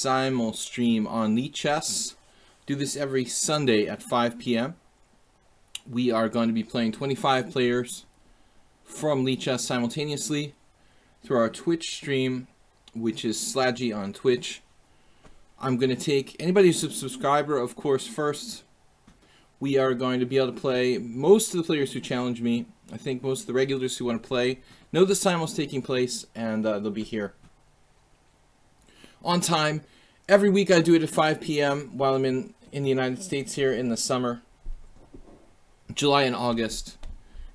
simul stream on lichess. Do this every Sunday at 5 p.m. We are going to be playing 25 players from lichess simultaneously through our Twitch stream, which is Slaggy on Twitch. I'm going to take anybody who's a subscriber, of course, first. We are going to be able to play most of the players who challenge me. I think most of the regulars who want to play know the simul's taking place, and they'll be here on time. Every week I do it at 5 p.m. while I'm in the United States here in the summer, July and August.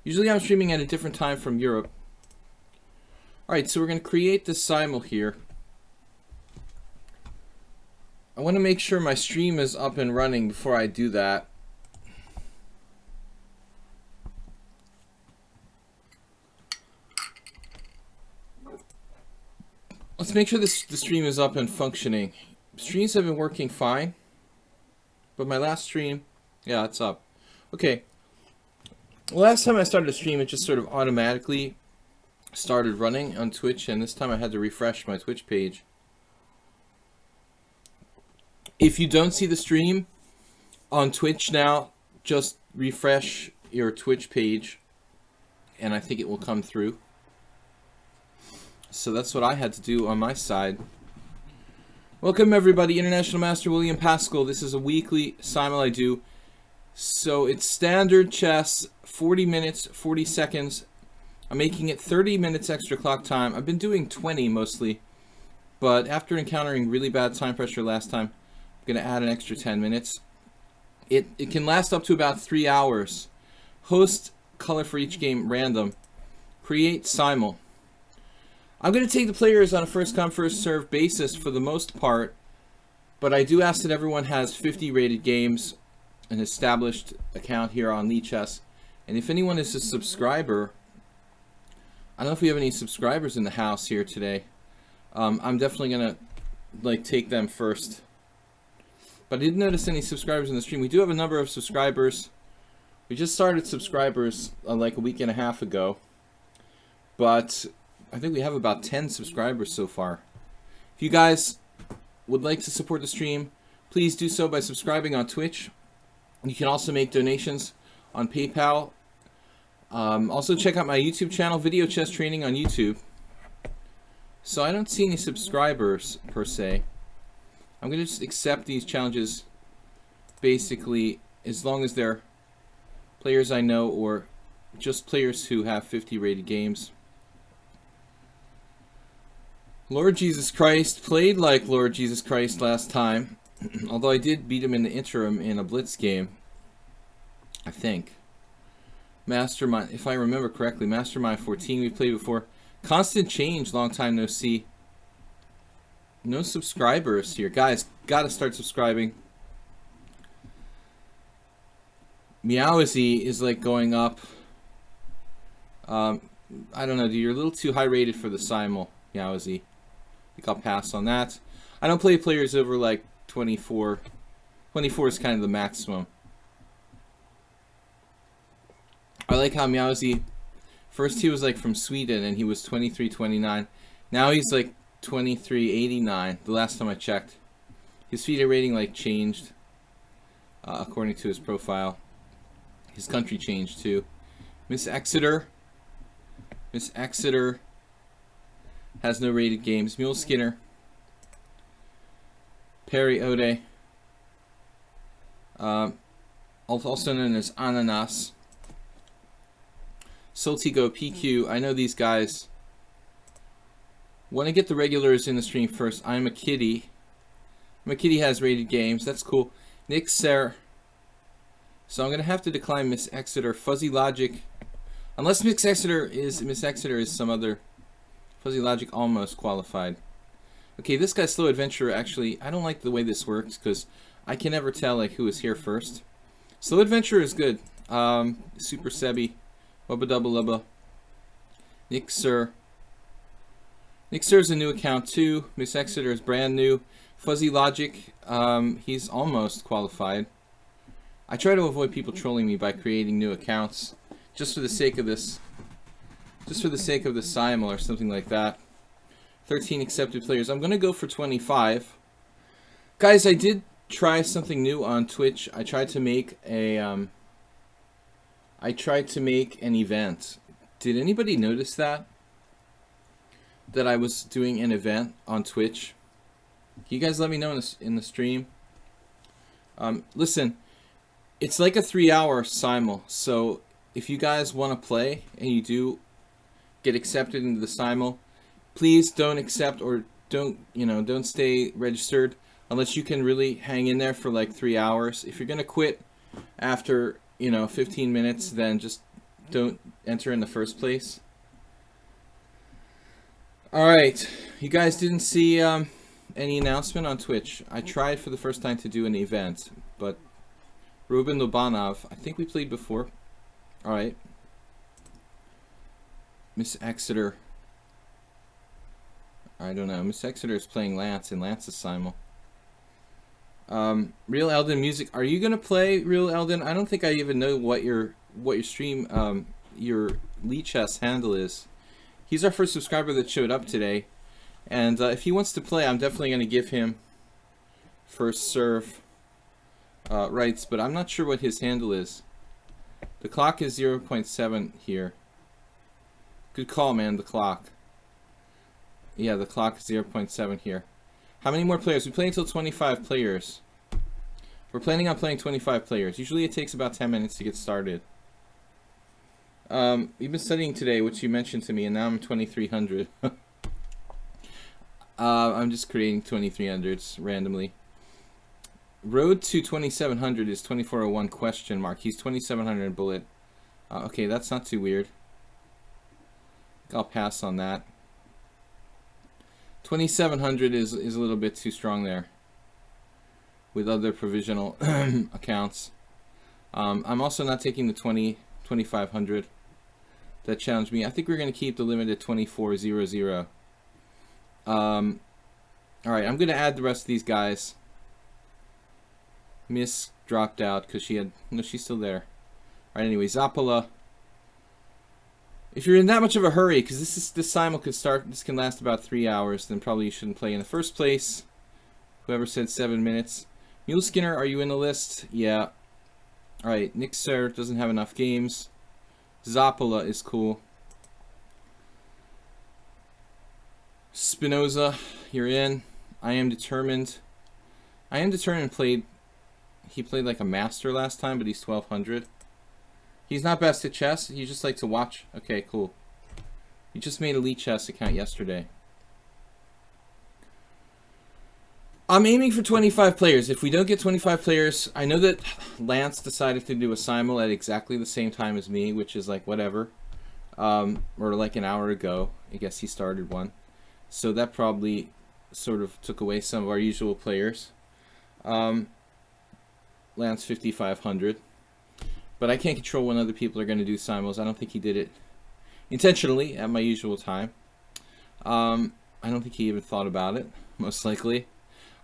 Usually I'm streaming at a different time from Europe. Alright, so we're going to create this simul here. I want to make sure my stream is up and running before I do that. Let's make sure the stream is up and functioning. Streams have been working fine, but my last stream, yeah, it's up. Okay. Last time I started a stream, it just sort of automatically started running on Twitch, and this time I had to refresh my Twitch page. If you don't see the stream on Twitch now, just refresh your Twitch page, and I think it will come through. So that's what I had to do on my side. Welcome everybody, International Master William Paschall. This is a weekly simul I do. So it's standard chess, 40 minutes, 40 seconds. I'm making it 30 minutes extra clock time. I've been doing 20 mostly, but after encountering really bad time pressure last time, I'm going to add an extra 10 minutes. It can last up to about 3 hours. Host, color for each game, random. Create simul. I'm going to take the players on a first-come, first-served basis for the most part, but I do ask that everyone has 50 rated games, an established account here on lichess, and if anyone is a subscriber, I don't know if we have any subscribers in the house here today. I'm definitely going to take them first. But I didn't notice any subscribers in the stream. We do have a number of subscribers. We just started subscribers like a week and a half ago, but I think we have about 10 subscribers so far. If you guys would like to support the stream, please do so by subscribing on Twitch. You can also make donations on PayPal. Also check out my YouTube channel, Video Chess Training on YouTube. So I don't see any subscribers per se. I'm going to just accept these challenges basically as long as they're players I know or just players who have 50 rated games. Lord Jesus Christ played like Lord Jesus Christ last time, although I did beat him in the interim in a blitz game, I think. Mastermind, if I remember correctly, Mastermind 14 we played before. Constant Change, long time no see. No subscribers here. Guys, gotta start subscribing. Meowazy is like going up. I don't know, dude, you're a little too high rated for the simul, Meowazy. I think I'll pass on that. I don't play players over like 24. 24 is kind of the maximum. I like how Meowazy, first he was like from Sweden and he was 23-29. Now he's like 23-89 the last time I checked. His FIDE rating like changed according to his profile. His country changed too. Miss Exeter has no rated games. Mule Skinner, Perry Ode, also known as Ananas, Soltigo PQ. I know these guys. Want to get the regulars in the stream first. I'm a Kitty. Has rated games. That's cool. Nick Ser. So I'm gonna have to decline Miss Exeter. Fuzzy Logic, unless Miss Exeter is some other. Fuzzy Logic almost qualified. Okay, this guy's Slow Adventurer. Actually, I don't like the way this works because I can never tell like who is here first. Slow Adventurer is good. Super Sebi, Wubba Dubba Lubba, Nick Sir. Nick Sir's a new account too. Miss Exeter is brand new. Fuzzy Logic, he's almost qualified. I try to avoid people trolling me by creating new accounts, just for the sake of this. Just for the sake of the simul or something like that. 13 accepted players. I'm going to go for 25. Guys, I did try something new on Twitch. I tried to make an event. Did anybody notice that? That I was doing an event on Twitch? Can you guys let me know in the stream? Listen, it's like a 3-hour simul. So if you guys want to play and you do get accepted into the simul, please don't accept or don't stay registered unless you can really hang in there for like 3 hours. If you're gonna quit after 15 minutes, then just don't enter in the first place. All right, you guys didn't see any announcement on Twitch. I tried for the first time to do an event, but Ruben Lobanov, I think we played before. All right, Miss Exeter. I don't know. Miss Exeter is playing Lance, and Lance is simul. Real Eldon Music. Are you gonna play Real Eldon? I don't think I even know what your stream your lichess handle is. He's our first subscriber that showed up today, and if he wants to play, I'm definitely gonna give him first serve rights. But I'm not sure what his handle is. The clock is 0.7 here. Good call, man. The clock. Yeah, the clock is 0.7 here. How many more players? We play until 25 players. We're planning on playing 25 players. Usually it takes about 10 minutes to get started. You've been studying today, which you mentioned to me, and now I'm 2300. I'm just creating 2300s randomly. Road to 2700 is 2401 question mark. He's 2700 bullet. Okay, that's not too weird. I'll pass on that. 2700 is a little bit too strong there with other provisional accounts. I'm also not taking the 2500 that challenged me. I think we're going to keep the limit at 2400. Alright, I'm going to add the rest of these guys. Miss dropped out because she had... No, she's still there. Alright, anyway, Zappala. If you're in that much of a hurry, because this simul could start, this can last about 3 hours, then probably you shouldn't play in the first place. Whoever said 7 minutes. Mule Skinner, are you in the list? Yeah. Alright, Nixer doesn't have enough games. Zappala is cool. Spinoza, you're in. I Am Determined. I Am Determined played... He played like a master last time, but he's 1200. He's not best at chess. He just likes to watch. Okay, cool. He just made a lichess account yesterday. I'm aiming for 25 players. If we don't get 25 players, I know that Lance decided to do a simul at exactly the same time as me, which is like whatever. Or like an hour ago. I guess he started one. So that probably sort of took away some of our usual players. Lance 5500. But I can't control when other people are going to do simuls. I don't think he did it intentionally at my usual time. I don't think he even thought about it, most likely.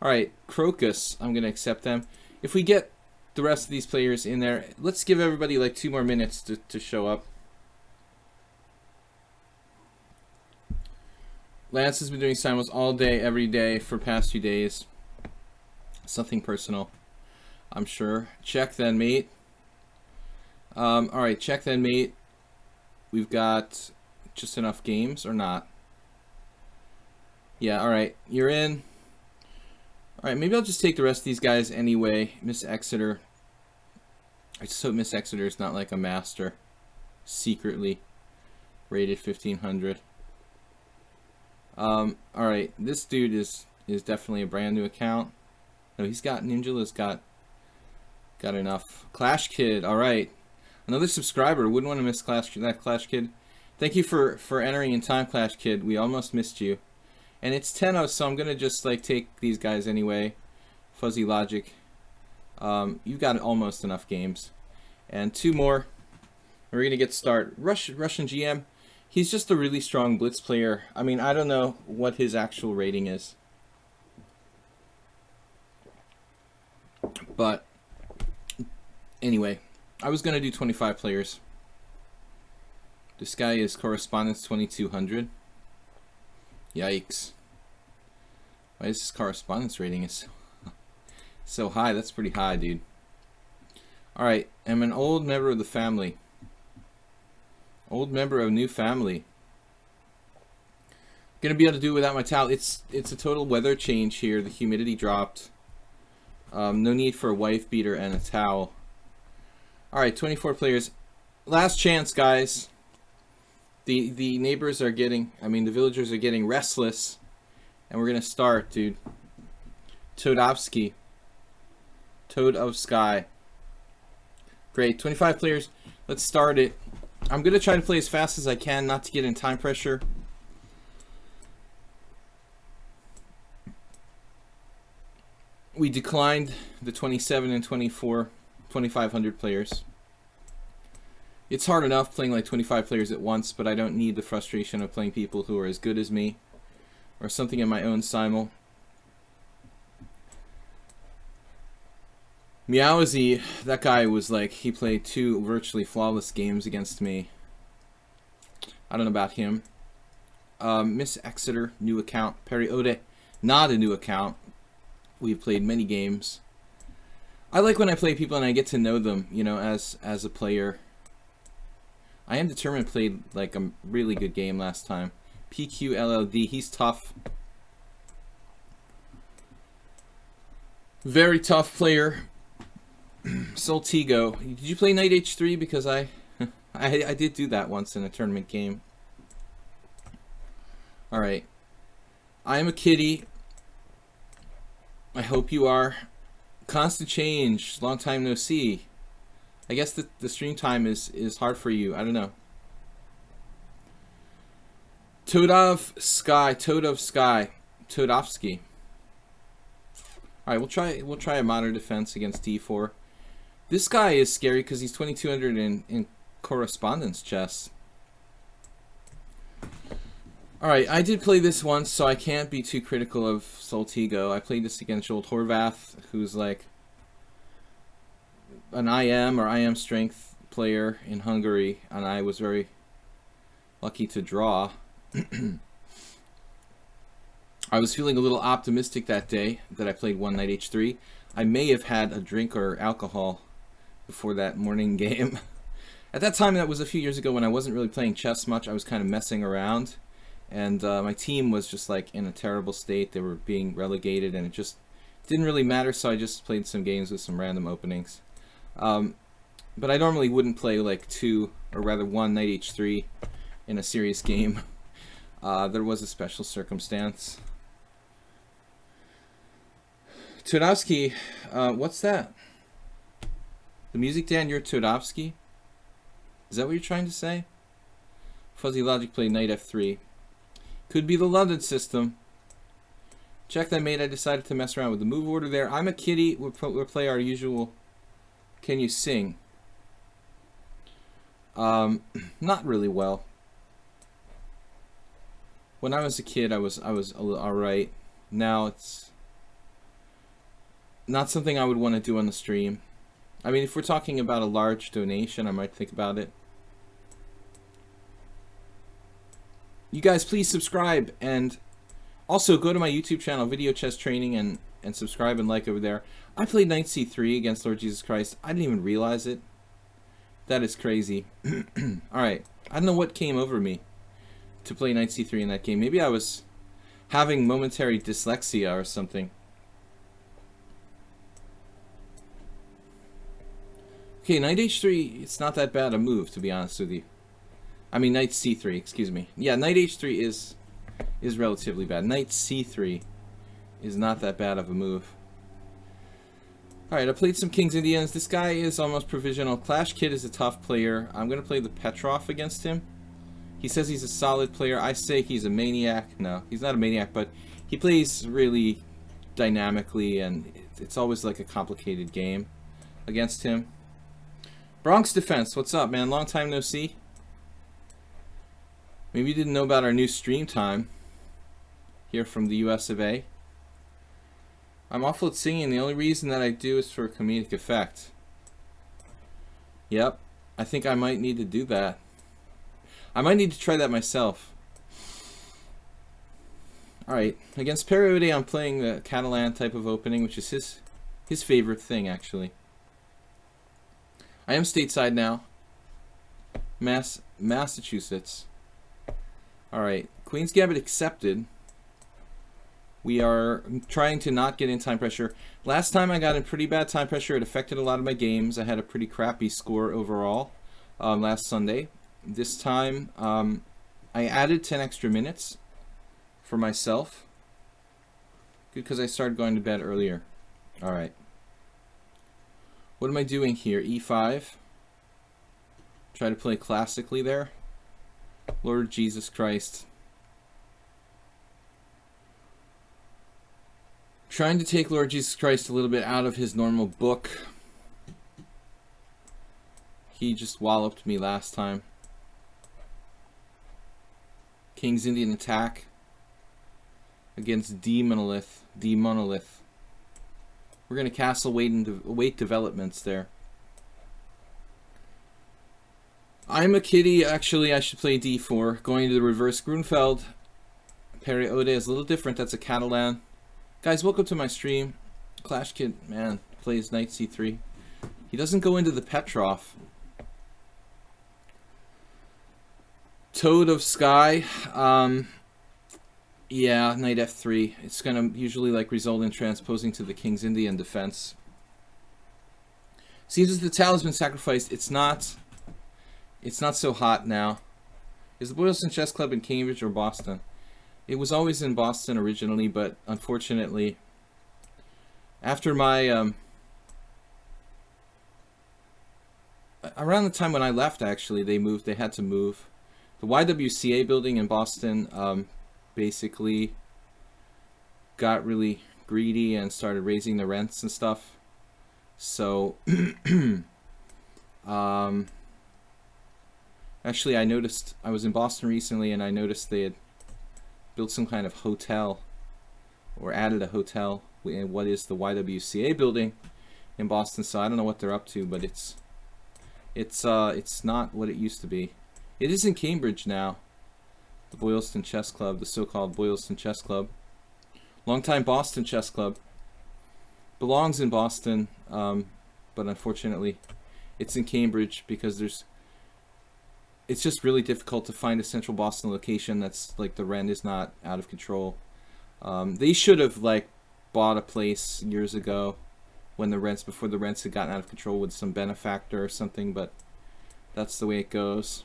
Alright, Crocus, I'm going to accept them. If we get the rest of these players in there, let's give everybody like 2 more minutes to show up. Lance has been doing simuls all day, every day for the past few days. Something personal, I'm sure. Check then, mate. Alright, check then, mate. We've got just enough games or not? Yeah, alright. You're in. Alright, maybe I'll just take the rest of these guys anyway. Miss Exeter. I just hope Miss Exeter is not like a master. Secretly. Rated 1500. Alright, this dude is definitely a brand new account. No, he's got... Ninjala's got enough. Clash Kid, alright. Another subscriber. Wouldn't want to miss Clash Kid. Thank you for entering in time, Clash Kid. We almost missed you. And it's 10-0, so I'm going to just like take these guys anyway. Fuzzy Logic. You've got almost enough games. And 2 more. We're going to get started. Russian GM. He's just a really strong blitz player. I mean, I don't know what his actual rating is. But anyway. I was going to do 25 players. This guy is correspondence 2200. Yikes. Why is his correspondence rating is So high, that's pretty high, dude. Alright, I'm an old member of the family. Old member of new family. Gonna be able to do without my towel. It's a total weather change here. The humidity dropped. No need for a wife beater and a towel. Alright, 24 players. Last chance, guys. The neighbors are getting, the villagers are getting restless. And we're gonna start, dude. Toadovsky. Toad of Sky. Great, 25 players. Let's start it. I'm gonna try to play as fast as I can, not to get in time pressure. We declined the 27 and 24, 2,500 players. It's hard enough playing like 25 players at once, but I don't need the frustration of playing people who are as good as me, or something in my own simul. Meowsy, that guy was like, he played 2 virtually flawless games against me. I don't know about him. Miss Exeter, new account. Periode, not a new account. We've played many games. I like when I play people and I get to know them, you know, as a player. I am determined played like a really good game last time. PQLLD, he's tough. Very tough player. Soltigo, did you play Knight H3? Because I did do that once in a tournament game. Alright. I am a kitty. I hope you are. Constant change. Long time no see. I guess the stream time is hard for you. I don't know. Toad of Sky. Toadovsky. Alright, we'll try a modern defense against D4. This guy is scary because he's 2200 in correspondence chess. Alright, I did play this once, so I can't be too critical of Soltigo. I played this against old Horvath, who's like an IM strength player in Hungary, and I was very lucky to draw. I was feeling a little optimistic that day that I played one Knight H3. I may have had a drink or alcohol before that morning game. At that time, that was a few years ago when I wasn't really playing chess much. I was kind of messing around. And my team was just like in a terrible state. They were being relegated and it just didn't really matter, so I just played some games with some random openings. But I normally wouldn't play like 2, or rather 1 Knight H3 in a serious game. There was a special circumstance. Toadovsky, what's that? The music, Dan, you're Toadovsky? Is that what you're trying to say? Fuzzy Logic played Knight F3. Could be the London system. Check that mate. I decided to mess around with the move order there. I'm a kitty. We'll play our usual. Can you sing? Not really well. When I was a kid, I was alright. Now it's not something I would want to do on the stream. I mean, if we're talking about a large donation, I might think about it. You guys, please subscribe, and also go to my YouTube channel, Video Chess Training, and subscribe and like over there. I played Knight C3 against Lord Jesus Christ. I didn't even realize it. That is crazy. Alright, I don't know what came over me to play Knight C3 in that game. Maybe I was having momentary dyslexia or something. Okay, Knight H3, it's not that bad a move, to be honest with you. I mean, Knight C3, excuse me. Yeah, Knight H3 is relatively bad. Knight C3 is not that bad of a move. Alright, I played some Kings Indians. This guy is almost provisional. Clash Kid is a tough player. I'm going to play the Petrov against him. He says he's a solid player. I say he's a maniac. No, he's not a maniac, but he plays really dynamically, and it's always like a complicated game against him. Bronx Defense, what's up, man? Long time no see. Maybe you didn't know about our new stream time here from the US of A. I'm awful at singing. The only reason that I do is for comedic effect. Yep, I think I might need to do that. I might need to try that myself. Alright, against Periode I'm playing the Catalan type of opening, which is His favorite thing, actually. I am stateside now. Massachusetts. Alright, Queen's Gambit accepted. We are trying to not get in time pressure. Last time I got in pretty bad time pressure. It affected a lot of my games. I had a pretty crappy score overall last Sunday. This time, I added 10 extra minutes for myself. Good, because I started going to bed earlier. Alright. What am I doing here? E5. Try to play classically there. Lord Jesus Christ. Trying to take Lord Jesus Christ a little bit out of his normal book. He just walloped me last time. King's Indian attack against D Monolith. We're going to castle wait developments there. I'm a kitty. Actually, I should play D4. Going to the reverse Grunfeld. Peri Ode is a little different. That's a Catalan. Guys, welcome to my stream. Clash Kid, man, plays knight c3. He doesn't go into the Petrov. Toad of Sky. Yeah, knight f3. It's going to usually like result in transposing to the King's Indian defense. Seems as the Tau has been sacrificed. It's not so hot now. Is the Boylston Chess Club in Cambridge or Boston? It was always in Boston originally, but unfortunately, after my around the time when I left, actually, they moved. They had to move. The YWCA building in Boston basically got really greedy and started raising the rents and stuff. So, actually, I noticed, I was in Boston recently and I noticed they had built some kind of hotel or added a hotel in what is the YWCA building in Boston. So I don't know what they're up to, but it's not what it used to be. It is in Cambridge now. The Boylston Chess Club, the so-called Boylston Chess Club. Longtime Boston Chess Club. Belongs in Boston, but unfortunately it's in Cambridge because it's just really difficult to find a central Boston location that's like the rent is not out of control. They should have like bought a place years ago when before the rents had gotten out of control with some benefactor or something, but that's the way it goes.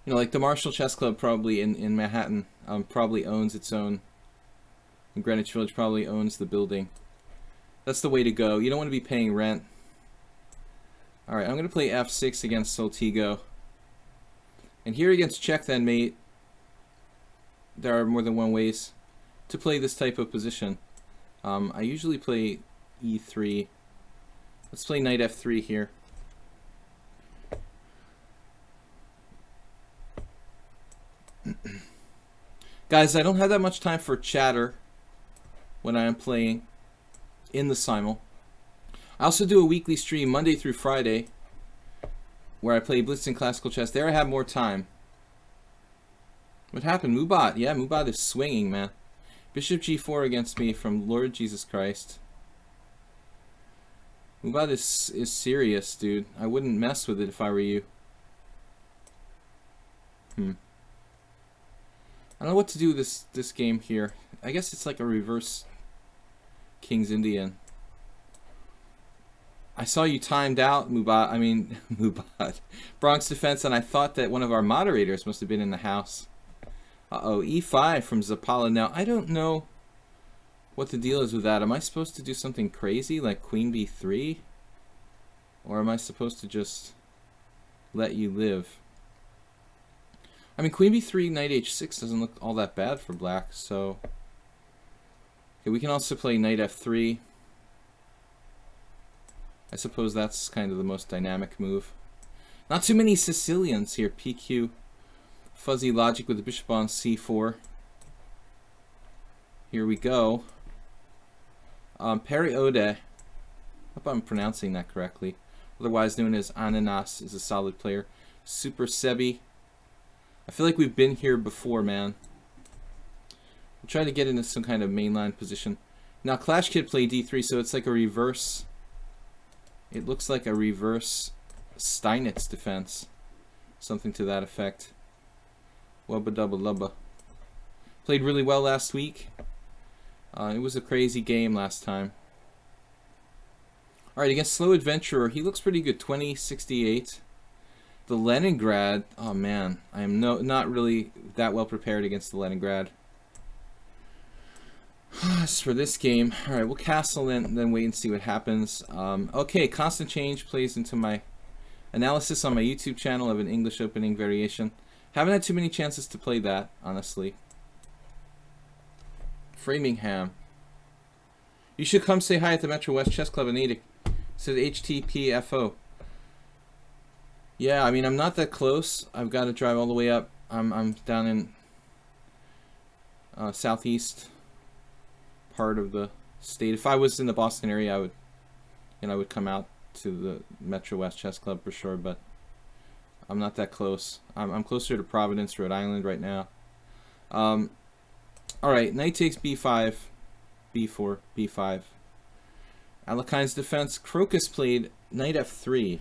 You know, like the Marshall Chess Club probably in Manhattan probably owns its own, and Greenwich Village probably owns the building. That's the way to go. You don't want to be paying rent. Alright, I'm going to play f6 against Soltigo. And here against check then mate, there are more than one ways to play this type of position. I usually play e3. Let's play knight f3 here. Guys, I don't have that much time for chatter when I am playing in the simul. I also do a weekly stream Monday through Friday where I play Blitz and Classical Chess. There I have more time. What happened? Mubat. Yeah, Mubat is swinging, man. Bishop g4 against me from Lord Jesus Christ. Mubat is serious, dude. I wouldn't mess with it if I were you. I don't know what to do with this game here. I guess it's like a reverse King's Indian. I saw you timed out, Mubat. I mean, Mubat. Bronx Defense, and I thought that one of our moderators must have been in the house. Uh-oh, e5 from Zapala. Now, I don't know what the deal is with that. Am I supposed to do something crazy like Queen b3? Or am I supposed to just let you live? I mean, Queen b3, Knight h6 doesn't look all that bad for black, so... Okay, we can also play Knight f3. I suppose that's kind of the most dynamic move. Not too many Sicilians here. PQ. Fuzzy logic with the bishop on c4. Here we go. Peri Ode. I hope I'm pronouncing that correctly. Otherwise known as Ananas, is a solid player. Super Sebi. I feel like we've been here before, man. We'll try to get into some kind of mainline position. Now Clash Kid played d3, so it's like a reverse. It looks like a reverse Steinitz defense. Something to that effect. Wubba dubba lubba. Played really well last week. It was a crazy game last time. Alright, against Slow Adventurer, he looks pretty good. 2068. The Leningrad. Oh man, I am not really that well prepared against the Leningrad. As for this game, alright, we'll castle then wait and see what happens. Okay, Constant Change plays into my analysis on my YouTube channel of an English opening variation. Haven't had too many chances to play that, honestly. Framingham. You should come say hi at the Metro West Chess Club in Natick. Says HTPFO. Yeah, I mean, I'm not that close. I've got to drive all the way up. I'm down in southeast part of the state. If I was in the Boston area, I would come out to the Metro West Chess Club for sure, but I'm not that close. I'm closer to Providence, Rhode Island right now. Alright, knight takes b5, b4, b5. Alekhine's defense. Crocus played knight f3,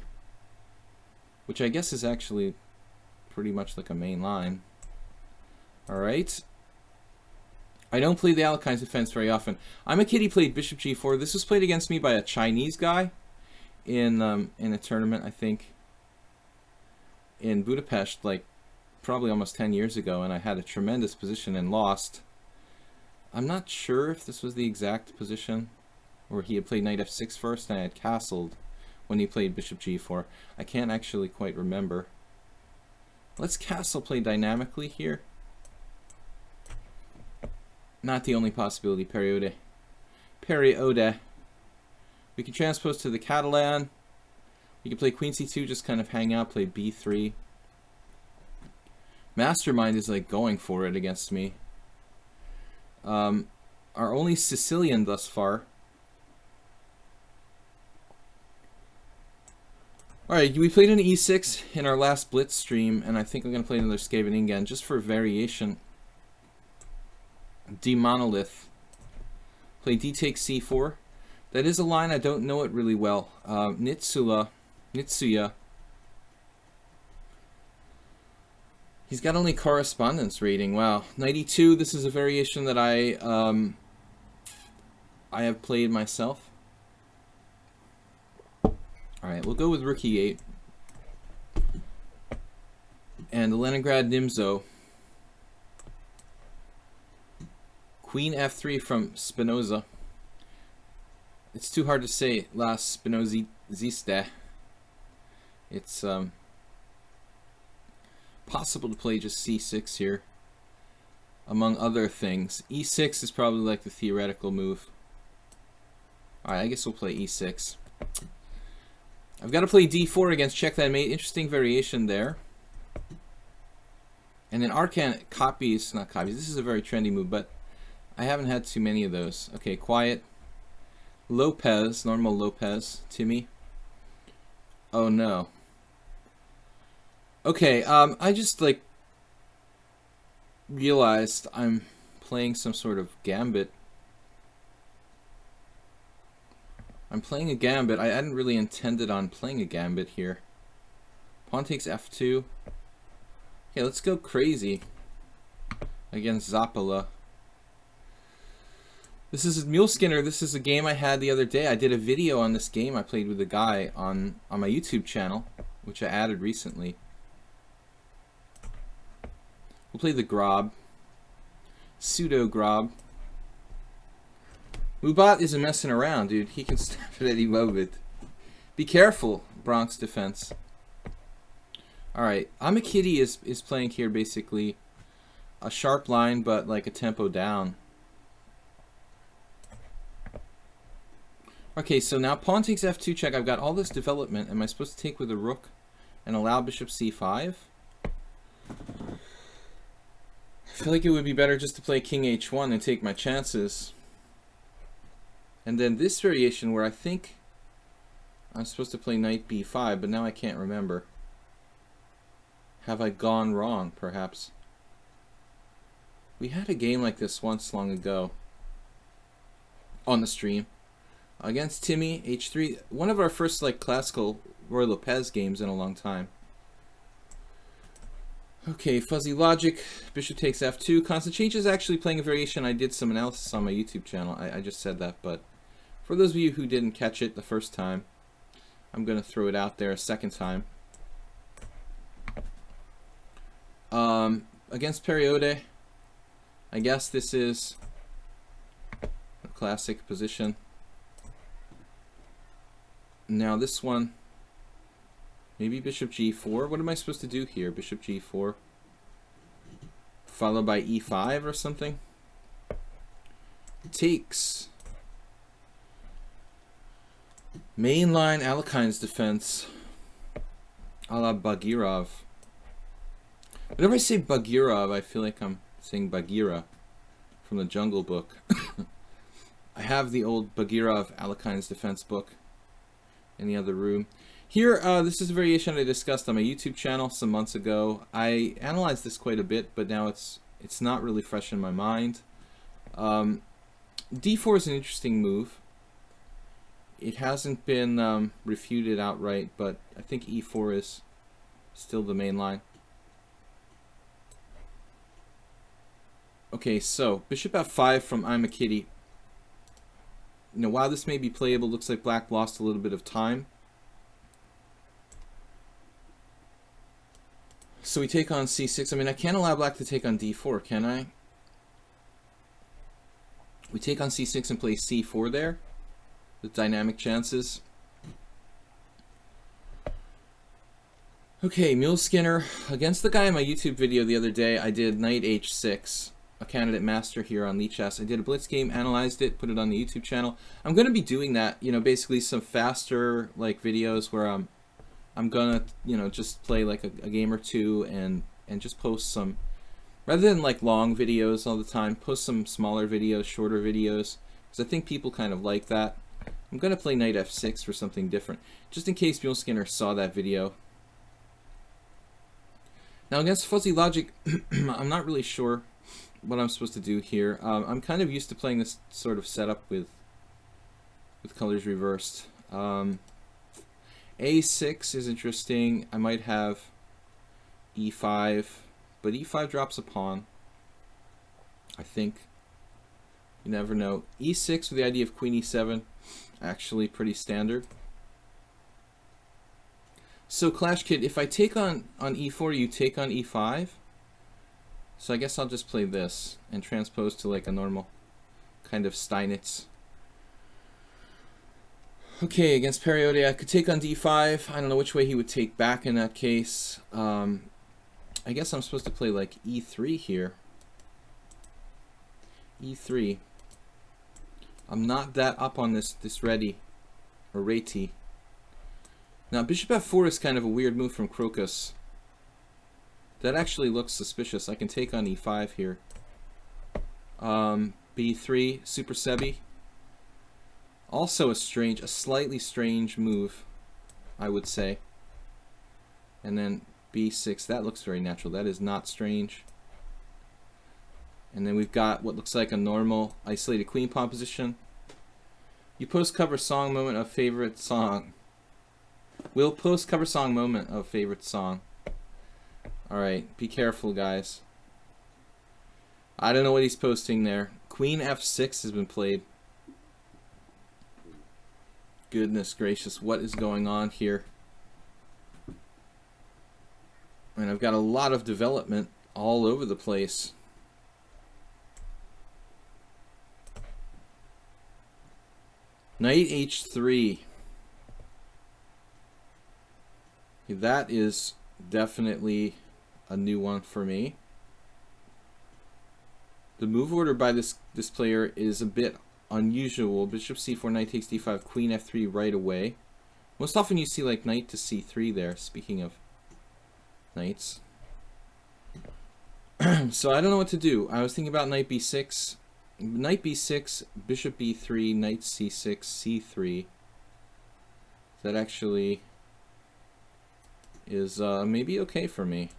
which I guess is actually pretty much like a main line. Alright. I don't play the Alekhine's defense very often. I'm a kid, he played bishop g4. This was played against me by a Chinese guy in a tournament, I think, in Budapest, like probably almost 10 years ago, and I had a tremendous position and lost. I'm not sure if this was the exact position, or he had played knight f6 first and I had castled when he played bishop g4. I can't actually quite remember. Let's castle play dynamically here. Not the only possibility, Periode. Periode. We can transpose to the Catalan. We can play queen c2, just kind of hang out, play b3. Mastermind is like going for it against me. Our only Sicilian thus far. Alright, we played an e6 in our last Blitz stream, and I think I'm going to play another Scheveningen just for variation. D monolith. Play d takes c4. That is a line, I don't know it really well. Nitsuya. He's got only correspondence rating. Wow. 92, this is a variation that I have played myself. Alright, we'll go with rook e8. And the Leningrad Nimzo. Queen f3 from Spinoza. It's too hard to say. La Spinoziste. It's possible to play just c6 here, among other things. e6 is probably like the theoretical move. Alright, I guess we'll play e6. I've got to play d4 against check that mate. Interesting variation there. And then Arcan copies, not copies, this is a very trendy move, but I haven't had too many of those. Okay, quiet. Lopez, normal Lopez, Timmy. Oh no. Okay, I just like realized I'm playing some sort of gambit. I'm playing a gambit. I hadn't really intended on playing a gambit here. Pawn takes f2. Okay, let's go crazy against Zappala. This is Muleskinner. This is a game I had the other day. I did a video on this game I played with a guy on my YouTube channel, which I added recently. We'll play the Grob. Pseudo Grob. Mubat isn't messing around, dude. He can snap at any moment. Be careful, Bronx defense. Alright, Amakitty is playing here basically a sharp line, but like a tempo down. Okay, so now pawn takes f2 check. I've got all this development. Am I supposed to take with a rook and allow bishop c5? I feel like it would be better just to play king h1 and take my chances. And then this variation where I think I'm supposed to play knight b5, but now I can't remember. Have I gone wrong, perhaps? We had a game like this once long ago. on the stream. Against Timmy, h3. One of our first like classical Roy Lopez games in a long time. Okay, fuzzy logic. Bishop takes f2. Constant change is actually playing a variation. I did some analysis on my YouTube channel. I just said that, but for those of you who didn't catch it the first time, I'm going to throw it out there a second time. Against Periode, I guess this is a classic position. Now this one, maybe bishop g4. What am I supposed to do here? Bishop g4 followed by e5 or something? Takes. Mainline Alekhine's defense a la Bagirov. Whenever I say Bagirov, I feel like I'm saying Bagheera from the Jungle Book. I have the old Bagirov Alekhine's defense book in the other room. Here, this is a variation I discussed on my YouTube channel some months ago. I analyzed this quite a bit, but now it's not really fresh in my mind. D4 is an interesting move. It hasn't been refuted outright, but I think E4 is still the main line. Okay, so bishop f5 from I'm a Kitty. You know, while this may be playable, looks like black lost a little bit of time. So we take on c6. I mean, I can't allow black to take on d4, can I? We take on c6 and play c4 there with dynamic chances. Okay, Mule Skinner. Against the guy in my YouTube video the other day, I did knight h6. A candidate master here on lichess. I did a blitz game, analyzed it, put it on the YouTube channel. I'm going to be doing that, you know, basically some faster like videos where I'm gonna, you know, just play like a game or two and just post some, rather than like long videos all the time, post some smaller videos, shorter videos, because I think people kind of like that. I'm gonna play knight f6 for something different, just in case Mule Skinner saw that video. Now against fuzzy logic, I'm not really sure what I'm supposed to do here. I'm kind of used to playing this sort of setup with colors reversed. A6 is interesting. I might have E5, but E5 drops a pawn, I think. You never know. E6 with the idea of queen E7, actually pretty standard. So Clash Kid, if I take on E4, you take on E5. So I guess I'll just play this and transpose to like a normal kind of Steinitz. Okay, against Periode, I could take on d5. I don't know which way he would take back in that case. I guess I'm supposed to play like e3 here. E3. I'm not that up on this ready or reti. Now bishop f4 is kind of a weird move from Crocus. That actually looks suspicious. I can take on e5 here. b3, Super Sebi. Also a slightly strange move, I would say. And then b6, that looks very natural. That is not strange. And then we've got what looks like a normal isolated queen pawn position. You post cover song moment of favorite song. Will post cover song moment of favorite song. Alright, be careful, guys. I don't know what he's posting there. Queen f6 has been played. Goodness gracious, what is going on here? And I've got a lot of development all over the place. Knight h3. That is definitely a new one for me. The move order by this player is a bit unusual. Bishop c4, knight takes d5, queen f3 right away. Most often you see like knight to c3 there, speaking of knights. So I don't know what to do. I was thinking about knight b6. Knight b6, bishop b3, knight c6, c3. That actually is maybe okay for me.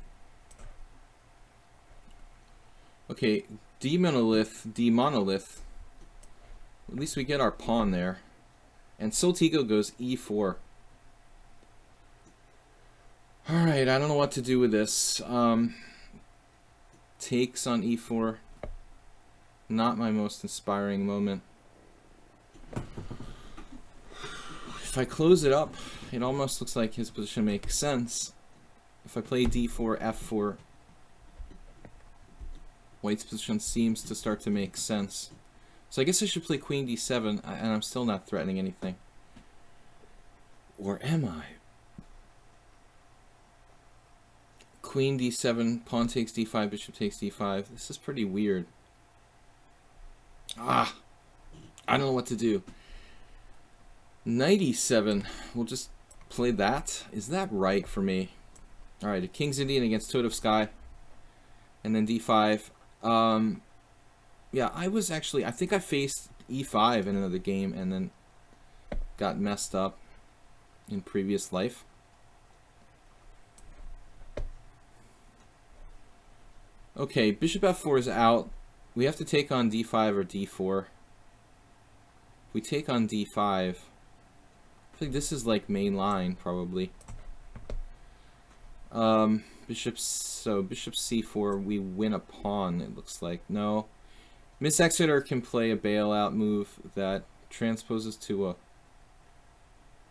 Okay, d monolith. At least we get our pawn there. And Soltigo goes e4. Alright, I don't know what to do with this. Takes on e4. Not my most inspiring moment. If I close it up, it almost looks like his position makes sense. If I play d4, f4, White's position seems to start to make sense. So I guess I should play queen d7, and I'm still not threatening anything. Or am I? Queen d7, pawn takes d5, bishop takes d5. This is pretty weird. I don't know what to do. Knight e7. We'll just play that. Is that right for me? Alright, a King's Indian against Toad of Sky. And then d5. Yeah, I think I faced e5 in another game and then got messed up in previous life. Okay, bishop f4 is out. We have to take on d5 or d4. If we take on d5, I think this is like main line probably. Bishop c4, we win a pawn, it looks like. No. Miss Exeter can play a bailout move that transposes to a...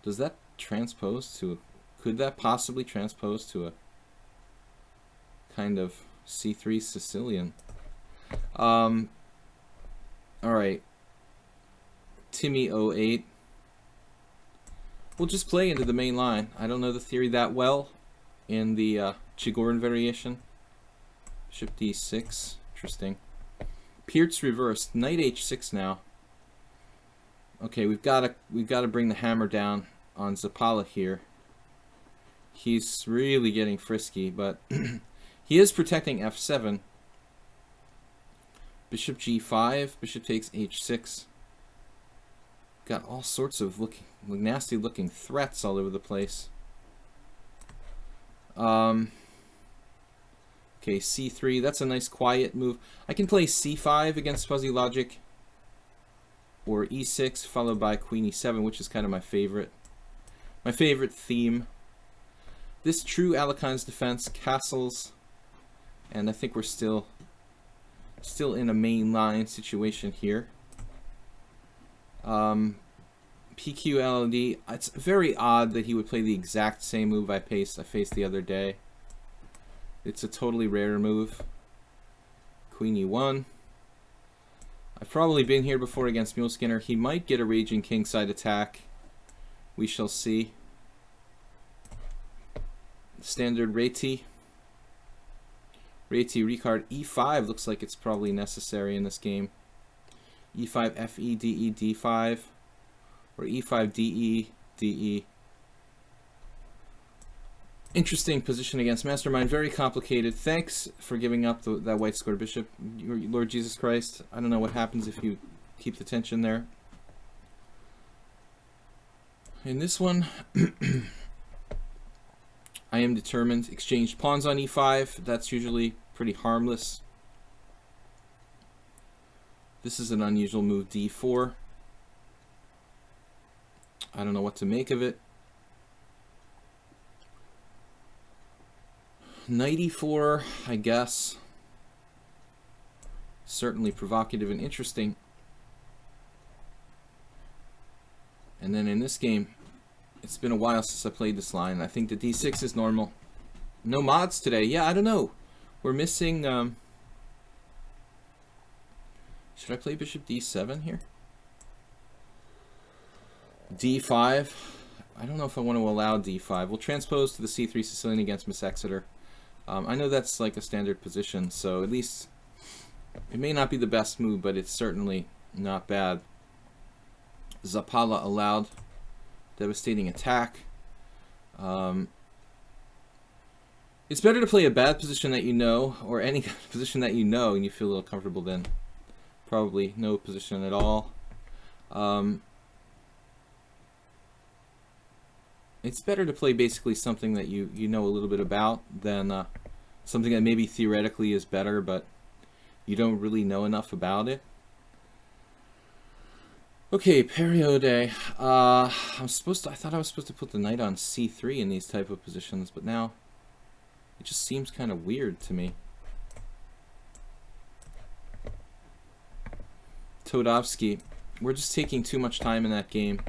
Does that transpose to a... Could that possibly transpose to a kind of c3 Sicilian? Alright. Timmy 08. We'll just play into the main line. I don't know the theory that well in the Chigorin variation. Bishop d6. Interesting. Peert's reversed. Knight h6 now. Okay, we've got to bring the hammer down on Zapala here. He's really getting frisky, but he is protecting f7. Bishop g5. Bishop takes h6. Got all sorts of nasty looking threats all over the place. Okay, c3, that's a nice quiet move. I can play c5 against fuzzy logic, or e6 followed by queen e7, which is kind of my favorite theme. This true Alekhines defense, castles, and I think we're still in a main line situation here. PQ LLD, it's very odd that he would play the exact same move I faced the other day. It's a totally rare move. Queen e1. I've probably been here before against Muleskinner. He might get a Raging Kingside attack. We shall see. Standard Réti. Réti Ricard e5 looks like it's probably necessary in this game. e5 fe de d5. Or e5 de de. Interesting position against Mastermind. Very complicated. Thanks for giving up that white square bishop, Lord Jesus Christ. I don't know what happens if you keep the tension there. In this one, I am determined. Exchanged pawns on e5. That's usually pretty harmless. This is an unusual move, d4. I don't know what to make of it. Knight e4, I guess. Certainly provocative and interesting. And then in this game, it's been a while since I played this line. I think the d6 is normal. No mods today. Yeah, I don't know. We're missing... Should I play bishop d7 here? d5. I don't know if I want to allow d5. We'll transpose to the c3 Sicilian against Miss Exeter. I know that's like a standard position, so at least it may not be the best move, but it's certainly not bad. Zapala allowed devastating attack. It's better to play a bad position that you know, or any kind of position that you know and you feel a little comfortable than probably no position at all. It's better to play basically something that you know a little bit about than something that maybe theoretically is better, but you don't really know enough about it. Okay, periode. I thought I was supposed to put the knight on c3 in these type of positions, but now it just seems kind of weird to me. Todovsky. We're just taking too much time in that game.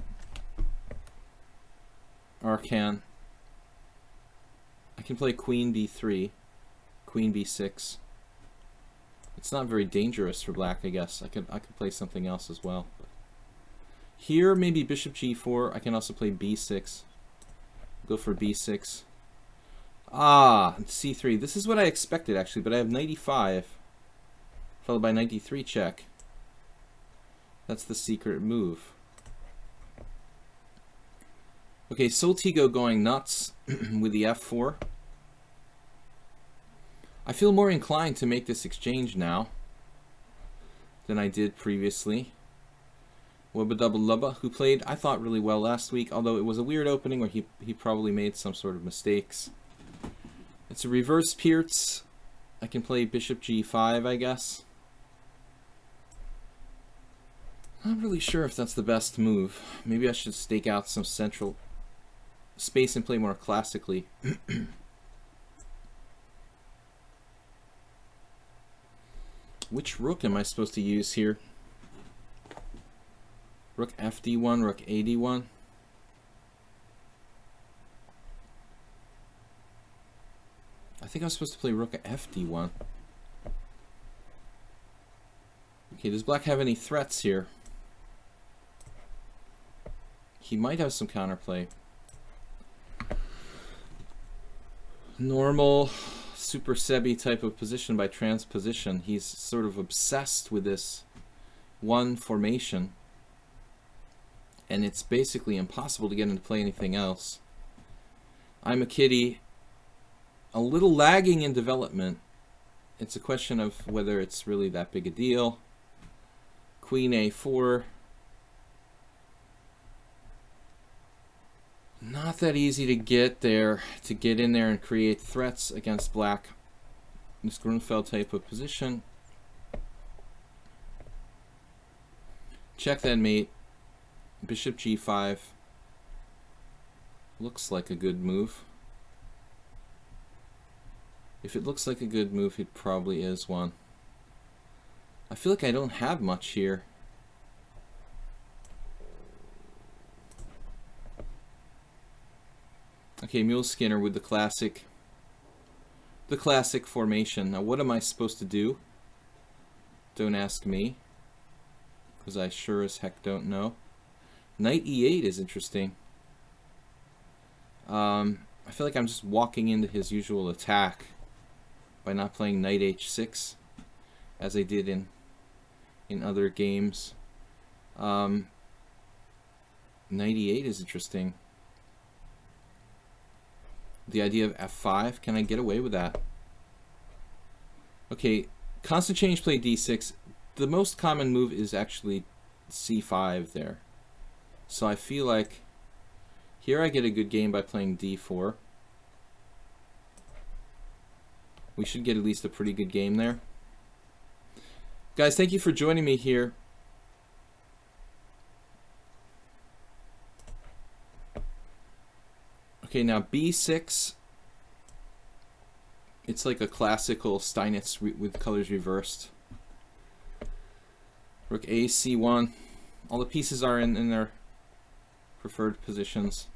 Arcan. I can play queen b3, queen b6. It's not very dangerous for black, I guess. I could play something else as well. But here, maybe bishop g4. I can also play b6. Go for b6. Ah, c3. This is what I expected, actually, but I have knight e5, followed by knight d3 check. That's the secret move. Okay, Soltigo going nuts with the f4. I feel more inclined to make this exchange now than I did previously. Wubba Dubba Lubba, who played, I thought, really well last week, although it was a weird opening where he probably made some sort of mistakes. It's a reverse Peertz. I can play bishop g5, I guess. Not really sure if that's the best move. Maybe I should stake out some central space and play more classically. Which rook am I supposed to use here? Rook fd1, rook ad1. I think I'm supposed to play rook fd1. Okay, does black have any threats here? He might have some counterplay. Normal Super Sebi type of position by transposition. He's sort of obsessed with this one formation, and it's basically impossible to get him to play anything else. I'm a kiddie, a little lagging in development. It's a question of whether it's really that big a deal. Queen a4. Not that easy to get there, to get in there and create threats against black. This Grunfeld type of position. Check that mate. Bishop g5. Looks like a good move. If it looks like a good move, it probably is one. I feel like I don't have much here. Okay, Mule Skinner with the classic formation. Now what am I supposed to do? Don't ask me, because I sure as heck don't know. Knight e8 is interesting. I feel like I'm just walking into his usual attack by not playing knight h6 as I did in other games. Knight e8 is interesting. The idea of f5, can I get away with that? Okay, constant change play d6. The most common move is actually c5 there. So I feel like here I get a good game by playing d4. We should get at least a pretty good game there. Guys, thank you for joining me here. Okay, now b6. It's like a classical Steinitz with colors reversed. Rook a c1. All the pieces are in their preferred positions.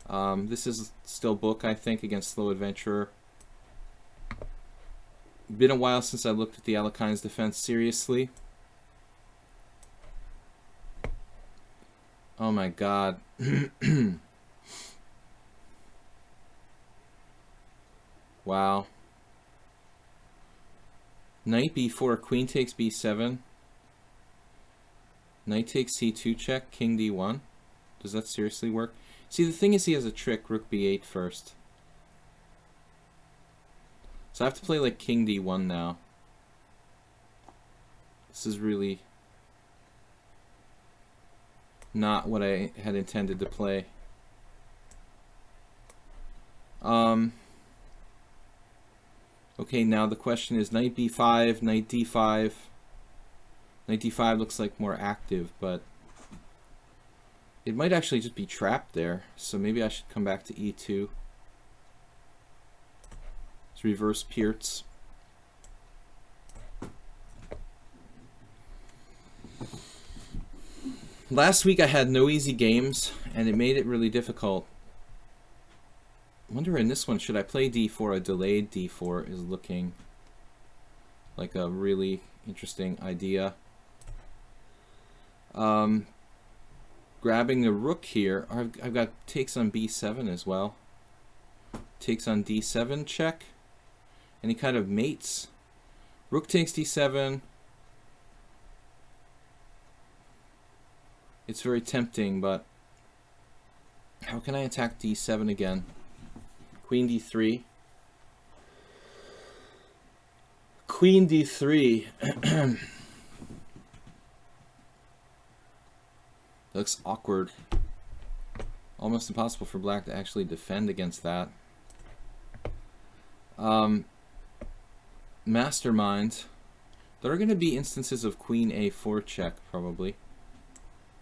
This is still book, I think, against Slow Adventurer. Been a while since I looked at the Alekhines defense seriously. Oh my god. Wow. Knight b4, queen takes b7. Knight takes c2 check, king d1. Does that seriously work? See, the thing is he has a trick, rook b8 first. So I have to play like king d1 now. This is really not what I had intended to play. Okay, now the question is knight b5, knight d5. Knight d5 looks like more active, but It might actually just be trapped there, so maybe I should come back to e2. Let's reverse Peerts. Last week I had no easy games, and it made it really difficult. I wonder in this one, should I play d4? A delayed d4 is looking like a really interesting idea. Grabbing the rook here. I've got takes on b7 as well. Takes on d7 check. Any kind of mates. Rook takes d7. It's very tempting, but how can I attack d7 again? Queen d3. Queen d3. Looks awkward. Almost impossible for black to actually defend against that. Mastermind. There are going to be instances of queen a4 check, probably.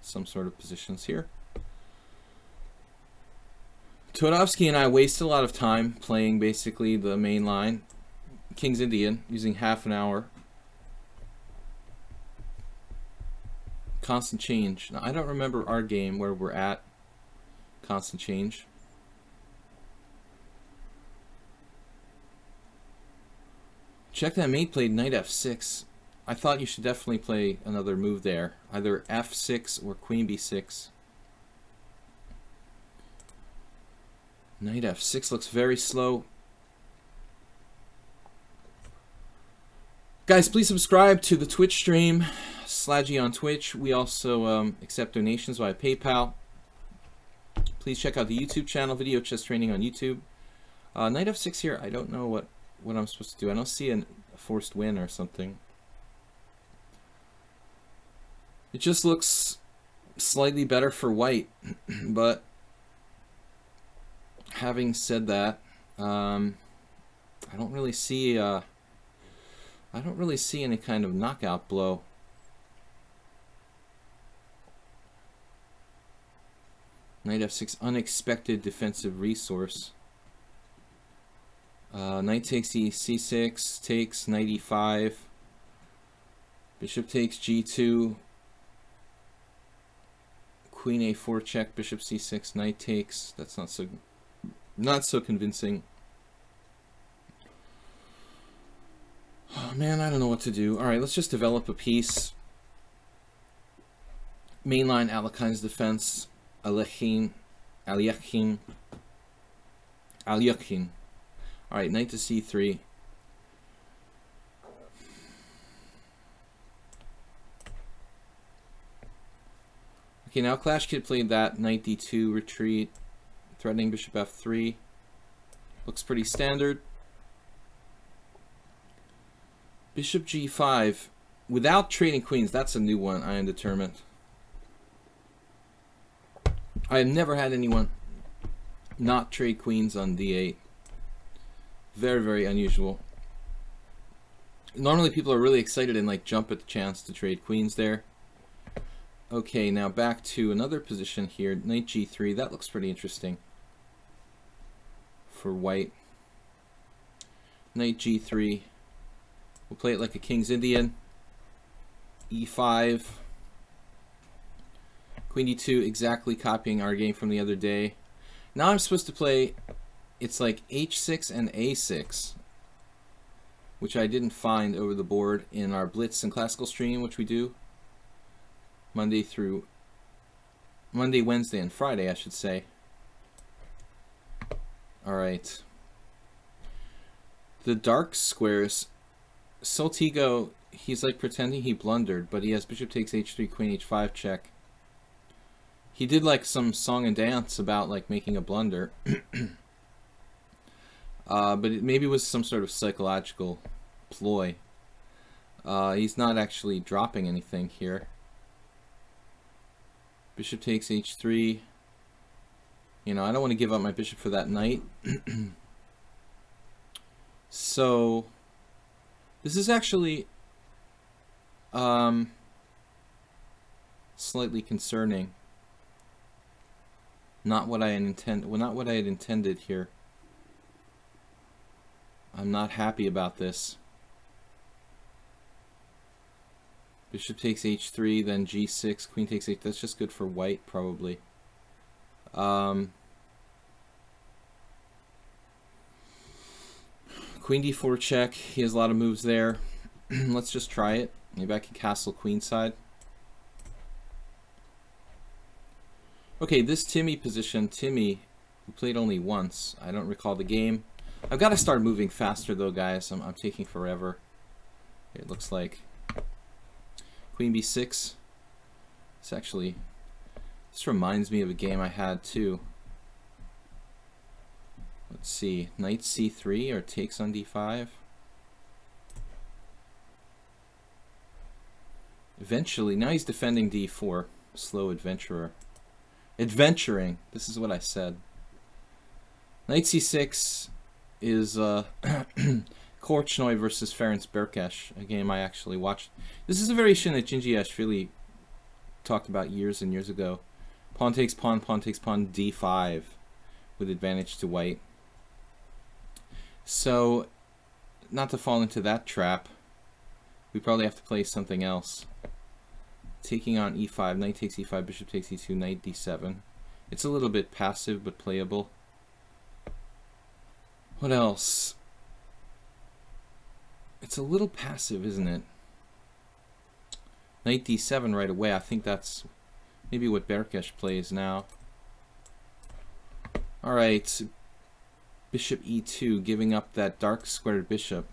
Some sort of positions here. Todovsky and I wasted a lot of time playing basically the main line. King's Indian, using half an hour. Constant change. Now, I don't remember our game where we're at. Constant change. Check that mate played knight f6. I thought you should definitely play another move there. Either f6 or queen b6. Knight f6 looks very slow. Guys, please subscribe to the Twitch stream. Slaggy on Twitch. We also accept donations via PayPal. Please check out the YouTube channel, Video Chess Training on YouTube. Knight f6 here, I don't know what I'm supposed to do. I don't see a forced win or something. It just looks slightly better for white, but having said that, I don't really see any kind of knockout blow. Knight f6, unexpected defensive resource. Knight takes c6, takes knight e5. Bishop takes g2. Queen a4 check, bishop c6, knight takes. That's not so convincing. Oh man, I don't know what to do. All right, let's just develop a piece. Mainline Alekhine's defense. Alyakhin. All right, knight to c3. Okay, now Clash Kid played that knight d2 retreat, threatening bishop f3. Looks pretty standard. Bishop g5 without trading queens. That's a new one. I am determined. I have never had anyone not trade queens on d8. Very, very unusual. Normally people are really excited and like jump at the chance to trade queens there. Okay, now back to another position here. Knight g3. That looks pretty interesting for white. Knight g3. We'll play it like a King's Indian. e5. Queen d2, exactly copying our game from the other day. Now I'm supposed to play, it's like h6 and a6, which I didn't find over the board in our Blitz and Classical stream, which we do Monday, Wednesday, and Friday, I should say. All right. The dark squares, Soltigo, he's like pretending he blundered, but he has bishop takes h3, queen h5 check. He did like some song and dance about like making a blunder. But it maybe was some sort of psychological ploy. He's not actually dropping anything here. Bishop takes h3. You know, I don't want to give up my bishop for that knight. So this is actually slightly concerning. Not what I intend. Well, not what I had intended here. I'm not happy about this. Bishop takes h3, then g6, queen takes h. That's just good for white, probably. Queen d4 check. He has a lot of moves there. Let's just try it. Maybe I can castle queenside. Okay, this Timmy position, Timmy, who played only once. I don't recall the game. I've got to start moving faster though, guys. I'm taking forever. It looks like queen b6. This reminds me of a game I had too. Let's see, knight c3 or takes on d5. Eventually, now he's defending d4. Slow adventurer. Adventuring, this is what I said. Knight c6 is Korchnoi versus Ferenc Berkesh, a game I actually watched. This is a variation that Jinjiashvili talked about years and years ago. Pawn takes pawn, d5 with advantage to white. So, not to fall into that trap, we probably have to play something else. Taking on e5, knight takes e5, bishop takes e2, knight d7. It's a little bit passive but playable. What else? It's a little passive, isn't it? Knight d7 right away. I think that's maybe what Berkesh plays now. Alright. Bishop e2, giving up that dark squared bishop.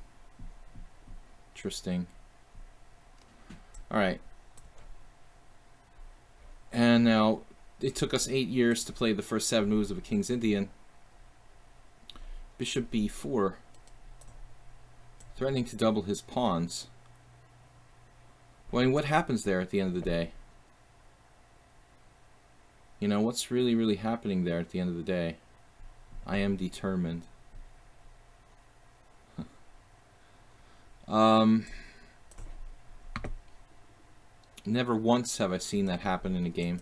Interesting. Alright. And now, it took us 8 years to play the first 7 moves of a King's Indian. Bishop b4. Threatening to double his pawns. Well, I mean, what happens there at the end of the day? You know, what's really happening there at the end of the day? I am determined. Never once have I seen that happen in a game.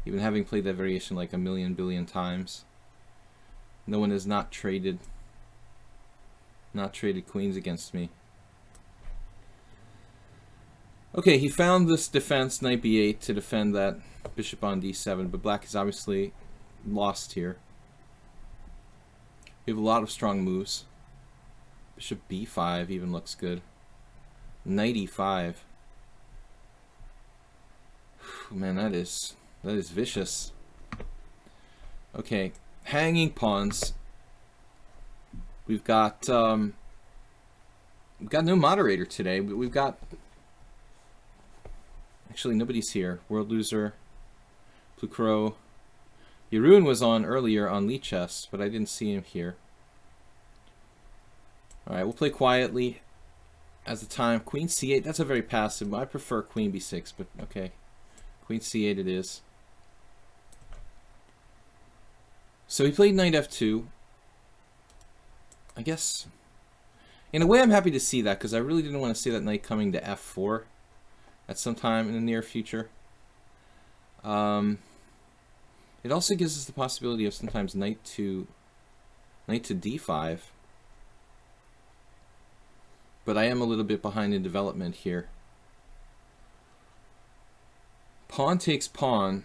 Even having played that variation like a million billion times. No one has not traded queens against me. Okay, he found this defense, knight b8, to defend that bishop on d7, but black is obviously lost here. We have a lot of strong moves. Bishop b5 even looks good. Knight e5. Man, that is vicious. Okay, hanging pawns. We've got no moderator today. We've got actually nobody's here. World Loser, Plukro. Jeroen was on earlier on lichess, but I didn't see him here. Alright, we'll play quietly as the time. Queen c8, that's a very passive. I prefer queen b6, but okay. Queen c8 it is. So he played knight f2. I guess, in a way I'm happy to see that, because I really didn't want to see that knight coming to f4 at some time in the near future. It also gives us the possibility of sometimes knight to d5. But I am a little bit behind in development here. Pawn takes pawn.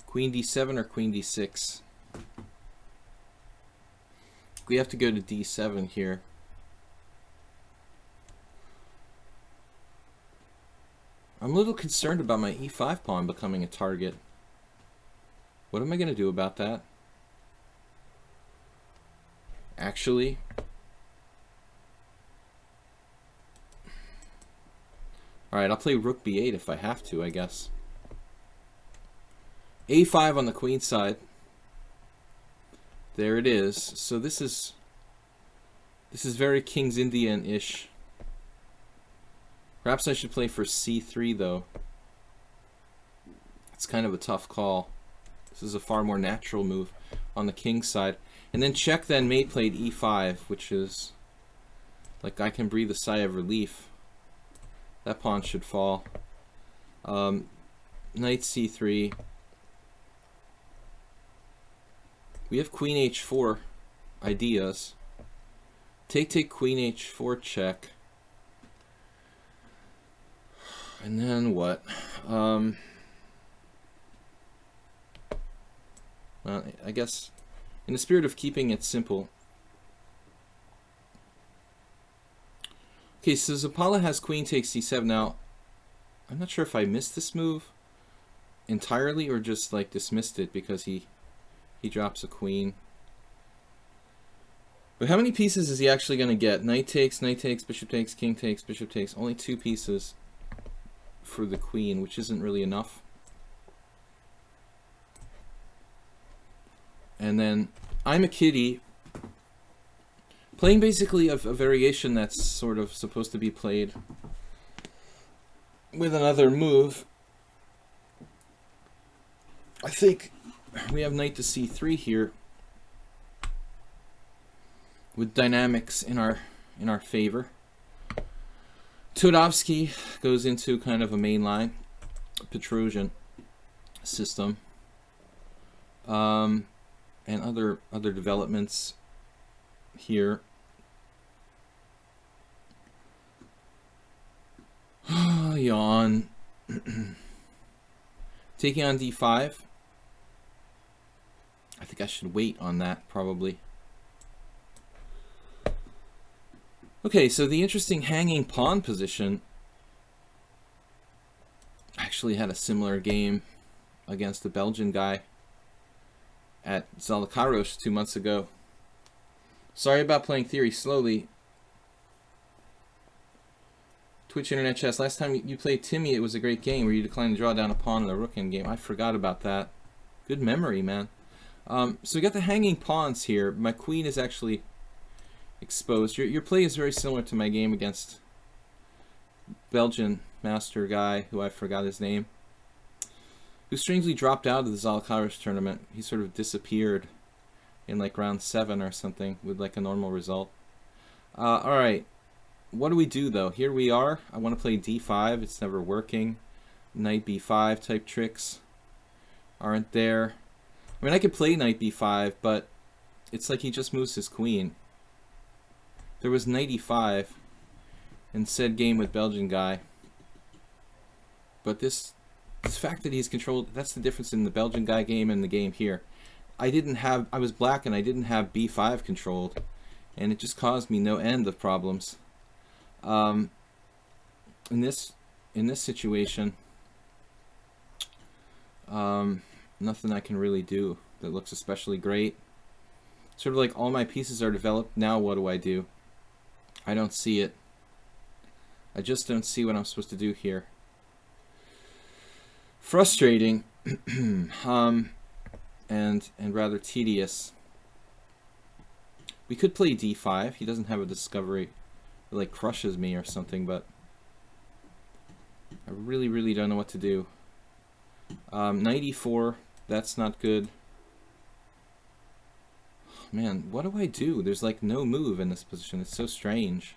Queen d7 or queen d6? We have to go to d7 here. I'm a little concerned about my e5 pawn becoming a target. What am I going to do about that? Actually, alright, I'll play rook b8 if I have to, I guess. a5 on the queen side. There it is. So this is very King's Indian-ish. Perhaps I should play for c3 though. It's kind of a tough call. This is a far more natural move on the king's side. And then check, then mate played e5, which is like I can breathe a sigh of relief That pawn should fall. Knight c3. We have queen h4 ideas. Take, queen h4 check. And then what? Well, I guess in the spirit of keeping it simple. Okay, so Paschall has queen takes c7. Now, I'm not sure if I missed this move entirely or just like dismissed it because he drops a queen. But how many pieces is he actually going to get? Knight takes, bishop takes, king takes, bishop takes. Only 2 pieces for the queen, which isn't really enough. And then I'm a kitty, playing basically a variation that's sort of supposed to be played with another move. I think we have knight to c3 here, with dynamics in our favor. Tudovsky goes into kind of a mainline Petrosian system, and other developments here. Yawn. Taking on d5. I think I should wait on that probably. Okay, so the interesting hanging pawn position actually had a similar game against the Belgian guy at Zalakaros 2 months ago. Sorry about playing theory slowly. Twitch Internet Chess, last time you played Timmy, it was a great game where you declined to draw down a pawn in the rook in game. I forgot about that. Good memory, man. So we got the hanging pawns here. My queen is actually exposed. Your play is very similar to my game against Belgian master guy, who I forgot his name, who strangely dropped out of the Zalakaros tournament. He sort of disappeared in like round 7 or something with like a normal result. Alright, what do we do though? Here we are. I want to play d5. It's never working. Knight b5 type tricks aren't there. I mean, I could play knight b5, but it's like he just moves his queen. There was knight e5 in said game with Belgian guy. But this fact that he's controlled, that's the difference in the Belgian guy game and the game here. I was black and I didn't have b5 controlled, and it just caused me no end of problems. In this situation, nothing I can really do that looks especially great. Sort of like all my pieces are developed. Now what do I do? I don't see it. I just don't see what I'm supposed to do here. Frustrating, and rather tedious. We could play d5. He doesn't have a discovery that like crushes me or something, but I really don't know what to do. Knight e4. That's not good. Man, what do I do? There's like no move in this position. It's so strange.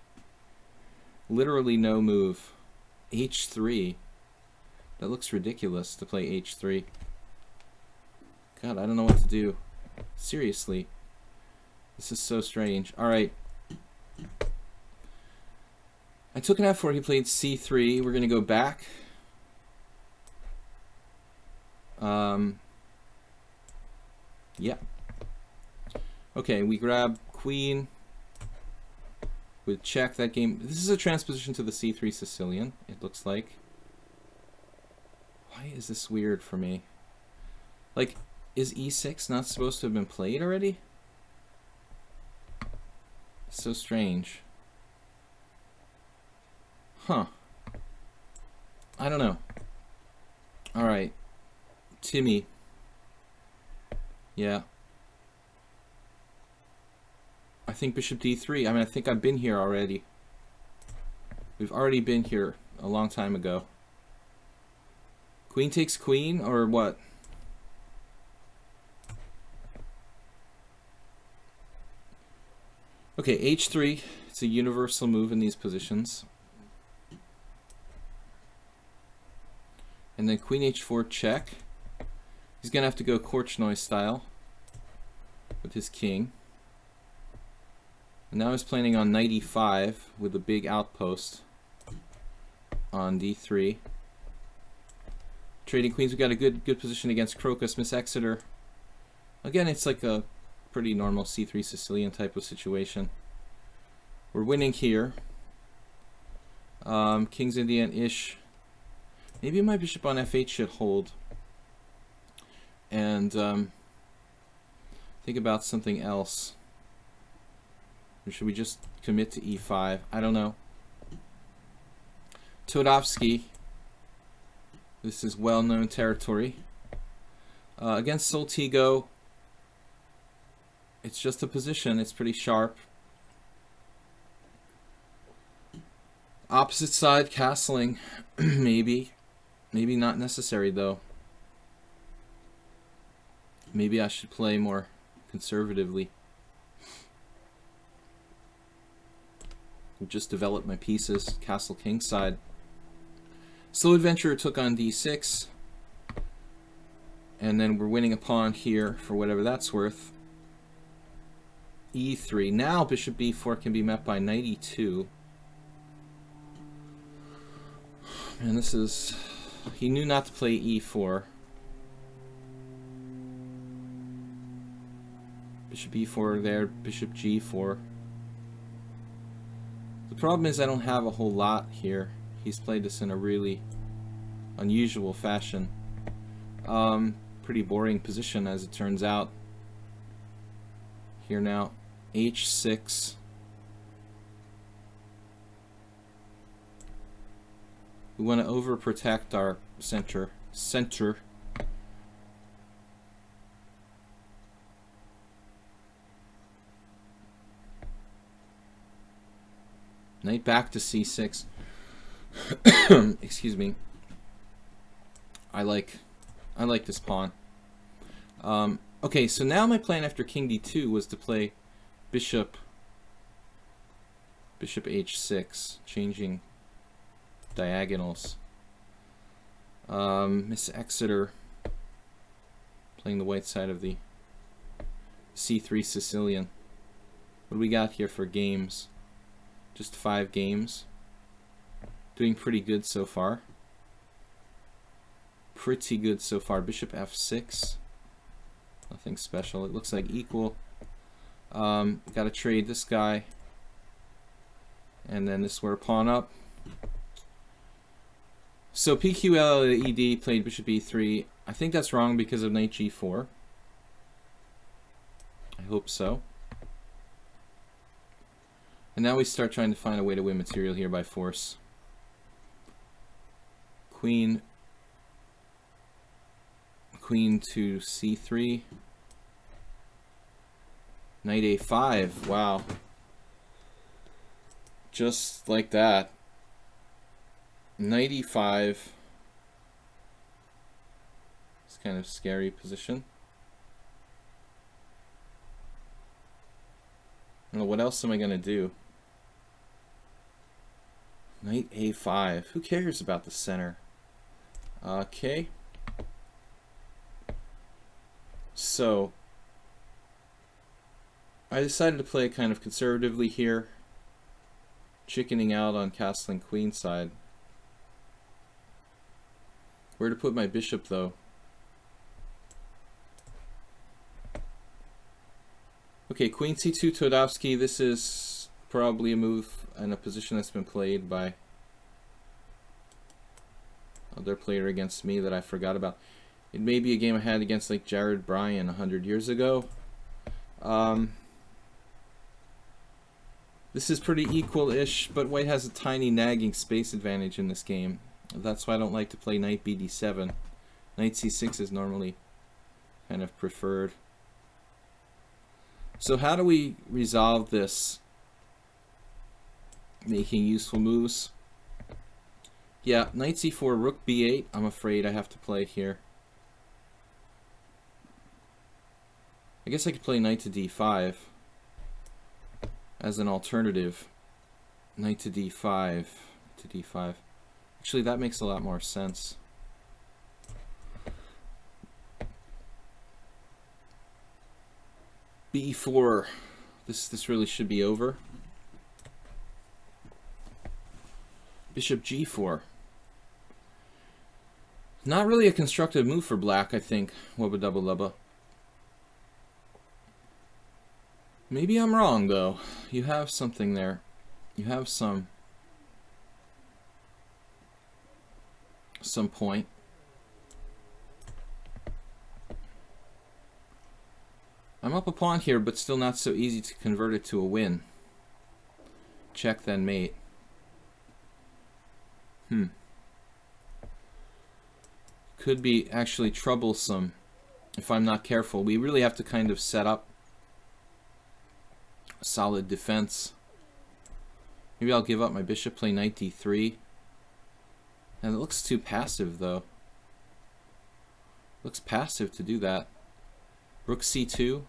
Literally no move. h3. That looks ridiculous to play h3. God, I don't know what to do. Seriously. This is so strange. Alright. I took an f4. He played c3. We're going to go back. Yeah. Okay, we grab queen with check. That game. This is a transposition to the c3 Sicilian, it looks like. Why is this weird for me? Like, is e6 not supposed to have been played already? So strange. Huh. I don't know. Alright. Timmy. Yeah. I think bishop d3. I mean, I think I've been here already. We've already been here a long time ago. Queen takes queen, or what? Okay, h3. It's a universal move in these positions. And then queen h4 check. He's going to have to go Korchnoi style with his king. And now he's planning on knight e5 with a big outpost on d3. Trading queens, we got a good position against Crocus. Miss Exeter. Again, it's like a pretty normal c3 Sicilian type of situation. We're winning here. King's Indian-ish. Maybe my bishop on f8 should hold. And think about something else. Or should we just commit to e5? I don't know. Todovsky. This is well-known territory. Against Soltigo, it's just a position. It's pretty sharp. Opposite side, castling. Maybe. Maybe not necessary, though. Maybe I should play more conservatively. Just develop my pieces. Castle king side. Slow Adventurer took on d6. And then we're winning a pawn here for whatever that's worth. e3. Now bishop b4 can be met by knight e2. Man, this is... He knew not to play e4. Bishop e4 there, bishop g4. The problem is I don't have a whole lot here. He's played this in a really unusual fashion. Pretty boring position as it turns out. Here now, h6. We want to overprotect our center. Knight back to c6. Excuse me. I like this pawn. Okay, so now my plan after king d2 was to play bishop h6, changing diagonals. Miss Exeter playing the white side of the c3 Sicilian. What do we got here for games? Just 5 games. Doing pretty good so far. Pretty good so far. Bishop f6. Nothing special. It looks like equal. Got to trade this guy. And then this were a pawn up. So PQLED played bishop e3. I think that's wrong because of knight g4. I hope so. And now we start trying to find a way to win material here by force. Queen to c3. Knight a5. Wow. Just like that. Knight e5. It's kind of scary position. I don't know, what else am I going to do? Knight a5. Who cares about the center? Okay. So, I decided to play kind of conservatively here. Chickening out on castling queen side. Where to put my bishop, though? Okay, queen c2 Todovsky. This is probably a move and a position that's been played by other player against me that I forgot about. It may be a game I had against like Jared Bryan 100 years ago. This is pretty equal-ish, but white has a tiny nagging space advantage in this game. That's why I don't like to play knight bd7. Knight c6 is normally kind of preferred. So how do we resolve this? Making useful moves. Yeah, knight c4, rook b8. I'm afraid I have to play here. I guess I could play knight to d5 as an alternative. Knight to d5 to d5. Actually, that makes a lot more sense. b4. This really should be over. Bishop g4. Not really a constructive move for black, I think. Wubba dubba lubba. Maybe I'm wrong, though. You have something there. You have some point. I'm up a pawn here, but still not so easy to convert it to a win. Check, then mate. Could be actually troublesome if I'm not careful. We really have to kind of set up a solid defense. Maybe I'll give up my bishop, play knight d3. And it looks too passive, though. Looks passive to do that. Rook c2.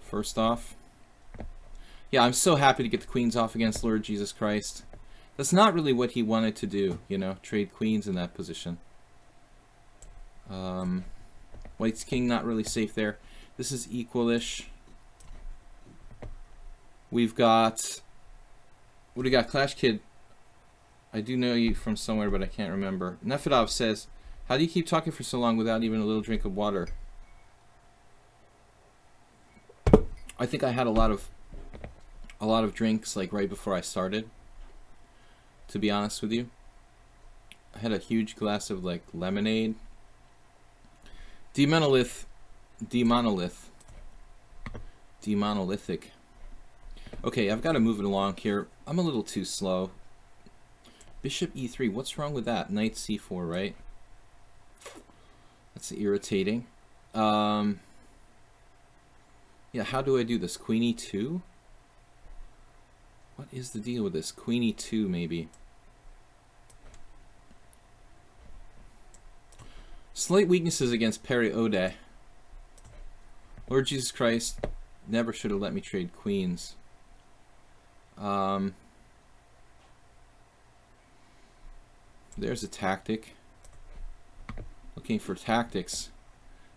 First off. Yeah, I'm so happy to get the queens off against Lord Jesus Christ. That's not really what he wanted to do, you know, trade queens in that position. White's king not really safe there. This is equalish. We've got... What do we got? Clash Kid. I do know you from somewhere, but I can't remember. Nefedov says, how do you keep talking for so long without even a little drink of water? I think I had a lot of drinks like right before I started, to be honest with you. I had a huge glass of like lemonade. Demonolithic. Okay, I've got to move it along here. I'm a little too slow. Bishop e3, what's wrong with that? Knight c4, right? That's irritating. Yeah, how do I do this? Queen e2? What is the deal with this? Queen e2, maybe. Slight weaknesses against Peri Ode. Lord Jesus Christ never should have let me trade queens. There's a tactic. Looking for tactics.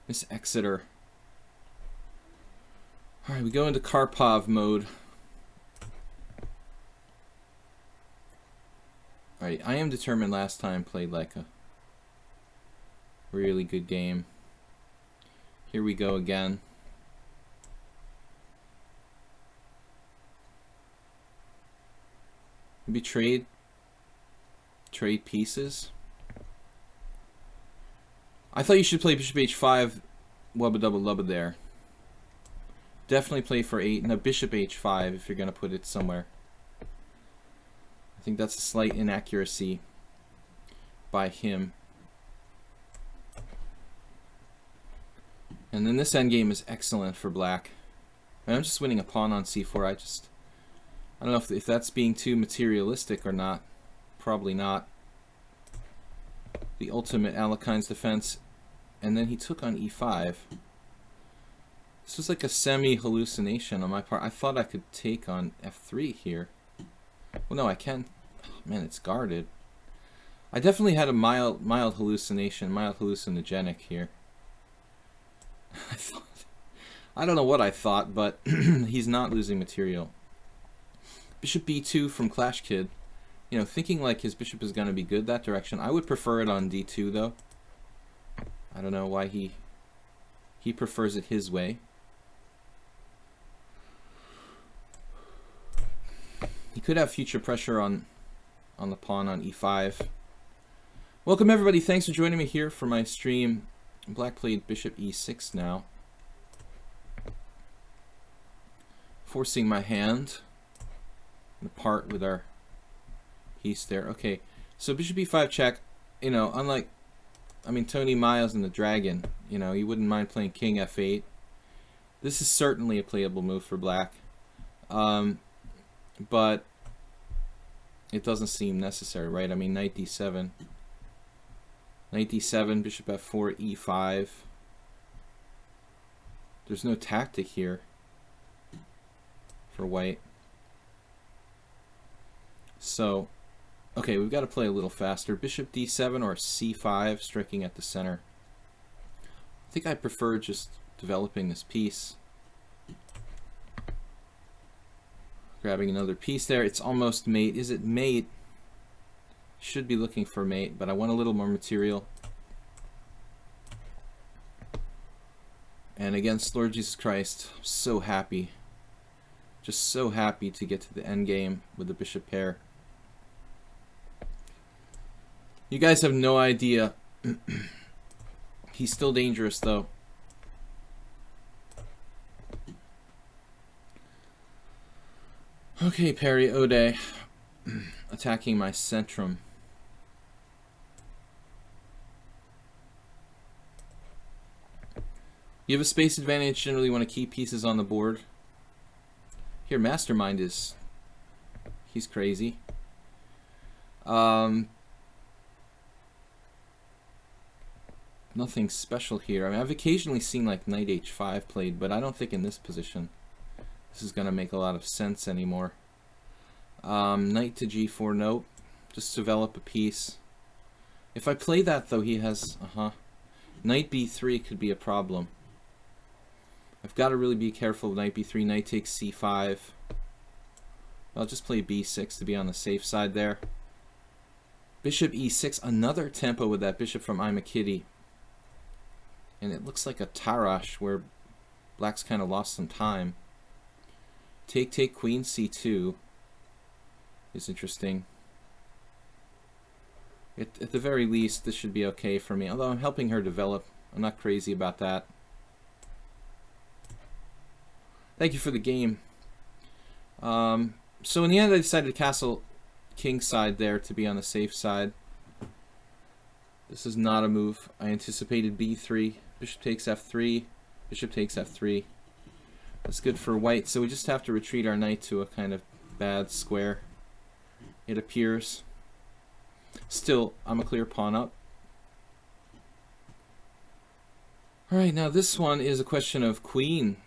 Miss Exeter. Alright, we go into Karpov mode. Alright, I Am Determined last time played like a really good game. Here we go again. Maybe trade pieces. I thought you should play bishop h5, wubba dubba lubba there. Definitely play for 8. No, bishop h5 if you're going to put it somewhere. I think that's a slight inaccuracy by him. And then this endgame is excellent for black. I'm just winning a pawn on c4. I don't know if that's being too materialistic or not. Probably not. The ultimate Alekhines defense. And then he took on e5. This was like a semi-hallucination on my part. I thought I could take on f3 here. Well, no, I can't. Oh, man, it's guarded. I definitely had a mild hallucination, mild hallucinogenic here. I don't know what I thought, but he's not losing material. Bishop b2 from Clash Kid. You know, thinking like his bishop is going to be good that direction. I would prefer it on d2, though. I don't know why he prefers it his way. He could have future pressure on the pawn on e5. Welcome everybody. Thanks for joining me here for my stream. Black played bishop e6 now. Forcing my hand apart with our piece there. Okay, so bishop e5 check. You know, unlike, I mean, Tony Miles and the Dragon, you know, you wouldn't mind playing king f8. This is certainly a playable move for black. But it doesn't seem necessary, right? I mean, knight d7. Knight d7, bishop f4, e5. There's no tactic here for white. So, okay, we've got to play a little faster. Bishop d7 or c5, striking at the center. I think I prefer just developing this piece. Grabbing another piece there. It's almost mate. Is it mate? Should be looking for mate, but I want a little more material. And against Lord Jesus Christ, I'm so happy. Just so happy to get to the end game with the bishop pair. You guys have no idea. He's still dangerous though. Okay, Perry Ode attacking my centrum. You have a space advantage, generally want to keep pieces on the board. Here, Mastermind is... he's crazy. Nothing special here. I mean, I've occasionally seen like Knight H5 played, but I don't think in this position this is going to make a lot of sense anymore. Knight to G4, nope. Just develop a piece. If I play that though, he has... Knight B3 could be a problem. I've got to really be careful of Knight B3. Knight takes C5. I'll just play B6 to be on the safe side there. Bishop E6. Another tempo with that bishop from I'm a Kitty. And it looks like a Tarash where black's kind of lost some time. Take Queen C2 is interesting. At the very least, this should be okay for me. Although I'm helping her develop. I'm not crazy about that. Thank you for the game. So in the end, I decided to castle kingside there to be on the safe side. This is not a move. I anticipated B3. Bishop takes F3. Bishop takes F3. That's good for white. So we just have to retreat our knight to a kind of bad square, it appears. Still, I'm a clear pawn up. Alright, now this one is a question of queen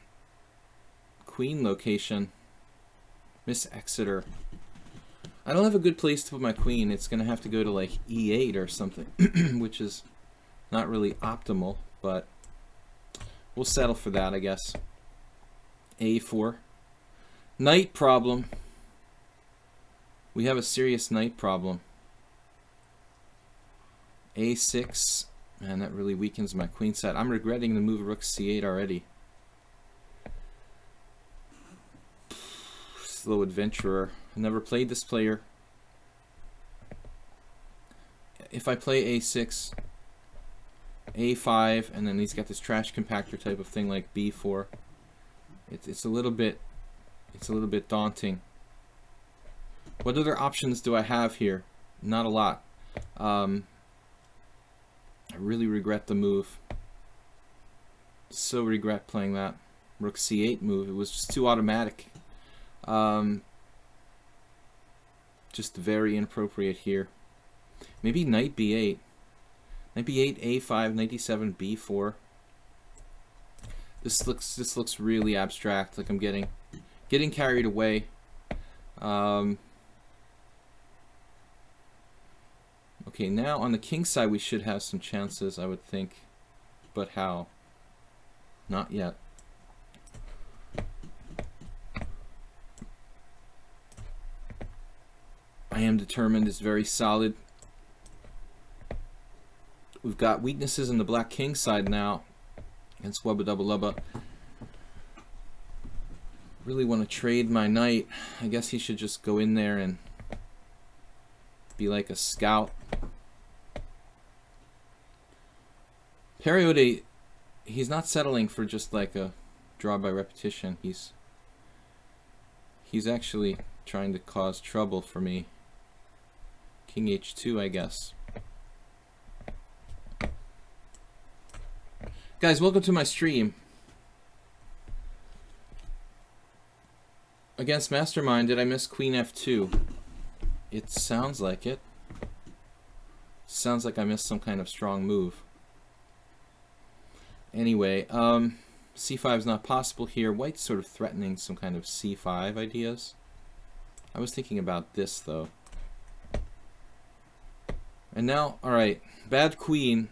location. Miss Exeter. I don't have a good place to put my queen. It's going to have to go to like E8 or something, which is not really optimal, but we'll settle for that, I guess. A4. Knight problem. We have a serious knight problem. A6. Man, that really weakens my queen side. I'm regretting the move rook C8 already. Slow adventurer. I never played this player. If I play A6, A5, and then he's got this trash compactor type of thing like B4, it's a little bit daunting. What other options do I have here? Not a lot. I really regret the move. So regret playing that rook C8 move. It was just too automatic. Just very inappropriate here. Maybe Knight B8. Knight B8, A5, Knight D7, B4. This looks really abstract. Like I'm getting carried away. Okay, now on the king side we should have some chances, I would think. But how? Not yet. I am determined is very solid. We've got weaknesses in the black king side now against Wubba Dubba Lubba. Really want to trade my knight. I guess he should just go in there and be like a scout. Periode, he's not settling for just like a draw by repetition. He's actually trying to cause trouble for me. King H2, I guess. Guys, welcome to my stream. Against Mastermind, did I miss Queen F2? It sounds like it. Sounds like I missed some kind of strong move. Anyway, C5 is not possible here. White's sort of threatening some kind of C5 ideas. I was thinking about this, though. And now, alright, bad queen.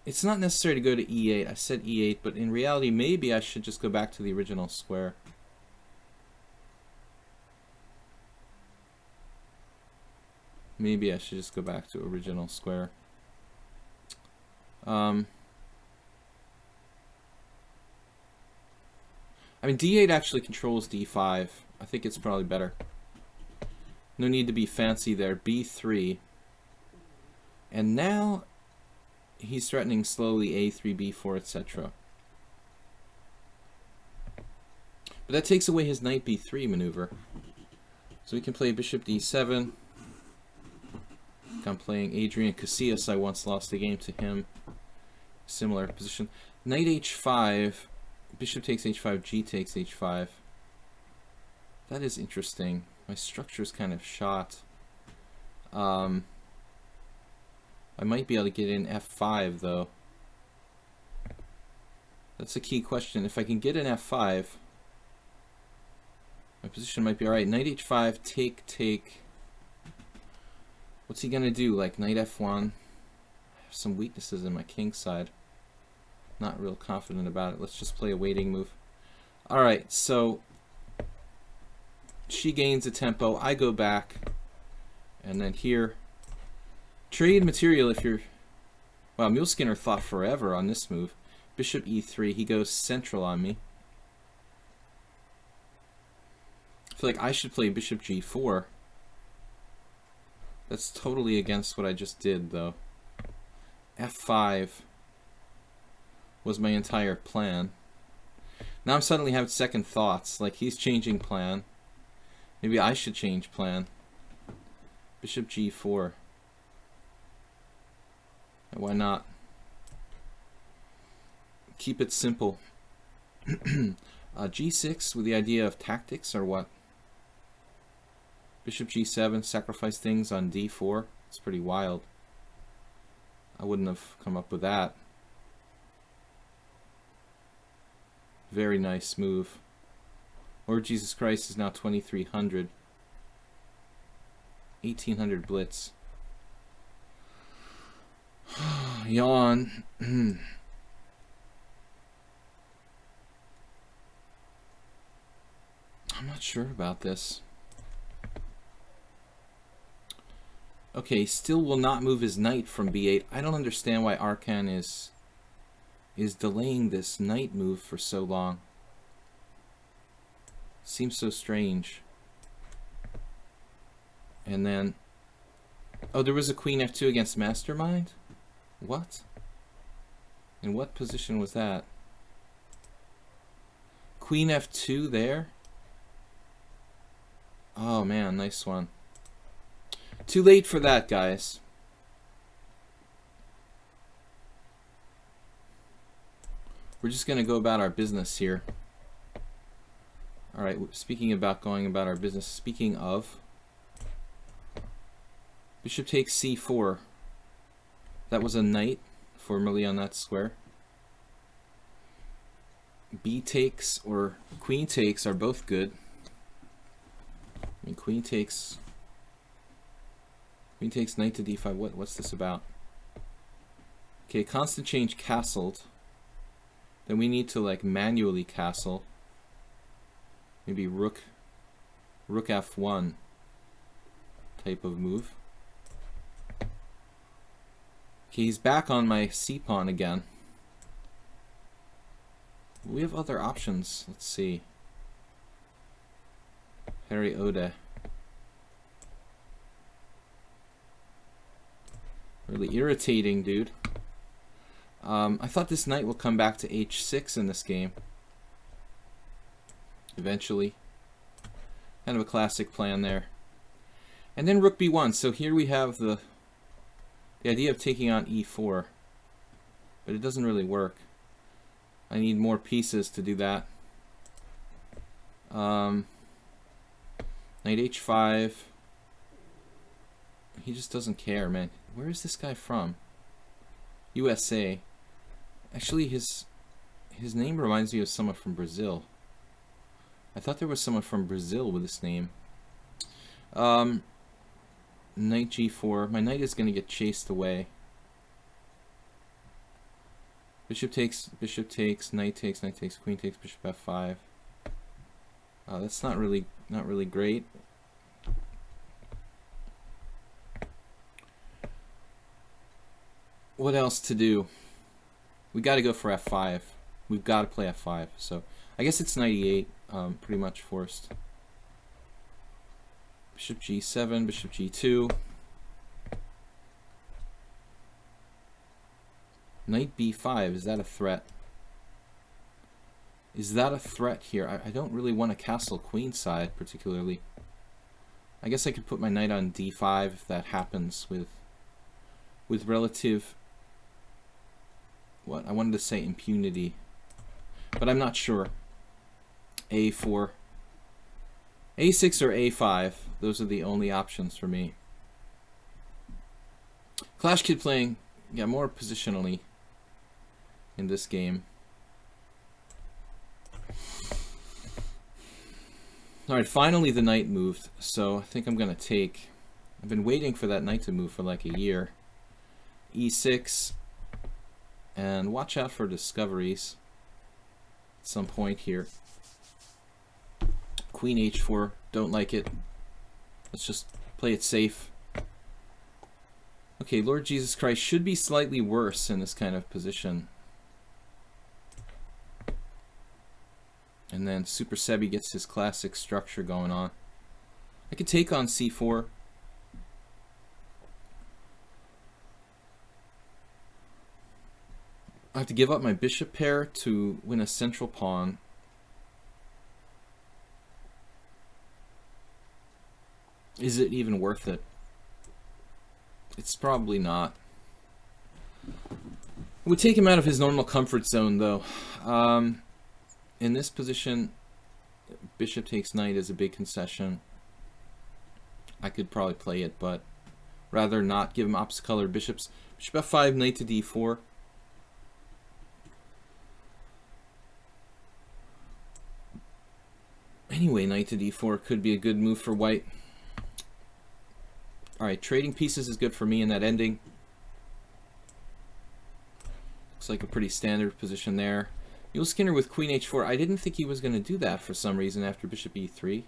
It's not necessary to go to e8. I said e8, but in reality, maybe I should just go back to the original square. Maybe I should just go back to original square. I mean, d8 actually controls d5. I think it's probably better. No need to be fancy there. b3. And now he's threatening slowly a3, b4, etc. But that takes away his knight b3 maneuver. So we can play bishop d7. I'm playing Adrian Casillas. I once lost a game to him. Similar position. Knight h5. Bishop takes h5. G takes h5. That is interesting. My structure is kind of shot. I might be able to get in f5 though. That's a key question. If I can get in f5, my position might be alright. Knight h5, take, take. What's he gonna do? Like knight f1? I have some weaknesses in my king side. Not real confident about it. Let's just play a waiting move. Alright, so she gains a tempo. I go back. And then here. Trade material if you're... Wow, Muleskinner thought forever on this move. Bishop e3. He goes central on me. I feel like I should play bishop g4. That's totally against what I just did, though. f5 was my entire plan. Now I'm suddenly having second thoughts. Like, he's changing plan. Maybe I should change plan. Bishop g4. Why not? Keep it simple. G6 with the idea of tactics, or what? Bishop g7, sacrifice things on d4. It's pretty wild. I wouldn't have come up with that. Very nice move. Lord Jesus Christ is now 2300. 1800 blitz. Yawn. I'm not sure about this. Okay, still will not move his knight from b8. I don't understand why Arkan is delaying this knight move for so long. Seems so strange. And then, oh, there was a queen f2 against Mastermind? What? In what position was that? Queen f2 there? Oh man, nice one. Too late for that, guys. We're just gonna go about our business here. Alright, speaking about going about our business, speaking of, bishop takes c4. That was a knight, formerly on that square. B takes or queen takes are both good. I mean, queen takes knight to d5. What's this about? Okay, constant change castled. Then we need to like manually castle. Maybe rook f1 type of move. Okay, he's back on my c-pawn again. We have other options. Let's see. Harry Ode. Really irritating, dude. I thought this knight will come back to h6 in this game. Eventually. Kind of a classic plan there. And then rook b1. So here we have the idea of taking on e4. But it doesn't really work. I need more pieces to do that. Knight h5. He just doesn't care, man. Where is this guy from? USA. Actually, his name reminds me of someone from Brazil. I thought there was someone from Brazil with this name. Knight g4. My knight is going to get chased away. Bishop takes, knight takes, queen takes, bishop f5. That's not really great. What else to do? We got to go for f5. We've got to play f5. So I guess it's 98, pretty much forced. Bishop g7, bishop g2. Knight b5, is that a threat? Is that a threat here? I don't really want to castle queenside particularly. I guess I could put my knight on d5 if that happens with relative, what? I wanted to say impunity, but I'm not sure. a4. a6 or a5, those are the only options for me. Clash Kid playing, yeah, more positionally in this game. Alright, finally the knight moved, so I think I'm going to take... I've been waiting for that knight to move for like a year. e6, and watch out for discoveries at some point here. Queen h4, don't like it. Let's just play it safe. Okay, Lord Jesus Christ should be slightly worse in this kind of position. And then Super Sebi gets his classic structure going on. I could take on c4. I have to give up my bishop pair to win a central pawn. Is it even worth it? It's probably not. It would take him out of his normal comfort zone, though. In this position, bishop takes knight is a big concession. I could probably play it, but rather not give him opposite colored bishops. Bishop f5, knight to d4. Anyway, knight to d4 could be a good move for white. Alright, trading pieces is good for me in that ending. Looks like a pretty standard position there. Mule Skinner with queen h4. I didn't think he was going to do that for some reason after bishop e3.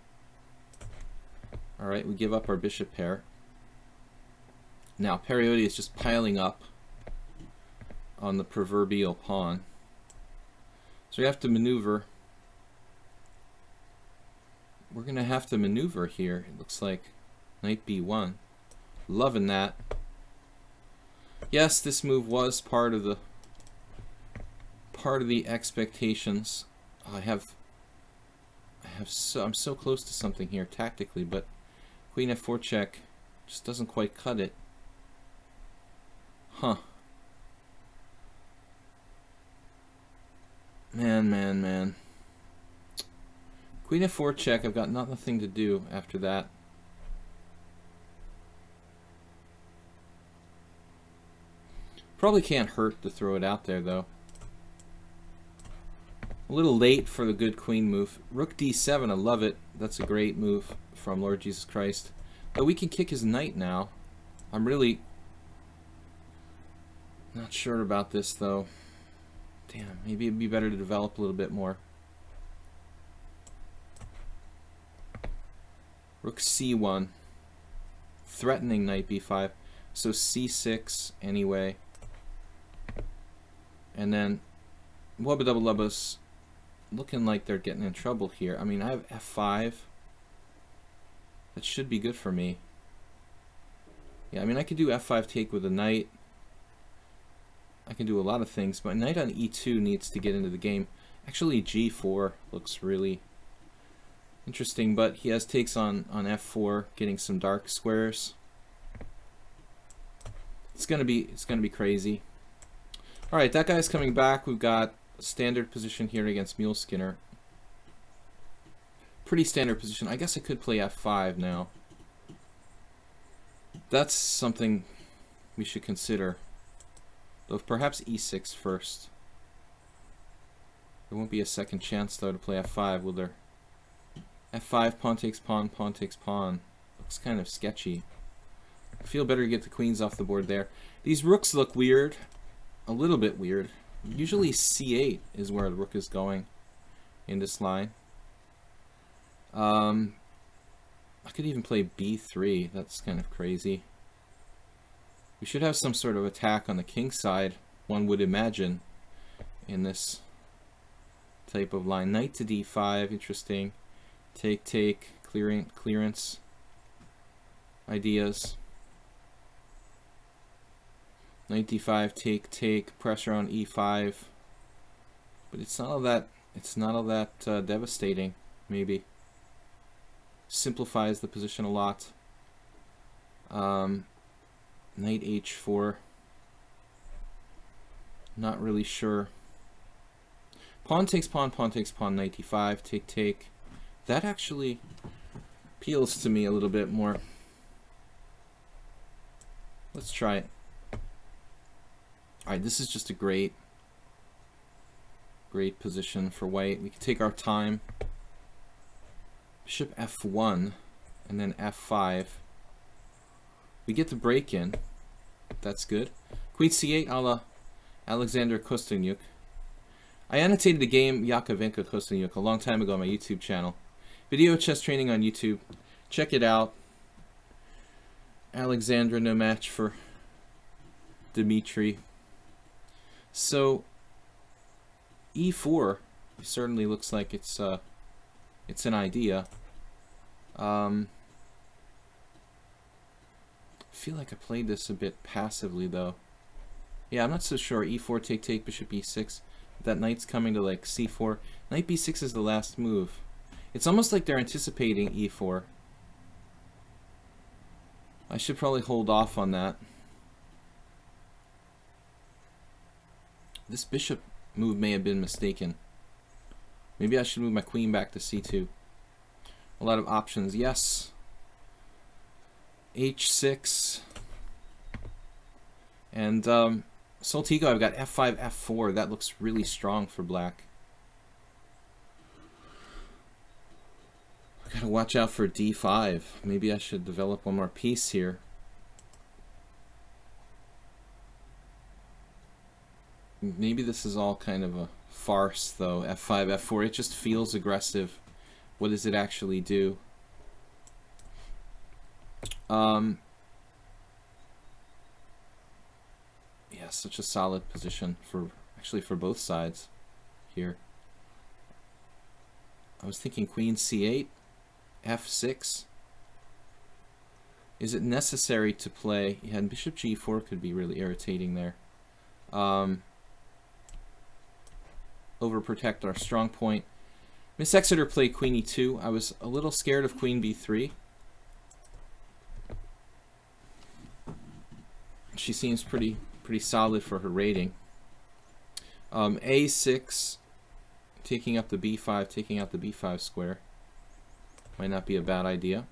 Alright, we give up our bishop pair. Now, Periotti is just piling up on the proverbial pawn. So we have to maneuver. We're going to have to maneuver here. It looks like knight b1. Loving that. Yes, this move was part of the expectations. I'm so close to something here tactically, but queen f4 check just doesn't quite cut it. Huh. Man. Queen f4 check, I've got nothing to do after that. Probably can't hurt to throw it out there, though. A little late for the good queen move. Rook d7, I love it. That's a great move from Lord Jesus Christ. But we can kick his knight now. I'm really not sure about this, though. Damn, maybe it'd be better to develop a little bit more. Rook c1. Threatening knight b5. So c6 anyway. And then Wubba Dubba Lubbas looking like they're getting in trouble here. I mean, I have f5. That should be good for me. Yeah, I mean, I could do f5 take with a knight. I can do a lot of things, but knight on e2 needs to get into the game. Actually, g4 looks really interesting, but he has takes on f4, getting some dark squares. It's gonna be crazy. All right, that guy's coming back. We've got a standard position here against Mule Skinner. Pretty standard position. I guess I could play f5 now. That's something we should consider. Though perhaps e6 first. There won't be a second chance, though, to play f5, will there? f5, pawn takes pawn, pawn takes pawn. Looks kind of sketchy. I feel better to get the queens off the board there. These rooks look weird. A little bit weird. Usually c8 is where the rook is going in this line. I could even play b3. That's kind of crazy. We should have some sort of attack on the king side, one would imagine, in this type of line. Knight to d5, interesting. Take, take, clearance ideas. Knight d5, take, take, pressure on e5. But it's not all that devastating, maybe. Simplifies the position a lot. Knight h4. Not really sure. Pawn takes pawn, pawn takes pawn, knight d5, take, take. That actually appeals to me a little bit more. Let's try it. Alright, this is just a great position for white. We can take our time. Bishop f1 and then f5. We get the break in. That's good. Queen c8 a la Alexander Kosteniuk. I annotated the game Yakovenko Kosteniuk a long time ago on my YouTube channel. Video chess training on YouTube. Check it out. Alexandra, no match for Dmitry. So e4 certainly looks like it's an idea. I feel like I played this a bit passively though. Yeah, I'm not so sure. e4, take, take, bishop e6. That knight's coming to like c4. Knight b6 is the last move. It's almost like they're anticipating e4. I should probably hold off on that. This bishop move may have been mistaken. Maybe I should move my queen back to c2. A lot of options. Yes. h6. And Soltigo, I've got f5, f4. That looks really strong for black. I gotta watch out for d5. Maybe I should develop one more piece here. Maybe this is all kind of a farce though. f5, f4. It just feels aggressive. What does it actually do? Yeah, such a solid position for both sides here. I was thinking queen c8, f6. Is it necessary to play? Yeah, and bishop g4 could be really irritating there. Overprotect our strong point. Miss Exeter played queen e2. I was a little scared of queen b3. She seems pretty solid for her rating. a6, taking up the b5, taking out the b5 square. Might not be a bad idea.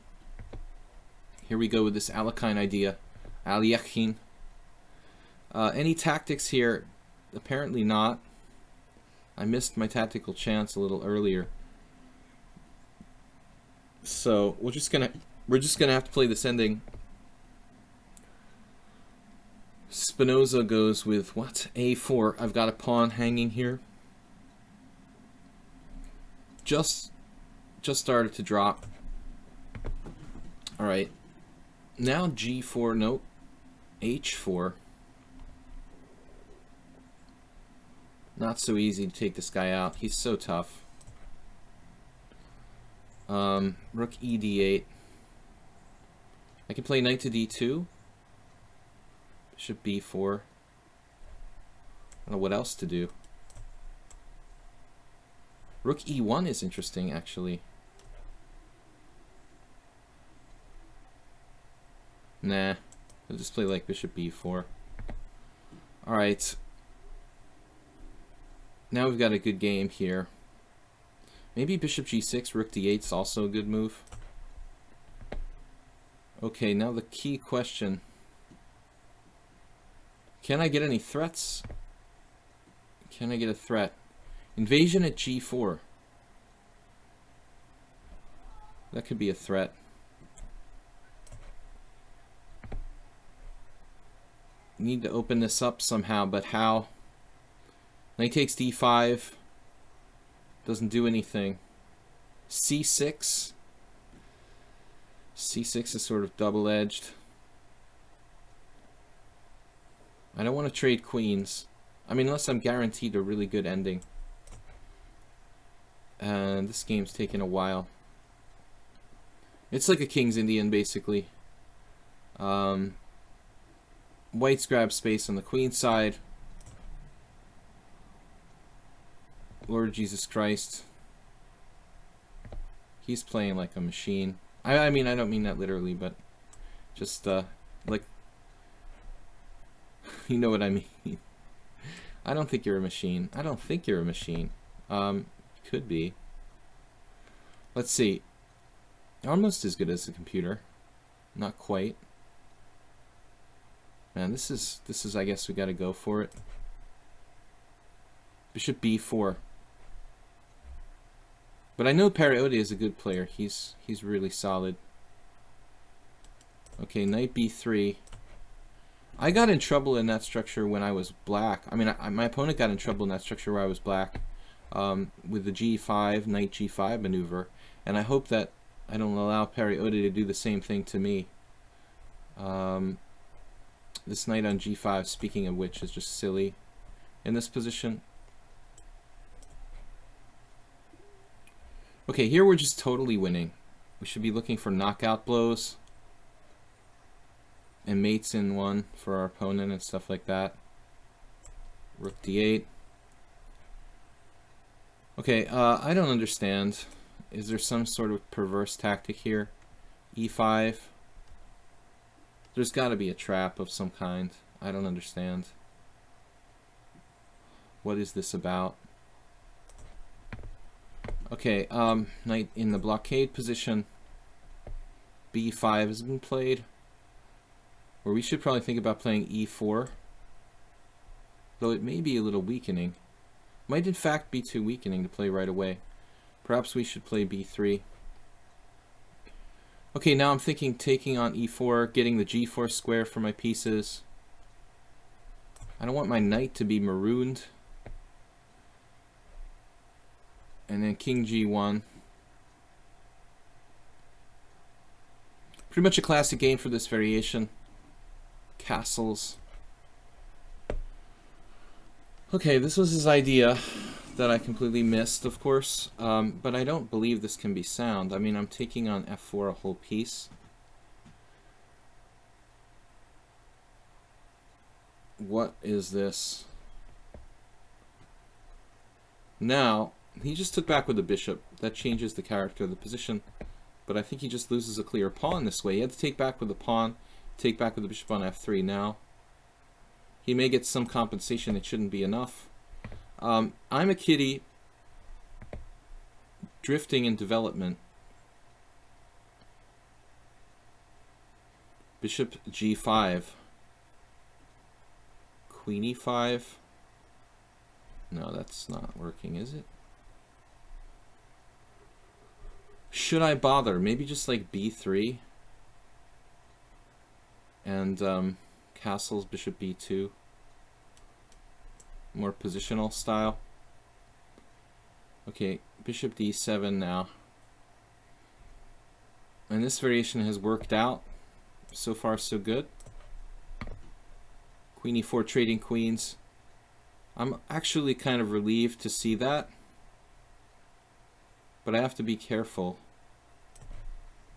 Here we go with this Alekhine idea. Alekhine. Any tactics here? Apparently not. I missed my tactical chance a little earlier. So we're just gonna have to play this ending. Spinoza goes with what? a4. I've got a pawn hanging here. Just started to drop. All right. Now g4. Nope. h4. Not so easy to take this guy out. He's so tough. Rook e d8. I can play knight to d2. Bishop b4. I don't know what else to do. Rook e1 is interesting, actually. Nah. I'll just play like bishop b4. Alright. Now we've got a good game here. Maybe bishop g6, rook d8 is also a good move. Okay, now the key question. Can I get any threats? Can I get a threat? Invasion at g4. That could be a threat. Need to open this up somehow, but how? Knight takes d5. Doesn't do anything. c6. c6 is sort of double-edged. I don't want to trade queens. I mean, unless I'm guaranteed a really good ending. And this game's taking a while. It's like a King's Indian, basically. White's grab space on the queen side. Lord Jesus Christ. He's playing like a machine. I mean, I don't mean that literally, but just, like, you know what I mean. I don't think you're a machine. I don't think you're a machine. Could be. Let's see. Almost as good as the computer. Not quite. Man, this is I guess we gotta go for it. Bishop b4. But I know Pariotti is a good player. He's really solid. Okay, knight b3. I got in trouble in that structure when I was black. I mean, my opponent got in trouble in that structure where I was black, with the g5, knight g5 maneuver. And I hope that I don't allow Pariotti to do the same thing to me. This knight on g5, speaking of which, is just silly in this position. Okay, here we're just totally winning. We should be looking for knockout blows and mates in one for our opponent and stuff like that. Rook d8. Okay, I don't understand. Is there some sort of perverse tactic here? e5. There's got to be a trap of some kind. I don't understand. What is this about? Okay, knight in the blockade position. b5 has been played. Or we should probably think about playing e4. Though it may be a little weakening. Might in fact be too weakening to play right away. Perhaps we should play b3. Okay, now I'm thinking taking on e4, getting the g4 square for my pieces. I don't want my knight to be marooned. And then king g1. Pretty much a classic game for this variation. Castles. Okay, this was his idea that I completely missed, of course, but I don't believe this can be sound. I mean, I'm taking on f4 a whole piece. What is this? Now, he just took back with the bishop. That changes the character of the position, but I think he just loses a clear pawn this way. He had to take back with the pawn, take back with the bishop on f3 now. He may get some compensation. It shouldn't be enough. I'm a kiddie drifting in development. Bishop g5. Queen e5. No, that's not working, is it? Should I bother? Maybe just like b3. And castles, bishop b2. More positional style. Okay, bishop d7 now. And this variation has worked out. So far, so good. Queen e4 trading queens. I'm actually kind of relieved to see that. But I have to be careful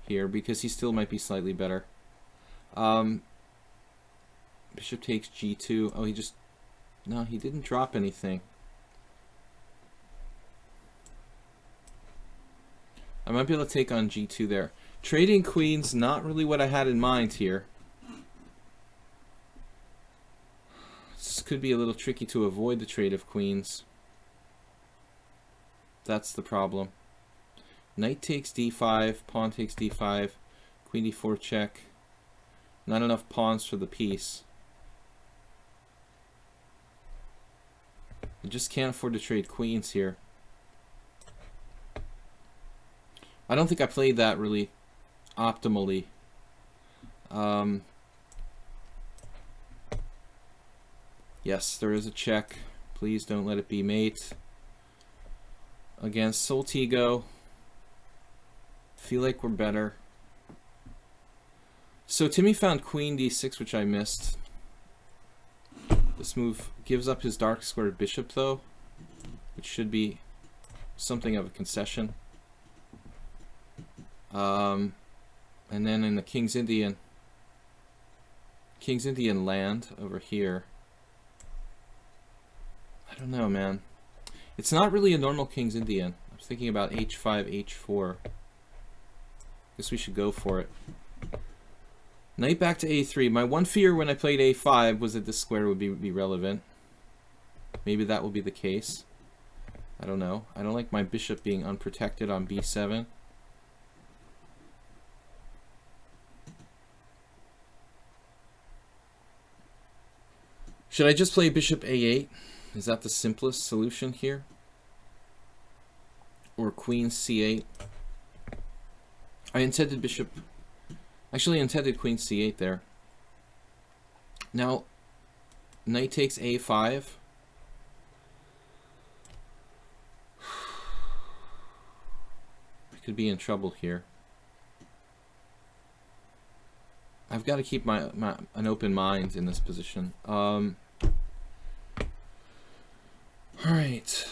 here because he still might be slightly better. Bishop takes g2. Oh, he just... No, he didn't drop anything. I might be able to take on g2 there. Trading queens, not really what I had in mind here. This could be a little tricky to avoid the trade of queens. That's the problem. Knight takes d5, pawn takes d5, queen d4 check. Not enough pawns for the piece. I just can't afford to trade queens here. I don't think I played that really optimally. Yes, there is a check. Please don't let it be mate. Against Soltigo. Feel like we're better. So Timmy found queen d6, which I missed. This move gives up his dark squared bishop, though, which should be something of a concession. And then in the King's Indian land over here. I don't know, man. It's not really a normal King's Indian. I was thinking about h5, h4. Guess we should go for it. Knight back to a3. My one fear when I played a5 was that this square would be relevant. Maybe that will be the case. I don't know. I don't like my bishop being unprotected on b7. Should I just play bishop a8? Is that the simplest solution here? Or queen c8? I intended bishop... Actually, I intended queen c8 there. Now, knight takes a5. I could be in trouble here. I've got to keep an open mind in this position. Alright.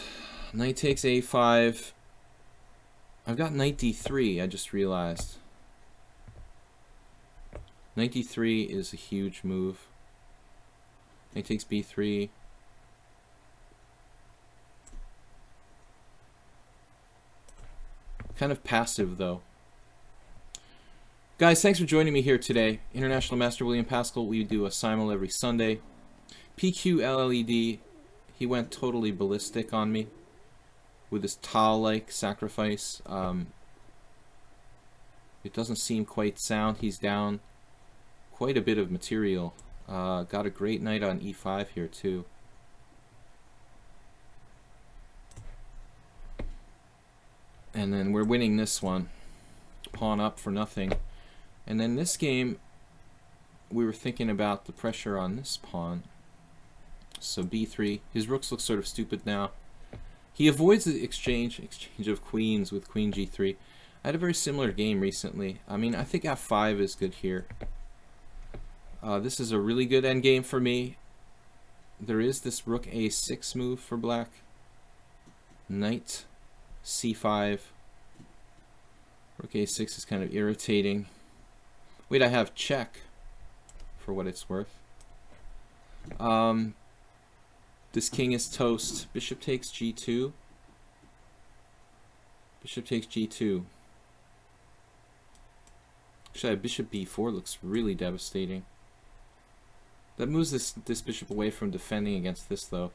Knight takes a5. I've got knight d3, I just realized. Knight d3 is a huge move. Knight takes b3. Kind of passive, though. Guys, thanks for joining me here today. International Master William Paschall. We do a simul every Sunday. PQLLED. He went totally ballistic on me with his Tal-like sacrifice. It doesn't seem quite sound. He's down quite a bit of material. Got a great knight on e5 here too. And then we're winning this one. Pawn up for nothing. And then this game, we were thinking about the pressure on this pawn. So b3. His rooks look sort of stupid now. He avoids the exchange of queens with queen g3. I had a very similar game recently. I mean, I think f5 is good here. This is a really good endgame for me. There is this rook a6 move for black. Knight c5. Rook a6 is kind of irritating. Wait, I have check for what it's worth. This king is toast. Bishop takes g2. Bishop takes g2. Actually, bishop b4 looks really devastating. That moves this bishop away from defending against this, though.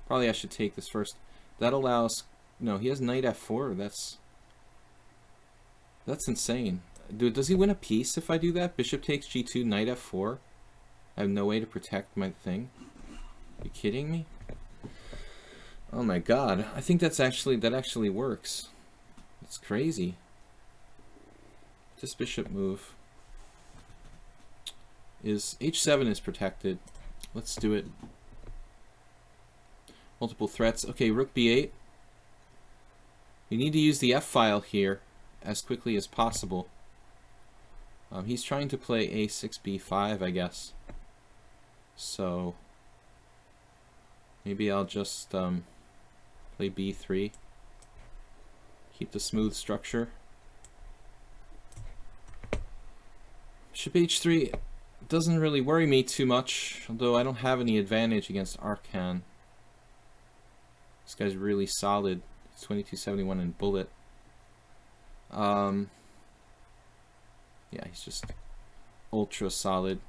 Probably I should take this first. That allows... No, he has knight f4. That's insane. Dude, does he win a piece if I do that? Bishop takes g2, knight f4. I have no way to protect my thing. Are you kidding me? Oh my god. I think that actually works. It's crazy. This bishop move is h7 is protected. Let's do it. Multiple threats. Okay, rook b8. You need to use the f file here as quickly as possible. He's trying to play a6 b5, I guess. So maybe I'll just play b3. Keep the smooth structure. Bishop h3 doesn't really worry me too much, although I don't have any advantage against Arcan. This guy's really solid. It's 2271 in bullet. Yeah, he's just ultra solid.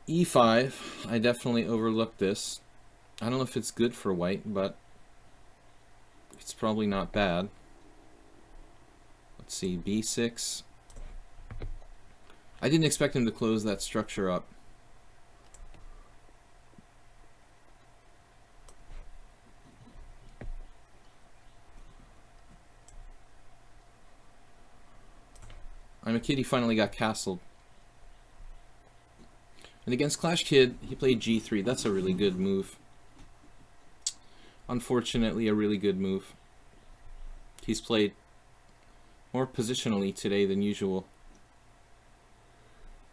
e5, I definitely overlooked this. I don't know if it's good for white, but it's probably not bad. Let's see, b6. I didn't expect him to close that structure up. I'm a kid, he finally got castled. And And against Clash Kid, he played g3. That's a really good move. Unfortunately, a really good move. He's played more positionally today than usual.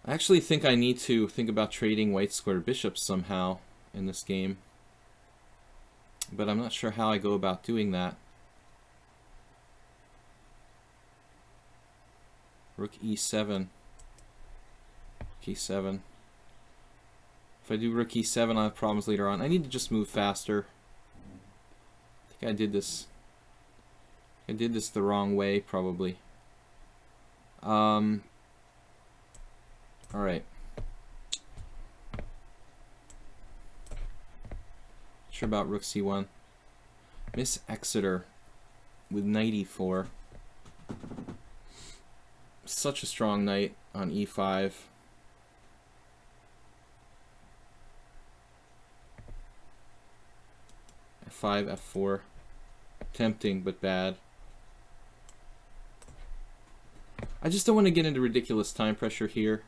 I actually think I need to think about trading white square bishops somehow in this game. But I'm not sure how I go about doing that. Rook e7. e7. If I do rook e7, I'll have problems later on. I need to just move faster. I think I did this. I did this the wrong way, probably. Alright. Sure about rook c1. Miss Exeter with knight e4. Such a strong knight on e5. f5, f4. Tempting, but bad. I just don't want to get into ridiculous time pressure here.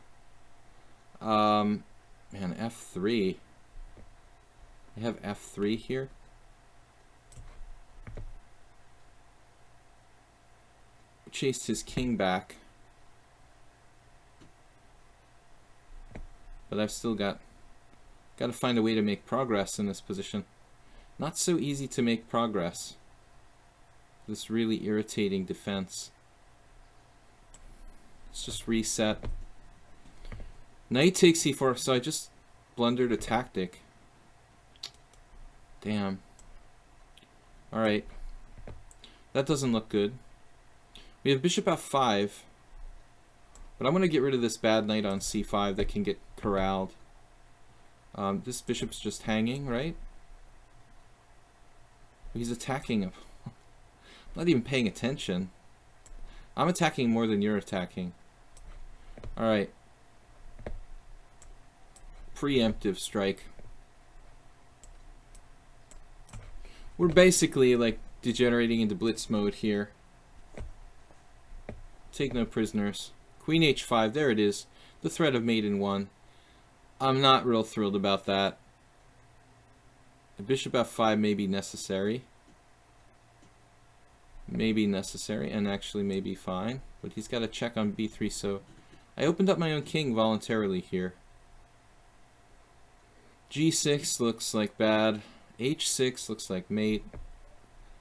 Man, f3. I have f3 here. Chased his king back. But I've still got to find a way to make progress in this position. Not so easy to make progress. This really irritating defense. Let's just reset. Knight takes c4, so I just blundered a tactic. Damn. Alright. That doesn't look good. We have bishop f5. But I'm going to get rid of this bad knight on c5 that can get corralled. This bishop's just hanging, right? He's attacking him. I'm not even paying attention. I'm attacking more than you're attacking. Alright. Preemptive strike. We're basically like degenerating into blitz mode here. Take no prisoners. Queen h5, there it is. The threat of mate in 1. I'm not real thrilled about that. The bishop f5 may be necessary. Maybe necessary, and actually may be fine. But he's got a check on b3, so I opened up my own king voluntarily here. g6 looks like bad. h6 looks like mate.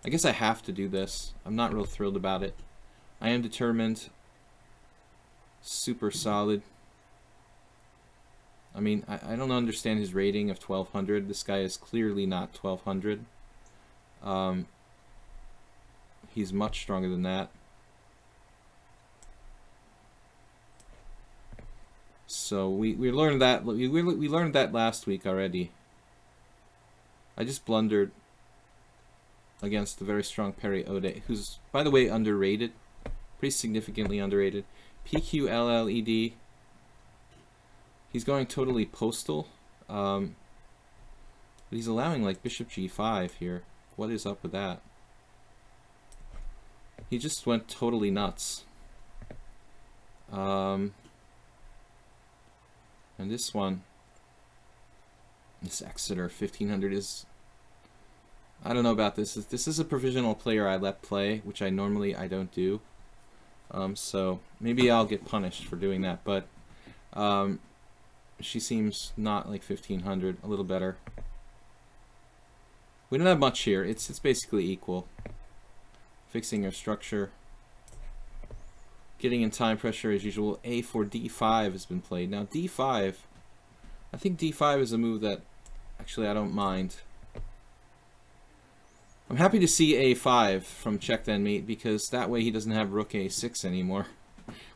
I guess I have to do this. I'm not real thrilled about it. I am determined. Super solid. I mean, I don't understand his rating of 1200. This guy is clearly not 1200. He's much stronger than that. So we learned that we learned that last week already. I just blundered against the very strong Perry Ode, who's, by the way, underrated, pretty significantly underrated. PQLLED. He's going totally postal. But he's allowing like bishop g5 here. What is up with that? He just went totally nuts. And this one, this Exeter 1500 is, I don't know about this. This is a provisional player I let play, which I normally don't do. So maybe I'll get punished for doing that. But she seems not like 1500, a little better. We don't have much here. It's basically equal. Fixing our structure. Getting in time pressure as usual. A for d5 has been played. Now d5, I think d5 is a move that actually I don't mind. I'm happy to see a5 from check then mate, because that way he doesn't have rook a6 anymore,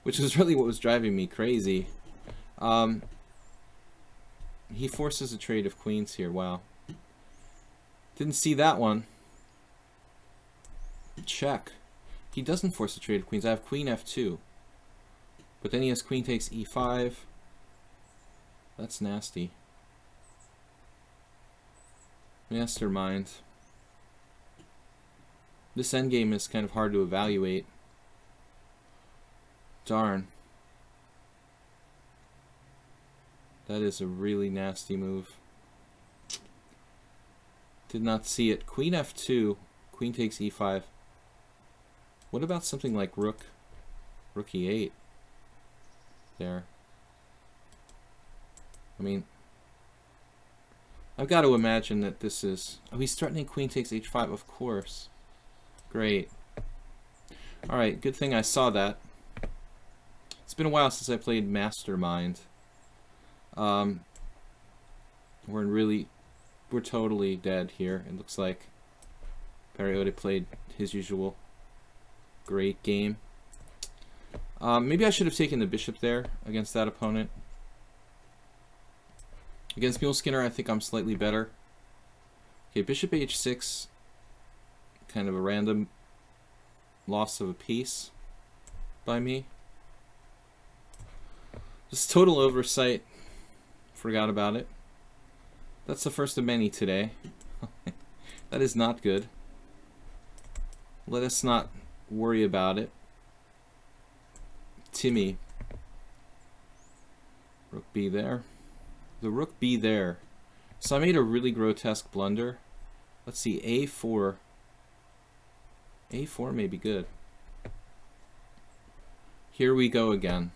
which is really what was driving me crazy. He forces a trade of queens here. Wow. Didn't see that one. Check. He doesn't force a trade of queens. I have queen f2. But then he has queen takes e5. That's nasty. Mastermind. This endgame is kind of hard to evaluate. Darn. That is a really nasty move. Did not see it. Queen f2. Queen takes e5. What about something like rook e8? There. I mean, I've got to imagine that this is... Oh, he's threatening queen takes h5, of course. Great. Alright, good thing I saw that. It's been a while since I played Mastermind. We're totally dead here, it looks like. Perioda played his usual great game. Maybe I should have taken the bishop there against that opponent. Against Mule Skinner, I think I'm slightly better. Okay, bishop h6. Kind of a random loss of a piece by me. Just total oversight. Forgot about it. That's the first of many today. That is not good. Let us not worry about it. Timmy. Rook b there. The rook b there. So I made a really grotesque blunder. Let's see, a4. a4 may be good. Here we go again.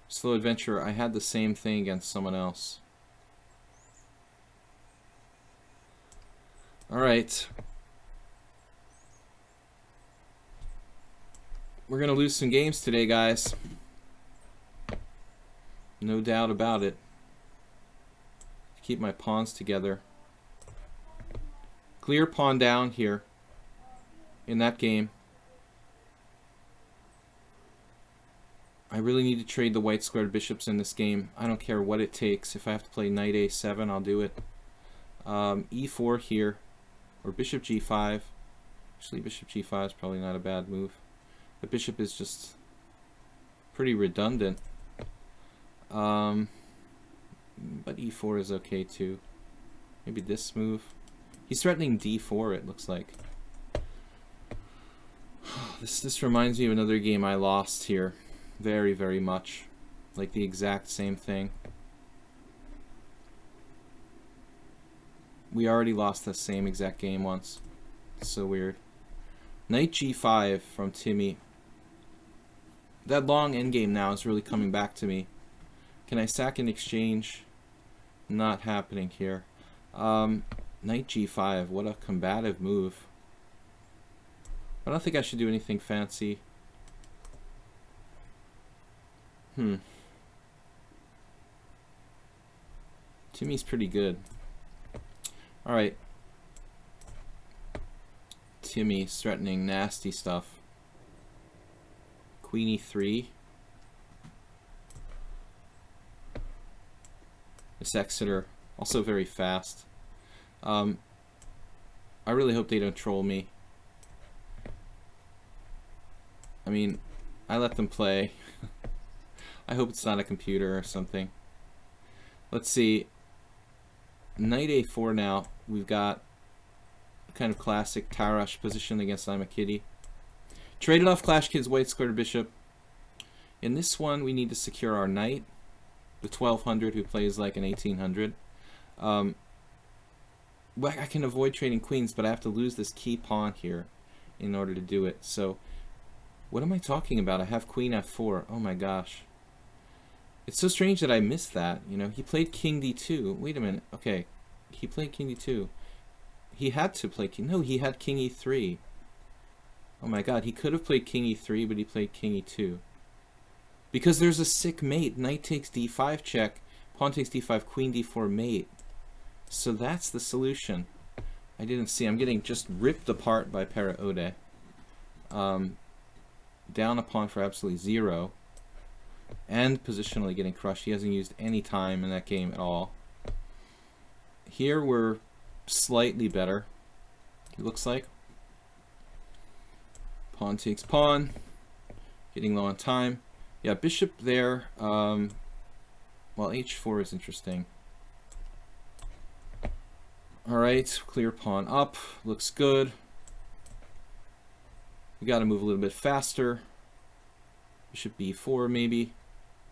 Slow Adventure, I had the same thing against someone else. Alright. We're going to lose some games today, guys. No doubt about it. Keep my pawns together. Clear pawn down here in that game. I really need to trade the white squared bishops in this game. I don't care what it takes. If I have to play knight a7, I'll do it. e4 here, or bishop g5. Actually, bishop g5 is probably not a bad move. The bishop is just pretty redundant. But e4 is okay too. Maybe this move. He's threatening d4, it looks like. This reminds me of another game I lost here. Very, very much. Like the exact same thing. We already lost the same exact game once. It's so weird. Knight g5 from Timmy. That long endgame now is really coming back to me. Can I sack in exchange? Not happening here. Knight g5. What a combative move. I don't think I should do anything fancy. Timmy's pretty good. Alright. Timmy's threatening nasty stuff. Queen e3. This Exeter, also very fast. I really hope they don't troll me. I mean, I let them play. I hope it's not a computer or something. Let's see. Knight a4 now. We've got a kind of classic Tarash position against I'm a Kitty. Traded off Clash Kids white squared bishop. In this one, we need to secure our knight. The 1200 who plays like an 1800. Well, I can avoid trading queens, but I have to lose this key pawn here in order to do it. So, what am I talking about? I have queen f4. Oh my gosh. It's so strange that I missed that. You know, he played king d2. Wait a minute. Okay, he played king d2. He had to play king. No, he had king e3. Oh my god, he could have played king e3, but he played king e2. Because there's a sick mate. Knight takes d5 check. Pawn takes d5, queen d4 mate. So that's the solution. I didn't see. I'm getting just ripped apart by Perioda. Down a pawn for absolutely zero. And positionally getting crushed. He hasn't used any time in that game at all. Here we're slightly better, it looks like. Pawn takes pawn. Getting low on time. Yeah, bishop there. Well, h4 is interesting. Alright, clear pawn up. Looks good. We gotta move a little bit faster. Bishop b4 maybe.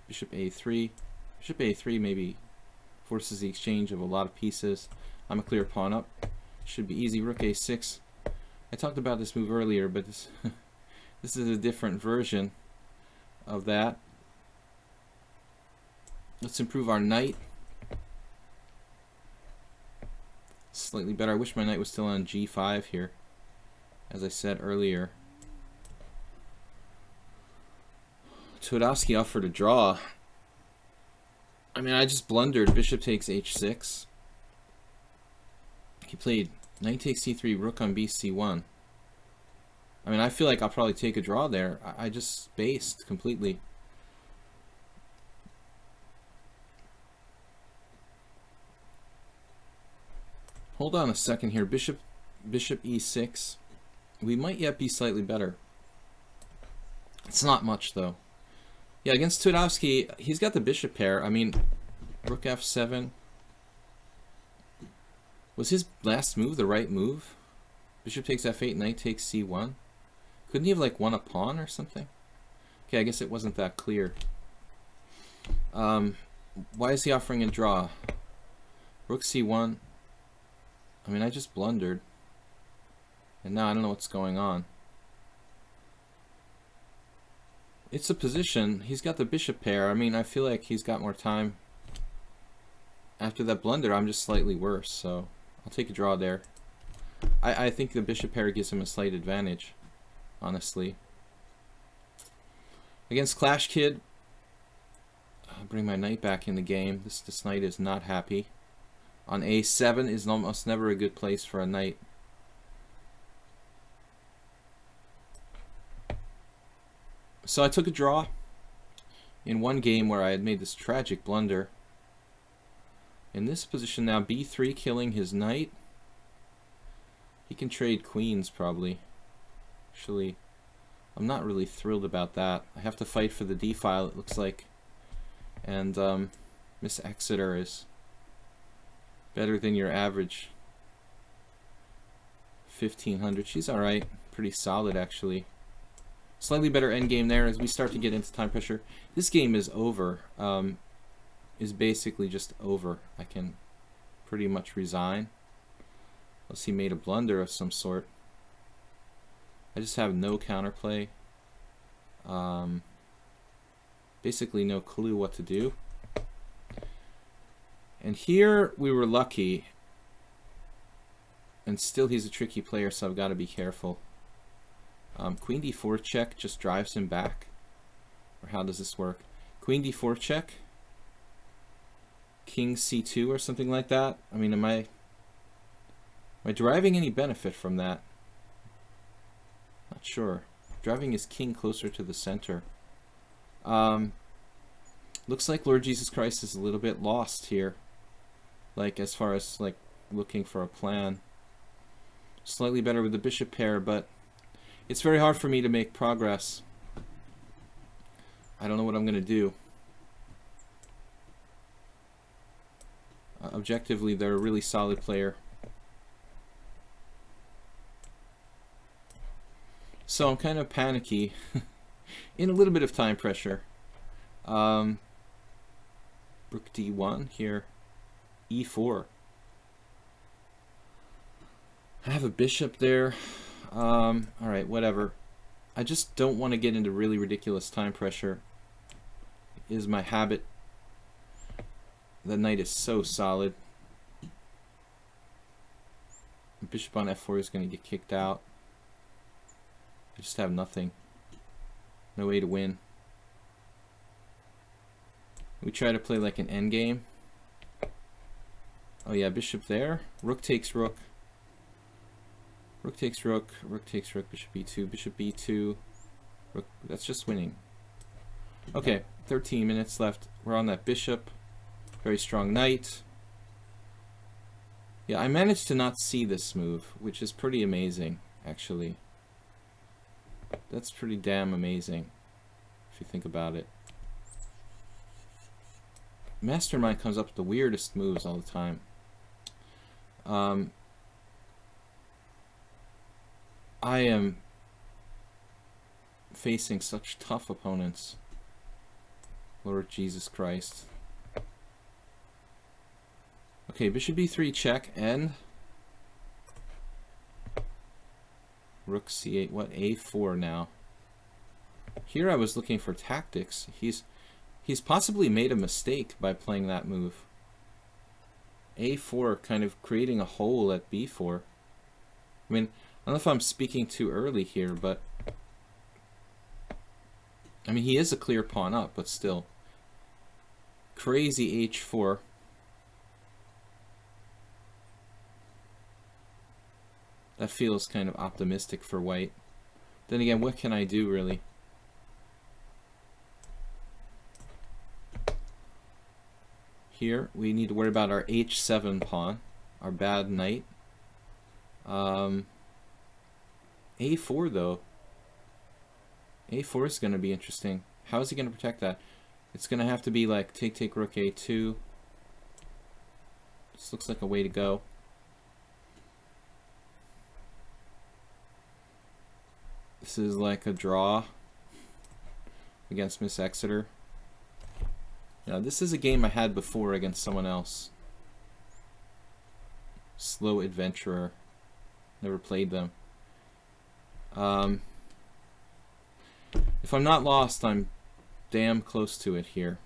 Bishop a3. Bishop a3 maybe forces the exchange of a lot of pieces. I'm a clear pawn up. Should be easy. Rook a6. I talked about this move earlier, but this this is a different version of that. Let's improve our knight. Slightly better. I wish my knight was still on g5 here, as I said earlier. Twardowski offered a draw. I mean, I just blundered. Bishop takes h6. He played knight takes c3, rook on b c1. I mean, I feel like I'll probably take a draw there. I just spaced completely. Hold on a second here. Bishop e6. We might yet be slightly better. It's not much though. Yeah, against Twardowski, he's got the bishop pair. I mean, rook f7. Was his last move the right move? Bishop takes f8, knight takes c1. Couldn't he have like won a pawn or something? Okay, I guess it wasn't that clear. Why is he offering a draw? Rook c1. I mean, I just blundered. And now I don't know what's going on. It's a position. He's got the bishop pair. I mean, I feel like he's got more time. After that blunder, I'm just slightly worse, so I'll take a draw there. I think the bishop pair gives him a slight advantage, honestly. Against Clash Kid, I'll bring my knight back in the game. This knight is not happy. On a7 is almost never a good place for a knight. So I took a draw in one game where I had made this tragic blunder. In this position now, b3 killing his knight. He can trade queens probably. Actually, I'm not really thrilled about that. I have to fight for the d file, it looks like. And Miss Exeter is better than your average 1500. She's alright. Pretty solid actually. Slightly better endgame there as we start to get into time pressure. This game is over. Is basically just over. I can pretty much resign. Unless he made a blunder of some sort. I just have no counterplay. Basically no clue what to do. And here we were lucky. And still he's a tricky player, so I've got to be careful. Queen d4 check just drives him back. Or how does this work? Queen d4 check. King c2 or something like that. I mean, am I deriving any benefit from that? Not sure. Driving his king closer to the center. Looks like Lord Jesus Christ is a little bit lost here. Like, as far as, like, looking for a plan. Slightly better with the bishop pair, but it's very hard for me to make progress. I don't know what I'm going to do. Objectively, they're a really solid player. So I'm kind of panicky. In a little bit of time pressure. Rook d1 here. e4. I have a bishop there. Alright, whatever. I just don't want to get into really ridiculous time pressure. It is my habit. The knight is so solid. Bishop on f4 is going to get kicked out. I just have nothing. No way to win. We try to play like an endgame. Oh yeah, bishop there. Rook takes rook. Rook takes rook. Rook takes rook. Bishop b2. Bishop b2. Rook. That's just winning. Okay, 13 minutes left. We're on that bishop. Very strong knight. Yeah, I managed to not see this move, which is pretty amazing, actually. That's pretty damn amazing, if you think about it. Mastermind comes up with the weirdest moves all the time. I am facing such tough opponents. Lord Jesus Christ. Okay, bishop b3 check, and rook c8. What? a4 now. Here I was looking for tactics. He's possibly made a mistake by playing that move. a4 kind of creating a hole at b4. I mean, I don't know if I'm speaking too early here, but I mean, he is a clear pawn up, but still. Crazy h4. That feels kind of optimistic for white. Then again, what can I do, really? Here, we need to worry about our h7 pawn, our bad knight. A4, though. a4 is going to be interesting. How is he going to protect that? It's going to have to be like take rook a2. This looks like a way to go. This is like a draw against Miss Exeter. Now, this is a game I had before against someone else. Slow Adventurer. Never played them. If I'm not lost, I'm damn close to it here.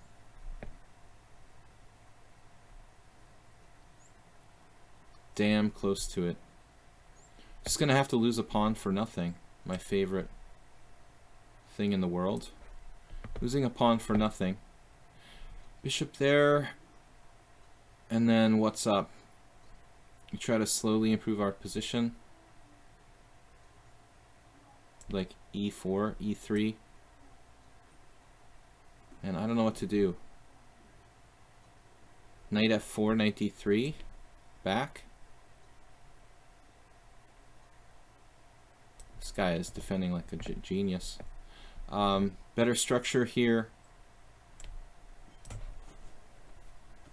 Damn close to it. Just gonna have to lose a pawn for nothing. My favorite thing in the world. Losing a pawn for nothing. Bishop there. And then what's up? We try to slowly improve our position. Like e4, e3. And I don't know what to do. Knight f4, knight d3. Back. This guy is defending like a genius. Better structure here.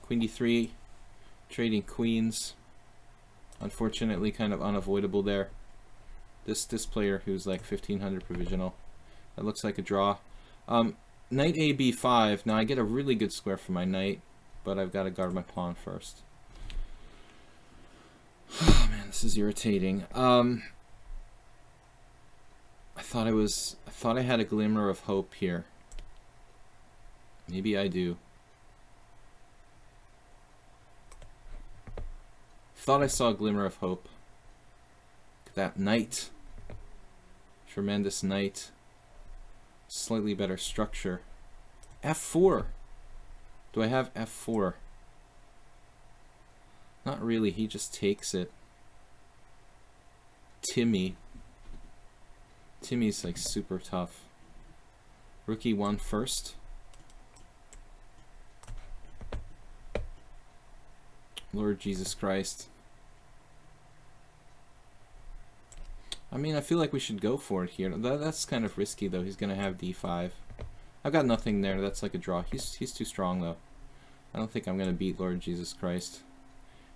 Queen d3. Trading queens. Unfortunately, kind of unavoidable there. This player who's like 1500 provisional. That looks like a draw. Knight a b5. Now I get a really good square for my knight, but I've got to guard my pawn first. Oh man, this is irritating. I thought I had a glimmer of hope here. Maybe I do. Thought I saw a glimmer of hope. Look at that knight. Tremendous knight. Slightly better structure. f4. Do I have f4? Not really. He just takes it. Timmy's like super tough. Rook e1 first. Lord Jesus Christ. I mean, I feel like we should go for it here. That's kind of risky, though. He's going to have d5. I've got nothing there. That's like a draw. He's too strong, though. I don't think I'm going to beat Lord Jesus Christ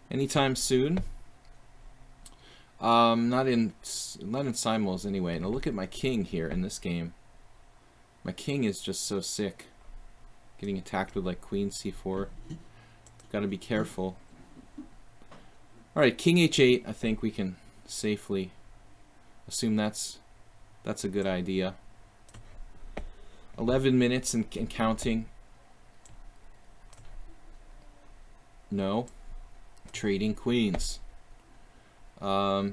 anytime soon. Not in simuls anyway. Now look at my king here in this game. My king is just so sick. Getting attacked with like queen c4. Got to be careful. All right, king h8. I think we can safely assume that's a good idea. 11 minutes and counting. No. Trading queens. Yeah,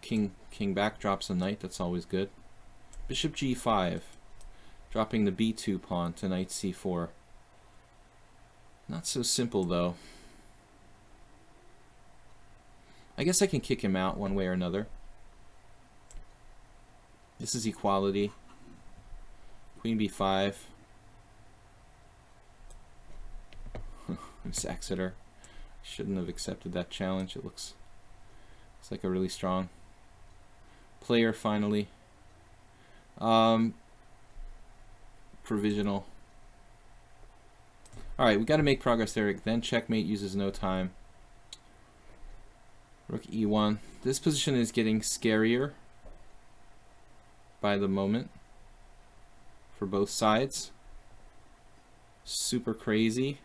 king back drops a knight. That's always good. Bishop g5. Dropping the b2 pawn to knight c4. Not so simple, though. I guess I can kick him out one way or another. This is equality. Queen b5. Miss Exeter. Shouldn't have accepted that challenge. It looks like a really strong player finally. Provisional. Alright, we got to make progress there. Then checkmate uses no time. Rook e1. This position is getting scarier by the moment for both sides. Super crazy.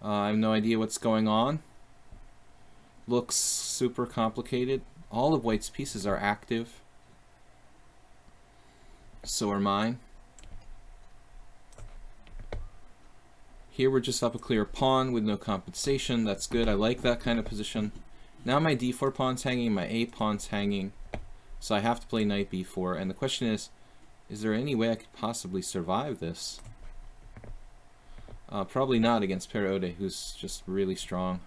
I have no idea what's going on. Looks super complicated. All of white's pieces are active. So are mine. Here we're just up a clear pawn with no compensation. That's good. I like that kind of position. Now my d4 pawn's hanging, my a pawn's hanging. So I have to play knight b4. And the question is there any way I could possibly survive this? Probably not against Perode, who's just really strong.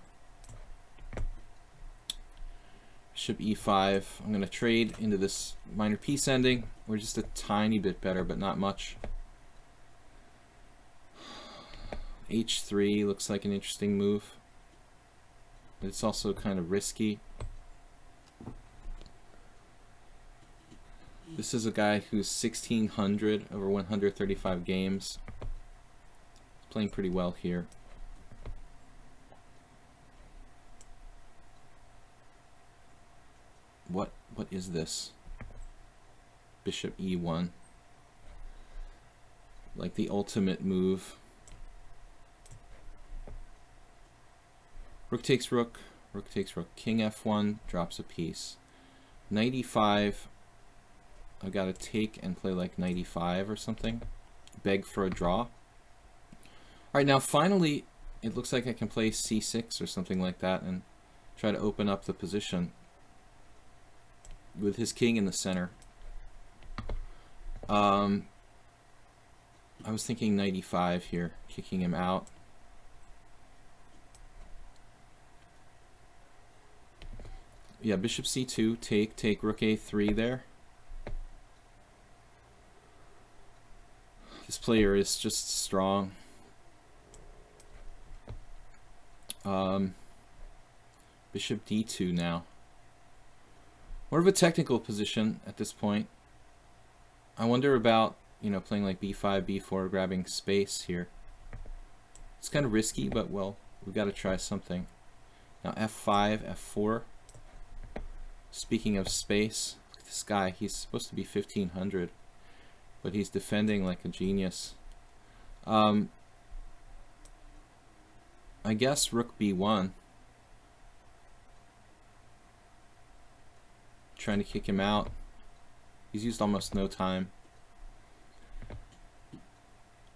Bishop e5. I'm going to trade into this minor piece ending. We're just a tiny bit better, but not much. h3 looks like an interesting move. But it's also kind of risky. This is a guy who's 1600 over 135 games. Playing pretty well here. What is this? Bishop e1. Like the ultimate move. Rook takes rook, rook takes rook. King f1 drops a piece. Knight e5. I've got to take and play like knight e5 or something. Beg for a draw. Alright, now finally it looks like I can play c6 or something like that and try to open up the position with his king in the center. I was thinking knight e5 here, kicking him out. Yeah, bishop c2, take rook a3 there. This player is just strong. Bishop d2 now. More of a technical position at this point. I wonder about, you know, playing like b5, b4, grabbing space here. It's kind of risky, but well, we've got to try something. Now f5, f4. Speaking of space, look at this guy. He's supposed to be 1500, but he's defending like a genius. I guess rook b1. Trying to kick him out. He's used almost no time.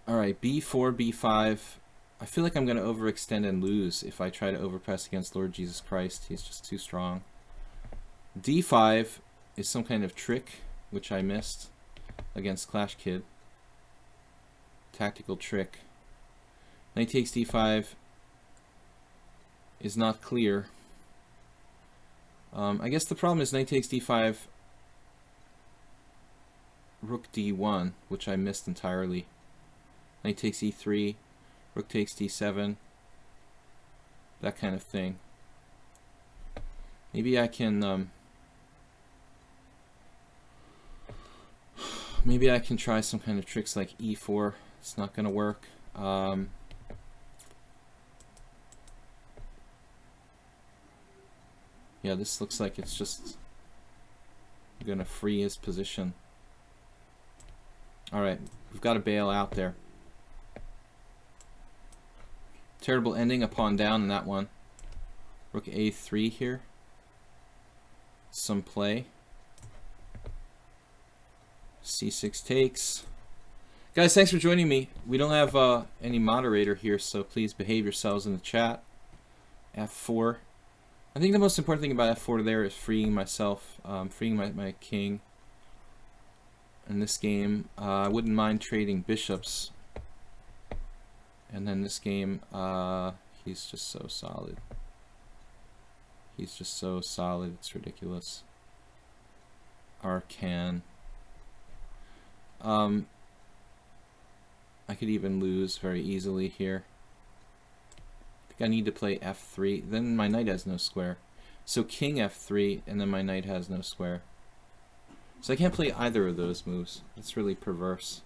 Alright, b4, b5. I feel like I'm going to overextend and lose if I try to overpress against Lord Jesus Christ. He's just too strong. d5 is some kind of trick, which I missed against Clash Kid. Tactical trick. Knight takes d5 is not clear. I guess the problem is knight takes d5, rook d1, which I missed entirely. Knight takes e3, rook takes d7, that kind of thing. Maybe I can try some kind of tricks like e4. It's not going to work. Yeah, this looks like it's just going to free his position. Alright, we've got to bail out there. Terrible ending, a pawn down in that one. Rook a3 here. Some play. c6 takes. Guys, thanks for joining me. We don't have any moderator here, so please behave yourselves in the chat. f4. I think the most important thing about f4 there is freeing myself, freeing my king in this game. I wouldn't mind trading bishops. And then this game, he's just so solid. He's just so solid, it's ridiculous. Arcan. I could even lose very easily here. I think I need to play f3. Then my knight has no square. So king f3, and then my knight has no square. So I can't play either of those moves. It's really perverse.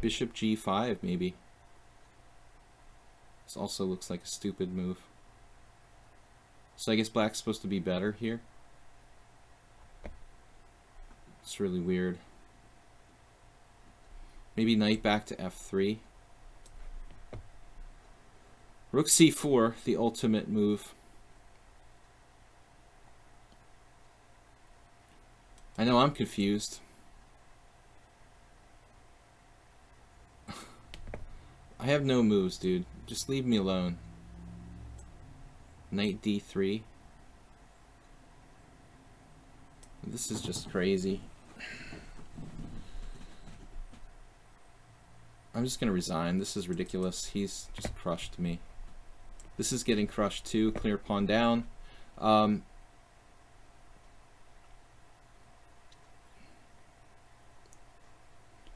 Bishop g5, maybe. This also looks like a stupid move. So I guess black's supposed to be better here. It's really weird. Maybe knight back to f3. Rook c4, the ultimate move. I know I'm confused. I have no moves, dude. Just leave me alone. Knight d3. This is just crazy. I'm just gonna resign. This is ridiculous. He's just crushed me. This is getting crushed too. Clear pawn down.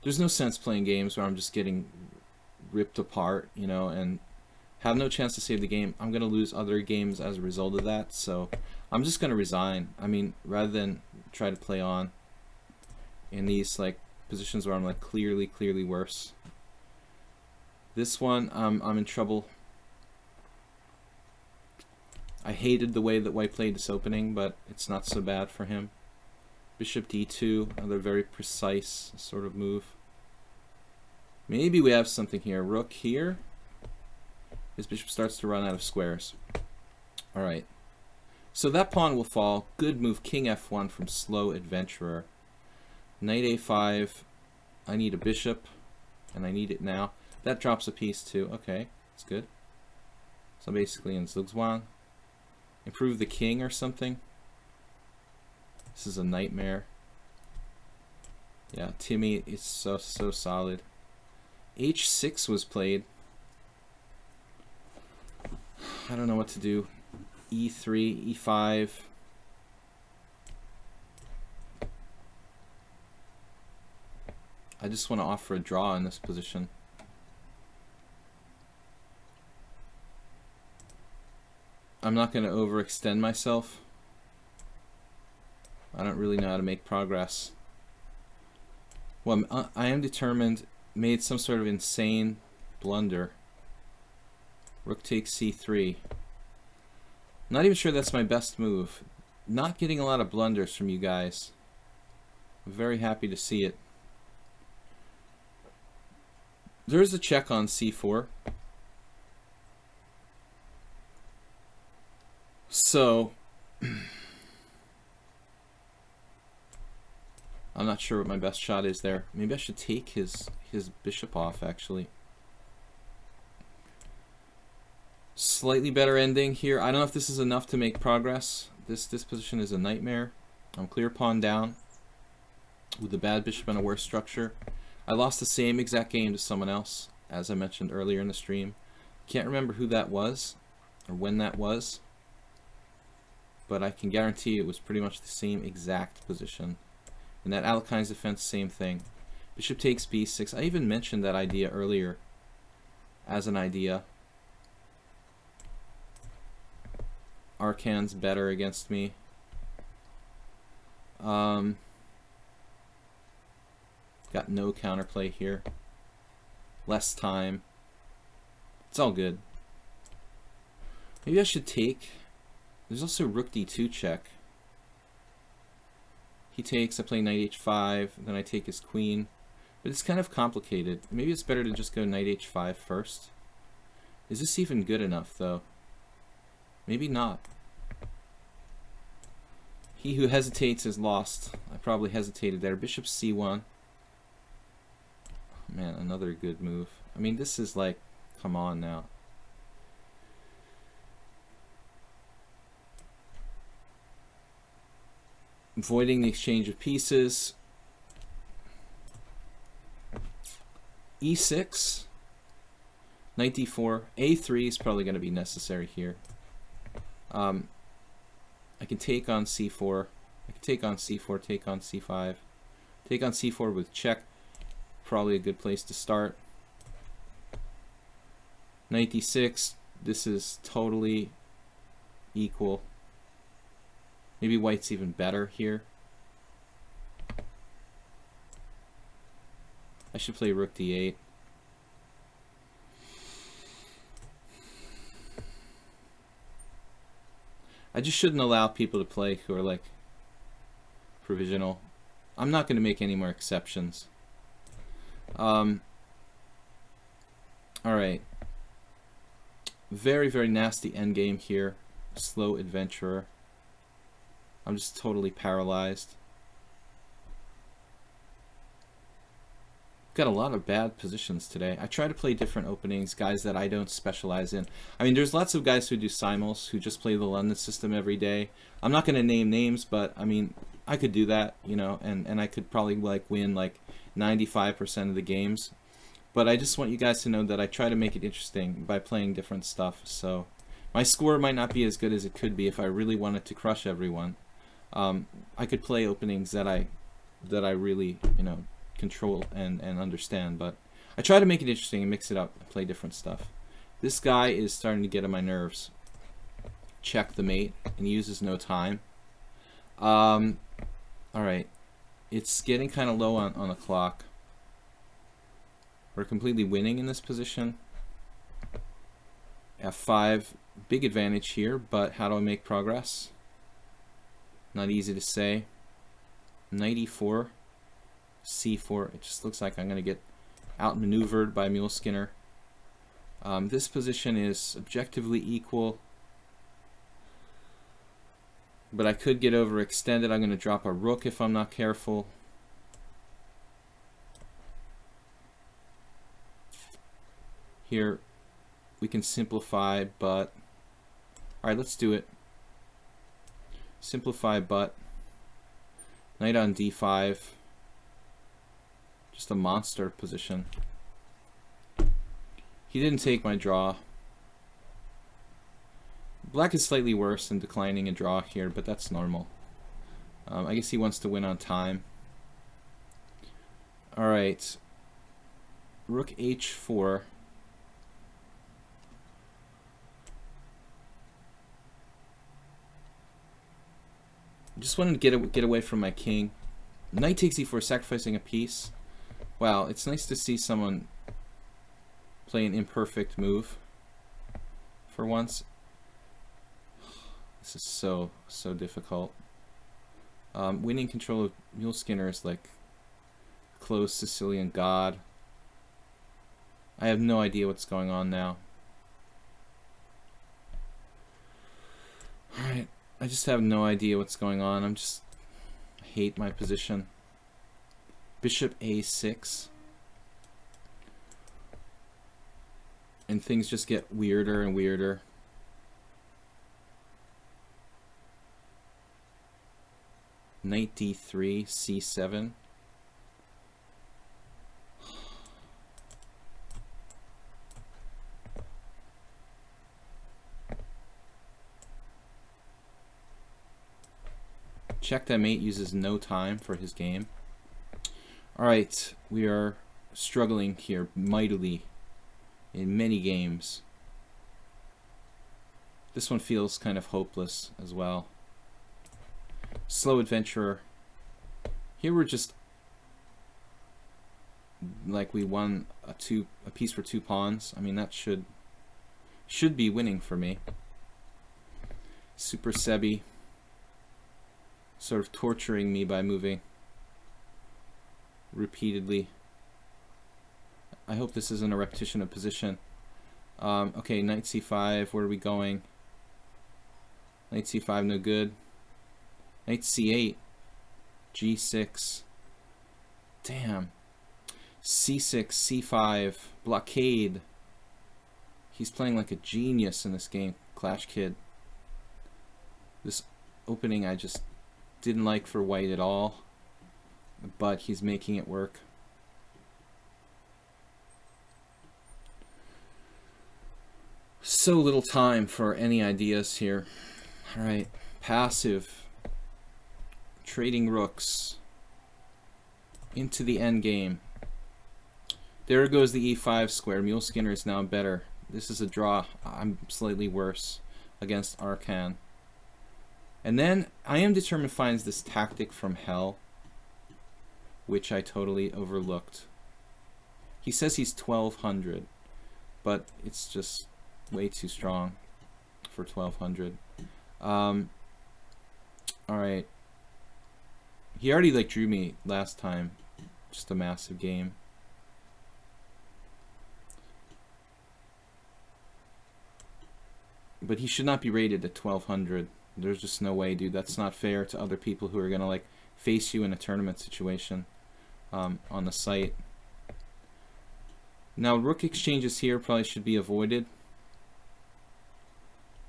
There's no sense playing games where I'm just getting ripped apart, you know, and have no chance to save the game. I'm gonna lose other games as a result of that, so I'm just gonna resign. I mean, rather than try to play on in these like positions where I'm like clearly worse. This one, I'm in trouble. I hated the way that white played this opening, but it's not so bad for him. Bishop d2, another very precise sort of move. Maybe we have something here. Rook here. His bishop starts to run out of squares. Alright. So that pawn will fall. Good move. King f1 from Slow Adventurer. Knight a5. I need a bishop, and I need it now. That drops a piece too. Okay, that's good. So basically in Zugzwang. Improve the king or something. This is a nightmare. Yeah, Timmy is so solid. H6 was played. I don't know what to do. E3, E5. I just want to offer a draw in this position. I'm not going to overextend myself. I don't really know how to make progress. Well, I am determined. Made some sort of insane blunder. Rook takes c3. Not even sure that's my best move. Not getting a lot of blunders from you guys. I'm very happy to see it. There's a check on c4. So I'm not sure what my best shot is there. Maybe I should take his bishop off, actually. Slightly better ending here. I don't know if this is enough to make progress. This position is a nightmare. I'm clear pawn down with a bad bishop and a worse structure. I lost the same exact game to someone else, as I mentioned earlier in the stream. Can't remember who that was or when that was, but I can guarantee it was pretty much the same exact position. In that Alekhine's defense, same thing. Bishop takes b6. I even mentioned that idea earlier as an idea. Arkhan's better against me. Got no counterplay here. Less time. It's all good. Maybe I should take... There's also rook d2 check. He takes, I play knight h5, then I take his queen. But it's kind of complicated. Maybe it's better to just go knight h5 first. Is this even good enough, though? Maybe not. He who hesitates is lost. I probably hesitated there. Bishop c1. Man, another good move. I mean, this is like, come on now. Avoiding the exchange of pieces. E6. Knight d4. A3 is probably going to be necessary here. I can take on c4. I can take on c4, take on c5. Take on c4 with check. Probably a good place to start. Knight d6. This is totally equal. Maybe white's even better here. I should play rook d8. I just shouldn't allow people to play who are like provisional. I'm not going to make any more exceptions. Alright. Very, very nasty endgame here. Slow adventurer. I'm just totally paralyzed. Got a lot of bad positions today. I try to play different openings, guys that I don't specialize in. I mean, there's lots of guys who do simuls, who just play the London system every day. I'm not going to name names, but I mean, I could do that, you know, and I could probably like win like 95% of the games. But I just want you guys to know that I try to make it interesting by playing different stuff. So my score might not be as good as it could be if I really wanted to crush everyone. I could play openings that I really, you know, control and understand, but I try to make it interesting and mix it up and play different stuff. This guy is starting to get on my nerves. Check the mate, and he uses no time. Alright, it's getting kind of low on the clock. We're completely winning in this position. F5, big advantage here, but how do I make progress? Not easy to say. Knight e4, c4. It just looks like I'm going to get outmaneuvered by Mule Skinner. This position is objectively equal, but I could get overextended. I'm going to drop a rook if I'm not careful. Here we can simplify, but alright, let's do it. Simplify, but knight on d5. Just a monster position. He didn't take my draw. Black is slightly worse than declining a draw here, but that's normal. I guess he wants to win on time. Alright. Rook h4. Just wanted to get away from my king. Knight takes e4, sacrificing a piece. Wow, it's nice to see someone play an imperfect move for once. This is so difficult. Winning control of Mule Skinner is like closed Sicilian god. I have no idea what's going on now. Alright, I just have no idea what's going on. I hate my position. Bishop a6. And things just get weirder and weirder. Knight d3, c7. Check that mate uses no time for his game. Alright, we are struggling here mightily in many games. This one feels kind of hopeless as well. Slow adventurer. Here we're just like we won a piece for 2 pawns. I mean, that should be winning for me. Super Sebi sort of torturing me by moving repeatedly. I hope this isn't a repetition of position. Okay, knight c5, where are we going? Knight c5, no good. Knight c8, g6. Damn. c6, c5, blockade. He's playing like a genius in this game, Clash Kid. This opening I just didn't like for white at all, but he's making it work. So little time for any ideas here. Alright, passive. Trading rooks into the end game. There goes the e5 square. Mule Skinner is now better. This is a draw. I'm slightly worse against Arcan. And then I am determined finds this tactic from hell, which I totally overlooked. He says he's 1200, but it's just way too strong for 1200. Alright. He already like drew me last time. Just a massive game. But he should not be rated at 1200. There's just no way, dude. That's not fair to other people who are gonna like face you in a tournament situation on the site. Now, rook exchanges here probably should be avoided.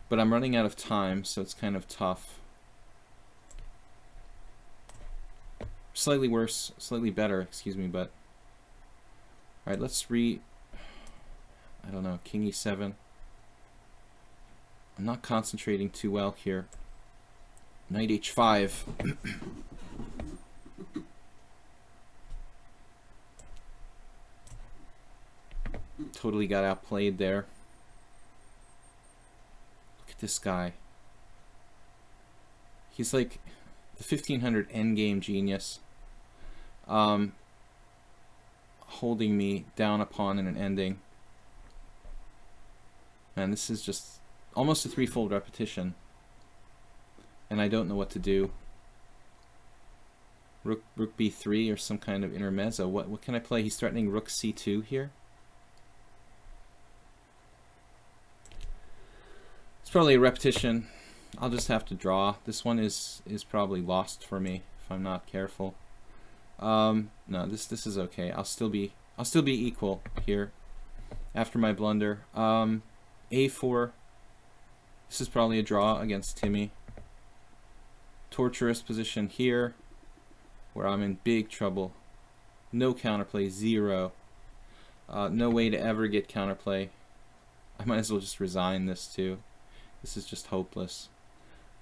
But I'm running out of time, so it's kind of tough. Slightly worse, slightly better, excuse me, but... Alright, let's I don't know, king e7. I'm not concentrating too well here. Knight h5. Totally got outplayed there. Look at this guy. He's like the 1500 endgame genius. Holding me down a pawn in an ending. Man, this is just almost a threefold repetition. And I don't know what to do. Rook b3 or some kind of intermezzo. What can I play? He's threatening rook c2 here. It's probably a repetition. I'll just have to draw. This one is probably lost for me if I'm not careful. No, this is okay. I'll still be equal here after my blunder. A4. This is probably a draw against Timmy. Torturous position here where I'm in big trouble. No counterplay, zero. No way to ever get counterplay. I might as well just resign this too. This is just hopeless.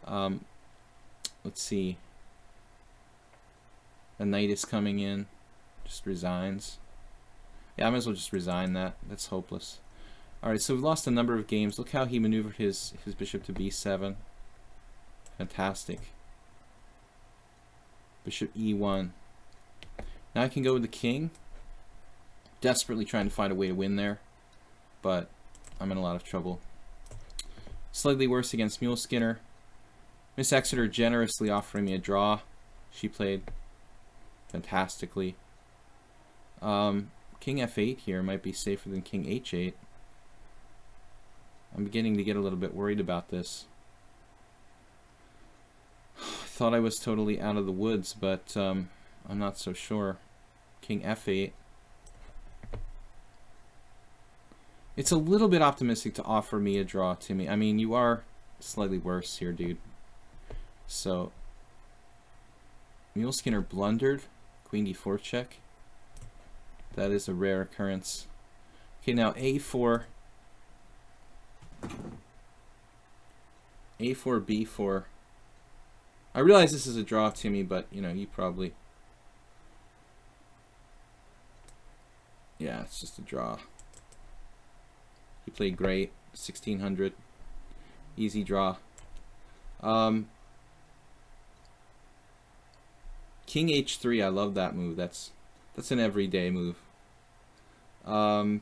Let's see. A knight is coming in. Just resigns. Yeah, I might as well just resign that. That's hopeless. Alright, so we've lost a number of games. Look how he maneuvered his bishop to b7. Fantastic. Bishop e1. Now I can go with the king. Desperately trying to find a way to win there. But I'm in a lot of trouble. Slightly worse against Mule Skinner. Miss Exeter generously offering me a draw. She played fantastically. King f8 here might be safer than king h8. I'm beginning to get a little bit worried about this. I thought I was totally out of the woods, but I'm not so sure. King f8. It's a little bit optimistic to offer me a draw, Timmy. I mean, you are slightly worse here, dude. So, Mule Skinner blundered. Queen d4 check. That is a rare occurrence. Okay, now a4. A4, b4. I realize this is a draw, Timmy, but, you know, you probably... Yeah, it's just a draw. He played great. 1600. Easy draw. King h3, I love that move. That's an everyday move. Wow.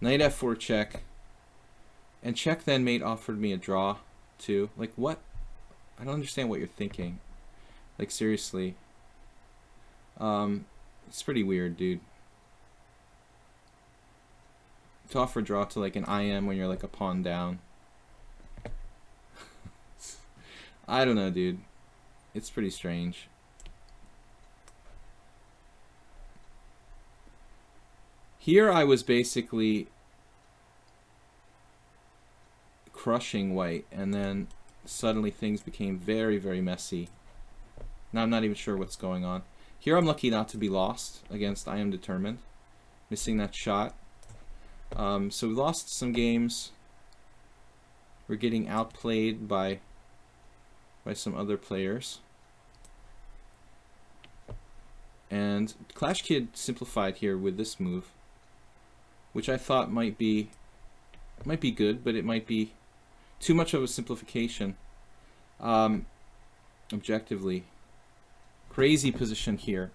Knight f4 check. And check then mate offered me a draw too. Like what? I don't understand what you're thinking. Like seriously. It's pretty weird, dude. To offer a draw to like an IM when you're like a pawn down. I don't know, dude. It's pretty strange. Here I was basically crushing white, and then suddenly things became very, very messy. Now I'm not even sure what's going on. Here I'm lucky not to be lost against I Am Determined. Missing that shot. So we lost some games. We're getting outplayed by some other players. And Clash Kid simplified here with this move, which I thought might be good, but it might be too much of a simplification. Objectively, crazy position here.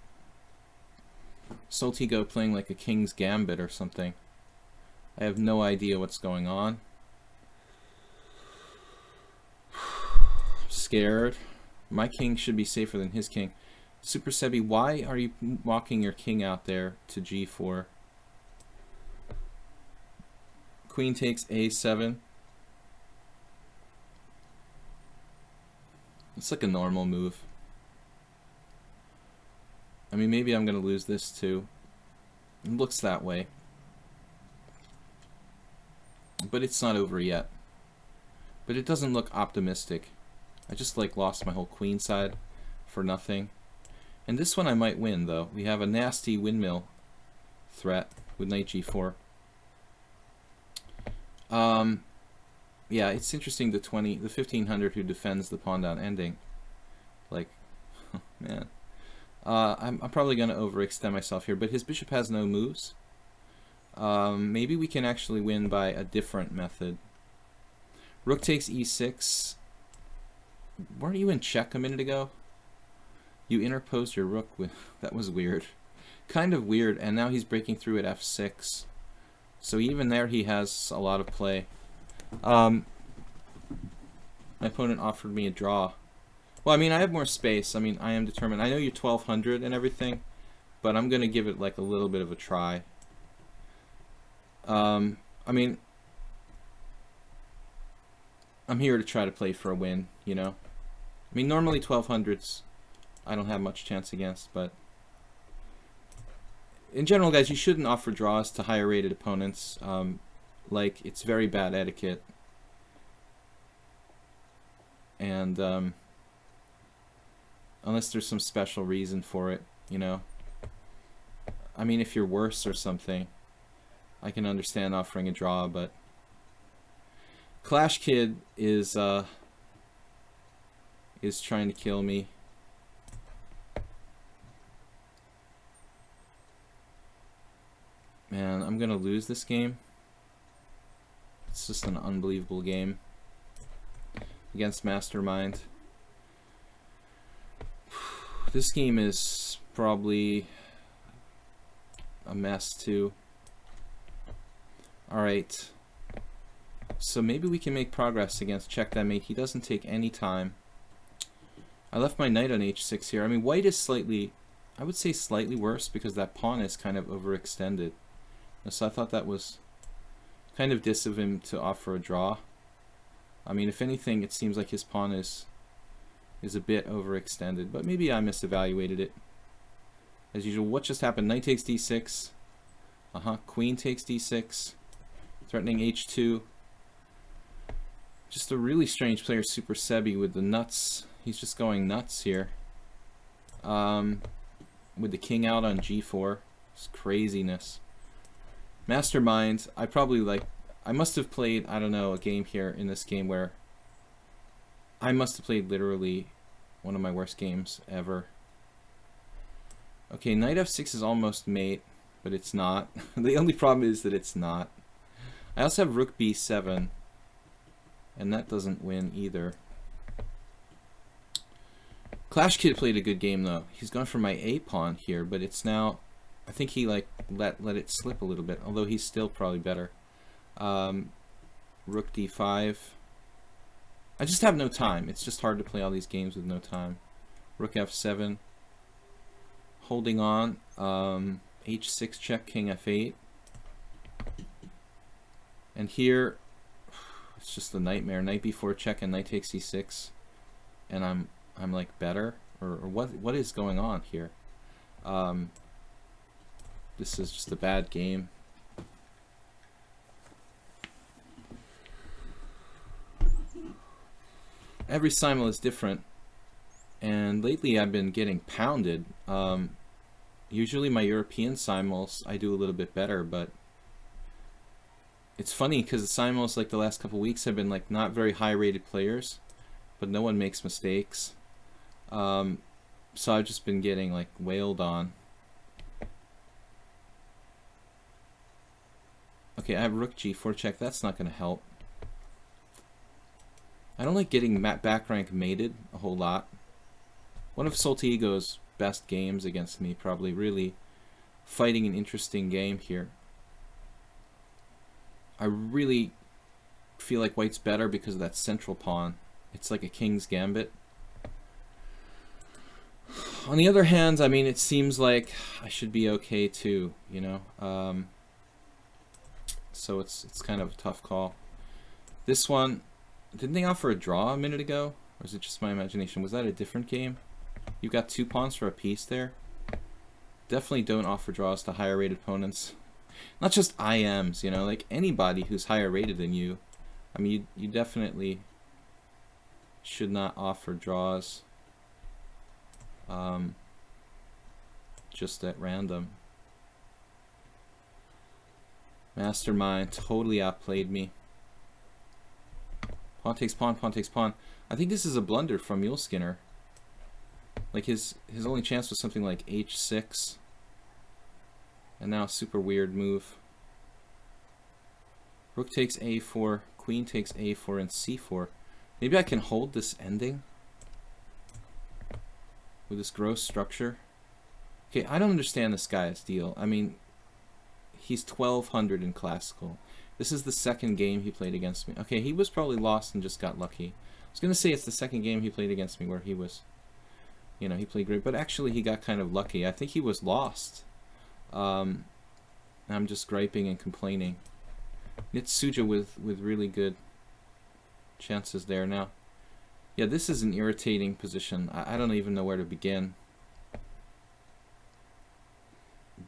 Soltigo playing like a King's Gambit or something. I have no idea what's going on. Scared. My king should be safer than his king. Super Sebi, why are you walking your king out there to g4? Queen takes a7. It's like a normal move. I mean, maybe I'm going to lose this too. It looks that way. But it's not over yet. But it doesn't look optimistic. I just like lost my whole queen side for nothing. And this one I might win though. We have a nasty windmill threat with knight g4. Yeah, it's interesting the 1500 who defends the pawn down ending. Like, man. I'm probably going to overextend myself here, but his bishop has no moves. Maybe we can actually win by a different method. Rook takes e6. Weren't you in check a minute ago? You interposed your rook with... That was weird. Kind of weird, and now he's breaking through at f6. So even there he has a lot of play. My opponent offered me a draw. Well, I mean, I have more space. I mean, I am determined. I know you're 1200 and everything, but I'm going to give it like a little bit of a try. I mean, I'm here to try to play for a win, you know? I mean, normally 1200s I don't have much chance against, but in general, guys, you shouldn't offer draws to higher rated opponents. Like, it's very bad etiquette. And unless there's some special reason for it, you know. I mean, if you're worse or something, I can understand offering a draw, but Clash Kid is trying to kill me. Man, I'm gonna lose this game. It's just an unbelievable game against Mastermind. This game is probably a mess too. Alright. So maybe we can make progress against check that mate. He doesn't take any time. I left my knight on h6 here. I mean, white is slightly, I would say slightly worse because that pawn is kind of overextended. So I thought that was kind of dis of him to offer a draw. I mean, if anything, it seems like his pawn is a bit overextended, but maybe I misevaluated it. As usual, what just happened? Knight takes d6. Queen takes d6. Threatening h2. Just a really strange player, Super Sebi, with the nuts. He's just going nuts here. With the king out on g4. It's craziness. Mastermind, I must have played, I don't know, a game here in this game where I must have played literally one of my worst games ever. Okay, knight f6 is almost mate, but it's not. The only problem is that it's not. I also have rook b7, and that doesn't win either. Clash Kid played a good game though. He's gone for my a pawn here, but it's now, I think he like let it slip a little bit, although he's still probably better. Rook d5. I just have no time. It's just hard to play all these games with no time. Rook f7. Holding on. H6 check, king f8. And here, it's just a nightmare. Knight b4 check and knight takes e6. And I'm like better? Or what is going on here? This is just a bad game. Every simul is different, and lately I've been getting pounded. Usually my European simuls I do a little bit better, but it's funny because the simuls like the last couple weeks have been like not very high rated players, but no one makes mistakes. So I've just been getting like wailed on. Okay, I have rook g4 check. That's not going to help. I don't like getting back rank mated a whole lot. One of Soltigo's best games against me, probably really fighting an interesting game here. I really feel like white's better because of that central pawn. It's like a king's gambit. On the other hand, I mean, it seems like I should be okay too, you know. So it's kind of a tough call. This one, didn't they offer a draw a minute ago? Or is it just my imagination? Was that a different game? You got 2 pawns for a piece there. Definitely don't offer draws to higher rated opponents. Not just IMs, you know, like anybody who's higher rated than you. I mean, you definitely should not offer draws just at random. Mastermind totally outplayed me. Pawn takes pawn, pawn takes pawn. I think this is a blunder from Muleskinner. Like his only chance was something like h6. And now a super weird move. Rook takes a4, queen takes a4 and c4. Maybe I can hold this ending with this gross structure. Okay, I don't understand this guy's deal. I mean, he's 1200 in classical. This is the second game he played against me. Okay, he was probably lost and just got lucky. I was going to say it's the second game he played against me where he was, you know, he played great. But actually he got kind of lucky. I think he was lost. I'm just griping and complaining. Nitsuja with really good chances there now. Yeah, this is an irritating position. I don't even know where to begin.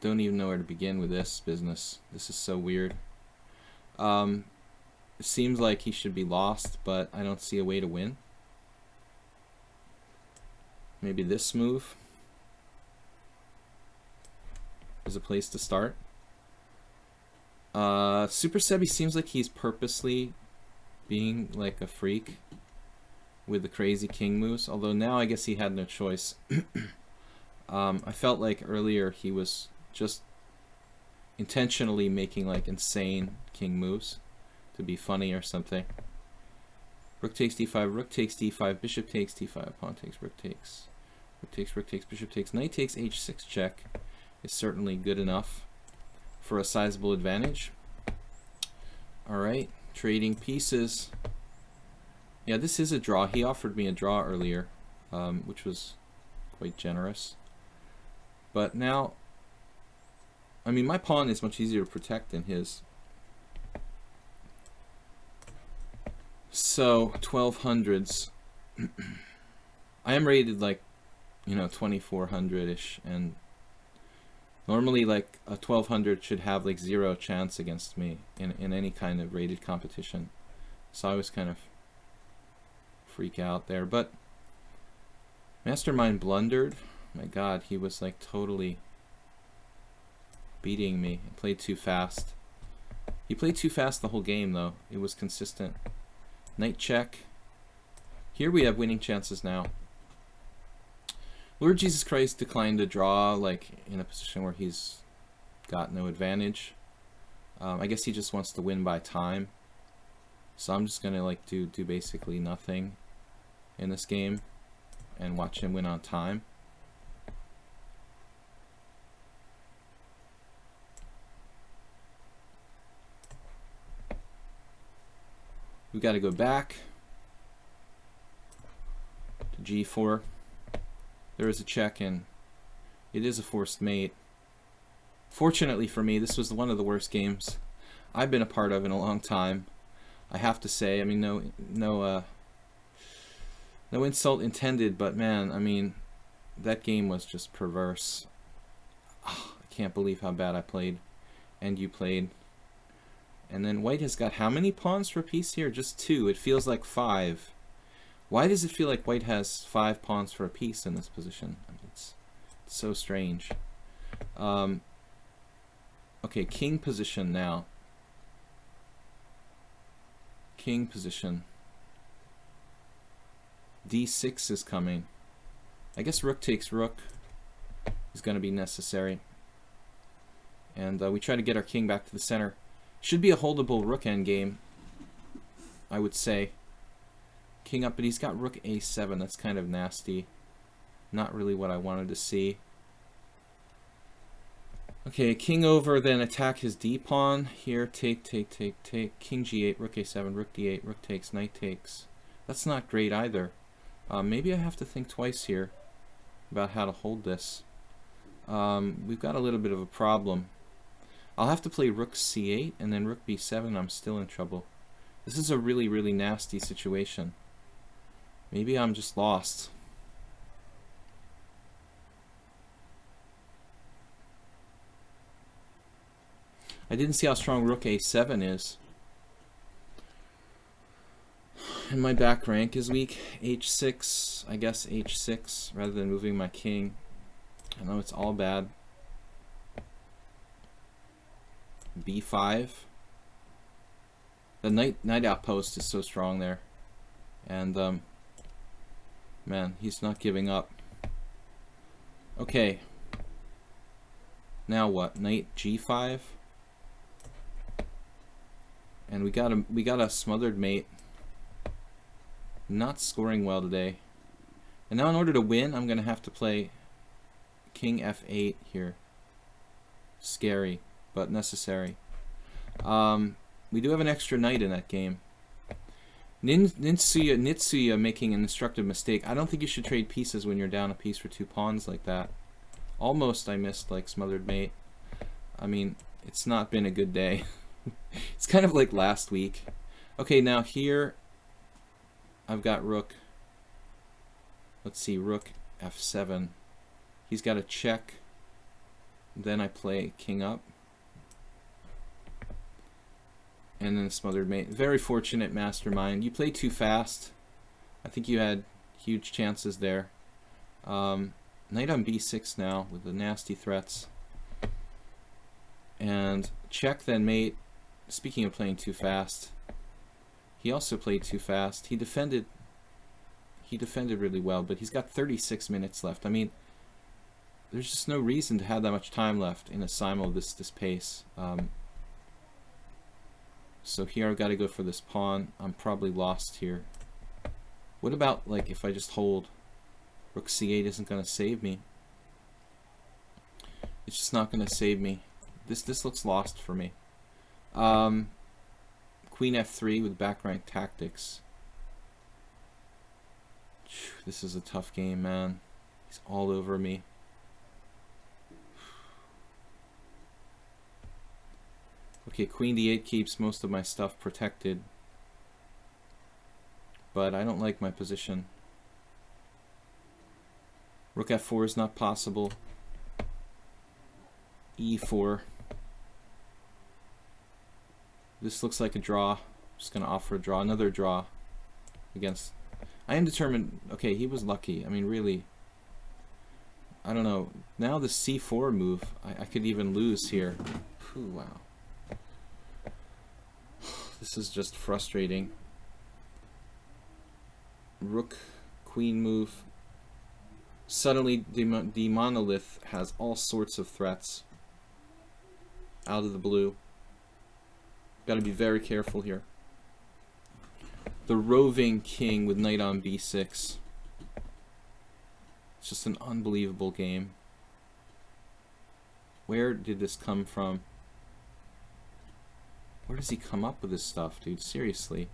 Don't even know where to begin with this business. This is so weird. It seems like he should be lost, but I don't see a way to win. Maybe this move is a place to start. Super Sebi seems like he's purposely being like a freak with the crazy king moves, although now I guess he had no choice. I felt like earlier he was just intentionally making like insane king moves to be funny or something. Rook takes d5, rook takes d5, bishop takes d5, pawn takes, rook takes, rook takes, bishop takes, knight takes h6 check is certainly good enough for a sizable advantage. Alright, trading pieces. Yeah, this is a draw. He offered me a draw earlier, which was quite generous. But now, I mean, my pawn is much easier to protect than his. So, 1200s. I am rated like, you know, 2400-ish, and normally like a 1200 should have like 0 chance against me in any kind of rated competition. So I was kind of freak out there, but Mastermind blundered. My god, he was like totally beating me. He played too fast. He played too fast the whole game though. It was consistent. Knight check. Here we have winning chances now. Lord Jesus Christ declined to draw like in a position where he's got no advantage. I guess he just wants to win by time. So I'm just gonna like do basically nothing in this game and watch him win on time. We got to go back to g4. There is a check and it is a forced mate. Fortunately for me, this was one of the worst games I've been a part of in a long time. I have to say, I mean, no insult intended, but man, I mean, that game was just perverse. Oh, I can't believe how bad I played, and you played. And then white has got how many pawns for a piece here? Just 2. It feels like 5. Why does it feel like white has 5 pawns for a piece in this position? I mean, it's so strange. Okay, king position now. King position. d6 is coming. I guess rook takes rook is going to be necessary. And we try to get our king back to the center. Should be a holdable rook endgame, I would say. King up, but he's got rook a7. That's kind of nasty. Not really what I wanted to see. Okay, king over, then attack his d-pawn. Here, take. King g8, rook a7, rook d8, rook takes, knight takes. That's not great either. Maybe I have to think twice here. about how to hold this. We've got a little bit of a problem. I'll have to play rook c8 and then rook b7. I'm still in trouble. This is a really, really nasty situation. Maybe I'm just lost. I didn't see how strong rook a7 is. And my back rank is weak. h6, I guess h6, rather than moving my king. I know it's all bad. b5. The knight outpost is so strong there. And, man, he's not giving up. Okay. Now what? Knight g5. And we got a smothered mate. Not scoring well today. And now in order to win, I'm going to have to play king f8 here. Scary, but necessary. We do have an extra knight in that game. Nitsuya making an instructive mistake. I don't think you should trade pieces when you're down a piece for 2 pawns like that. Almost I missed like smothered mate. I mean, it's not been a good day. It's kind of like last week. Okay, now here I've got rook. Let's see, rook f7. He's got a check. Then I play king up. And then smothered mate. Very fortunate, mastermind. You played too fast. I think you had huge chances there. Knight on b6 now with the nasty threats. And check then mate. Speaking of playing too fast, he also played too fast. He defended really well, but he's got 36 minutes left. I mean, there's just no reason to have that much time left in a simul this pace. So here I've got to go for this pawn. I'm probably lost here. What about like if I just hold? Rook c8 isn't going to save me. It's just not going to save me. This looks lost for me. Queen f3 with back rank tactics. This is a tough game, man. He's all over me. Okay, queen d8 keeps most of my stuff protected. But I don't like my position. Rook f4 is not possible. e4. This looks like a draw. I'm just going to offer a draw. Another draw against... I am determined... Okay, he was lucky. I mean, really. I don't know. Now the c4 move. I could even lose here. Whew, wow. This is just frustrating. Rook, queen move. Suddenly, the monolith has all sorts of threats. Out of the blue. Got to be very careful here. The roving king with knight on b6. It's just an unbelievable game. Where did this come from? Where does he come up with this stuff, dude? Seriously.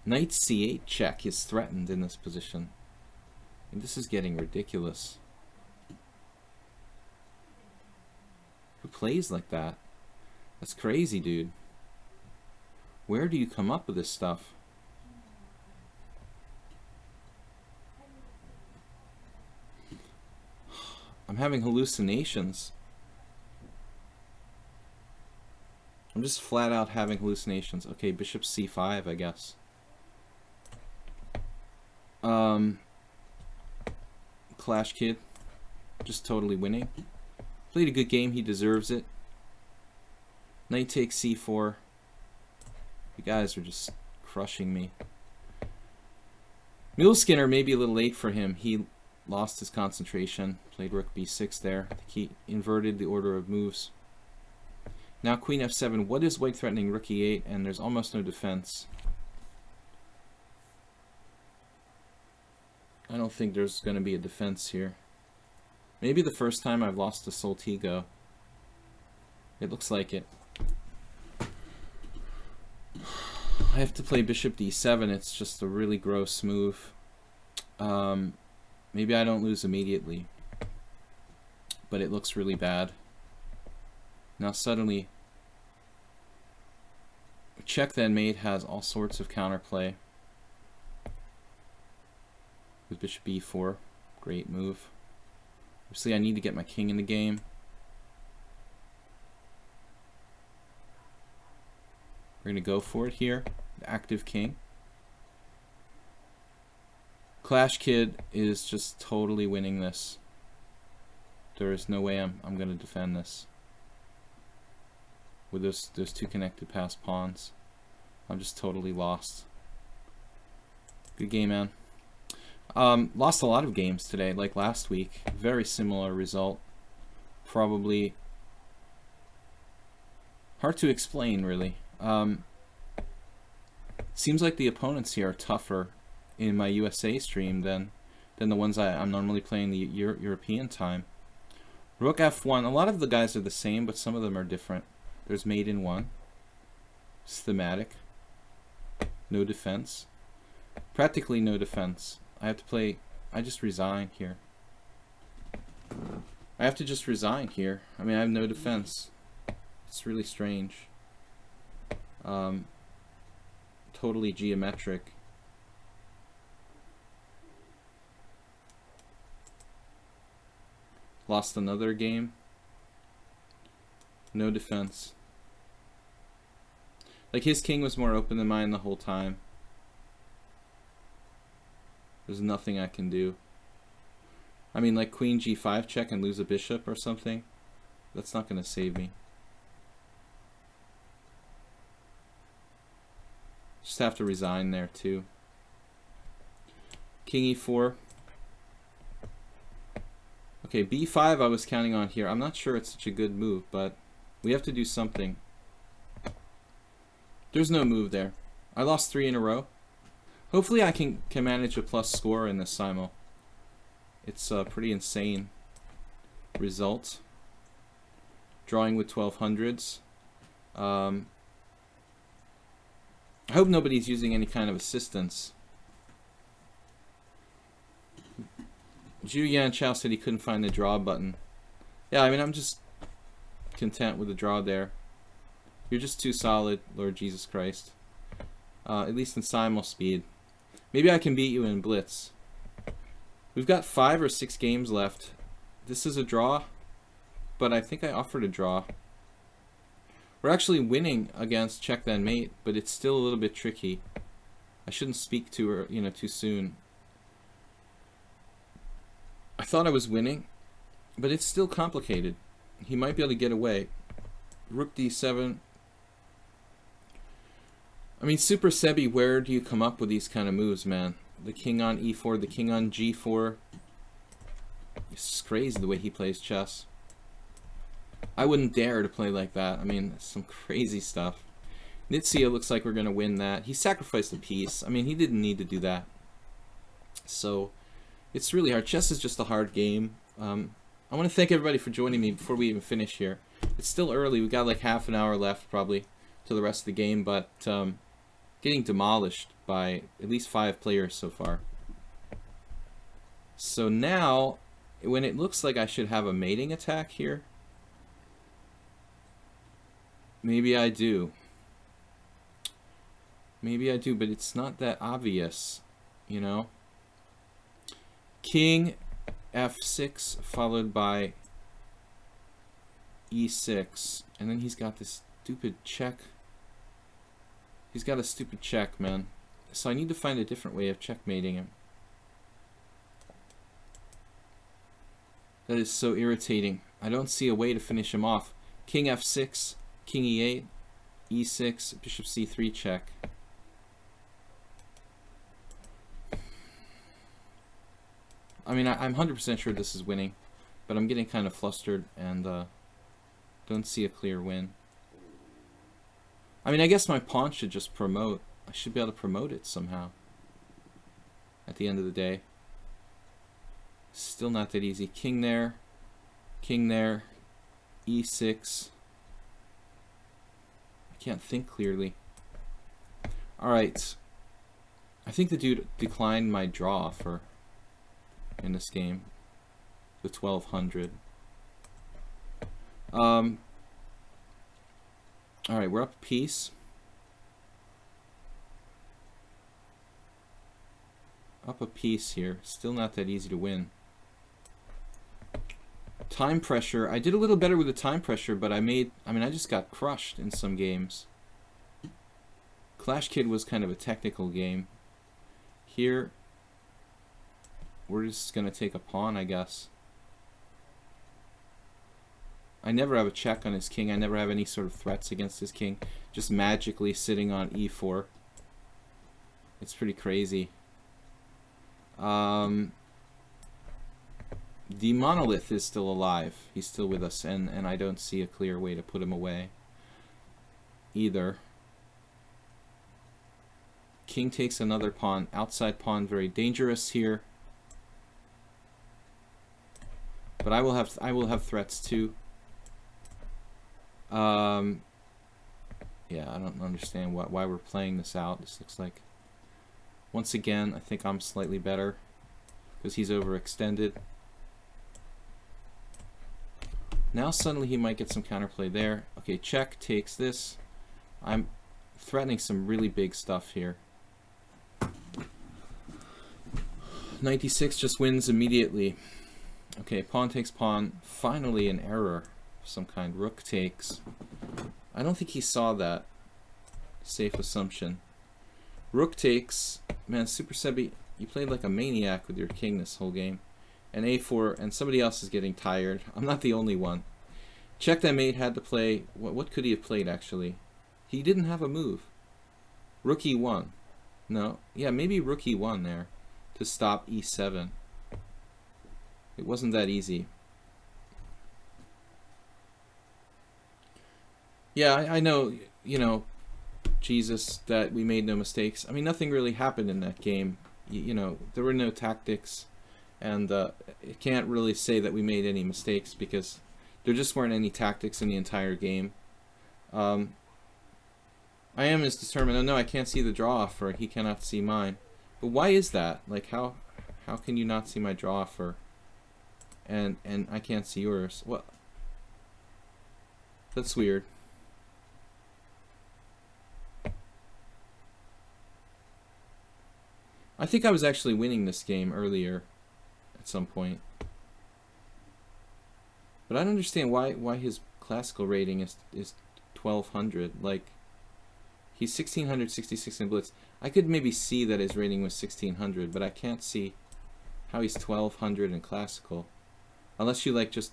Knight c8 check is threatened in this position. And this is getting ridiculous. Who plays like that? That's crazy, dude. Where do you come up with this stuff? I'm having hallucinations. I'm just flat out having hallucinations. Okay, bishop c5, I guess. Clash Kid. Just totally winning. Played a good game, he deserves it. Knight takes c4. You guys are just crushing me. Mule Skinner may be a little late for him. He lost his concentration. Played rook b6 there. I think he inverted the order of moves. Now queen f7. What is white threatening? Rook e8, and there's almost no defense. I don't think there's going to be a defense here. Maybe the first time I've lost to Soltigo. It looks like it. I have to play bishop d7. It's just a really gross move. Maybe I don't lose immediately. But it looks really bad. Now suddenly, check then mate has all sorts of counterplay. With bishop b4. Great move. Obviously I need to get my king in the game. We're going to go for it here. The active king. Clash Kid is just totally winning this. There is no way I'm going to defend this. With those two connected passed pawns. I'm just totally lost. Good game, man. Lost a lot of games today, like last week. Very similar result. Probably hard to explain, really. Seems like the opponents here are tougher in my USA stream than the ones I'm normally playing the European time. Rook f1. A lot of the guys are the same, but some of them are different. There's mate in 1. It's thematic. No defense. Practically no defense. I have to play... I just resign here. I have to just resign here. I mean, I have no defense. It's really strange. Totally geometric. Lost another game. No defense. Like, his king was more open than mine the whole time. There's nothing I can do. I mean, like queen g5 check and lose a bishop or something. That's not going to save me. Just have to resign there too. King e4. Okay, b5 I was counting on here. I'm not sure it's such a good move, but we have to do something. There's no move there. I lost 3 in a row. Hopefully I can manage a plus score in this simul. It's a pretty insane result. Drawing with 1200s. I hope nobody's using any kind of assistance. Zhu Yan Chao said he couldn't find the draw button. Yeah, I mean, I'm just content with the draw there. You're just too solid, Lord Jesus Christ. At least in simul speed. Maybe I can beat you in blitz. We've got 5 or 6 games left. This is a draw, but I think I offered a draw. We're actually winning against check then mate, but it's still a little bit tricky. I shouldn't speak to her, too soon. I thought I was winning, but it's still complicated. He might be able to get away. Rook d7. I mean, Super Sebi, where do you come up with these kind of moves, man? The king on e4, the king on g4. It's crazy the way he plays chess. I wouldn't dare to play like that. I mean, some crazy stuff. Nitsia looks like we're going to win that. He sacrificed a piece. I mean, he didn't need to do that. So, it's really hard. Chess is just a hard game. I want to thank everybody for joining me before we even finish here. It's still early. We've got like half an hour left, probably, to the rest of the game, but getting demolished by at least 5 players so far. So now, when it looks like I should have a mating attack here, maybe I do. Maybe I do, but it's not that obvious, King f6 followed by e6, and then he's got this stupid check. He's got a stupid check, man. So I need to find a different way of checkmating him. That is so irritating. I don't see a way to finish him off. King f6, king e8, e6, bishop c3 check. I mean, I'm 100% sure this is winning, but I'm getting kind of flustered and don't see a clear win. I mean, I guess my pawn should just promote. I should be able to promote it somehow at the end of the day. Still not that easy. King there, e6. I can't think clearly. Alright. I think the dude declined my draw offer. in this game. The 1200. Alright, we're up a piece. Up a piece here. Still not that easy to win. Time pressure. I did a little better with the time pressure, but I just got crushed in some games. Clash Kid was kind of a technical game. Here, we're just going to take a pawn, I guess. I never have a check on his king. I never have any sort of threats against his king. Just magically sitting on e4. It's pretty crazy. The monolith is still alive. He's still with us, and I don't see a clear way to put him away either. King takes another pawn. Outside pawn, very dangerous here. But I will have threats too. Yeah, I don't understand why we're playing this out. This looks like, once again, I think I'm slightly better because he's overextended. Now suddenly he might get some counterplay there. Okay, check takes this. I'm threatening some really big stuff here. 96 just wins immediately. Okay, pawn takes pawn. Finally an error of some kind. Rook takes. I don't think he saw that. Safe assumption. Rook takes. Man, Super Sebi, you played like a maniac with your king this whole game. And a4, and somebody else is getting tired. I'm not the only one. Check that mate had to play. What could he have played actually? He didn't have a move. Rook e1. No. Yeah, maybe rook e1 there to stop e7. It wasn't that easy. Yeah, I know, you know, Jesus, that we made no mistakes. I mean, nothing really happened in that game. You know, there were no tactics, and it can't really say that we made any mistakes because there just weren't any tactics in the entire game. I am as determined. Oh no, I can't see the draw offer. He cannot see mine. But why is that? Like, how can you not see my draw offer? And I can't see yours. Well, that's weird. I think I was actually winning this game earlier at some point. But I don't understand why his classical rating is 1200. Like, he's 1666 in Blitz. I could maybe see that his rating was 1600, but I can't see how he's 1200 in classical. Unless you like just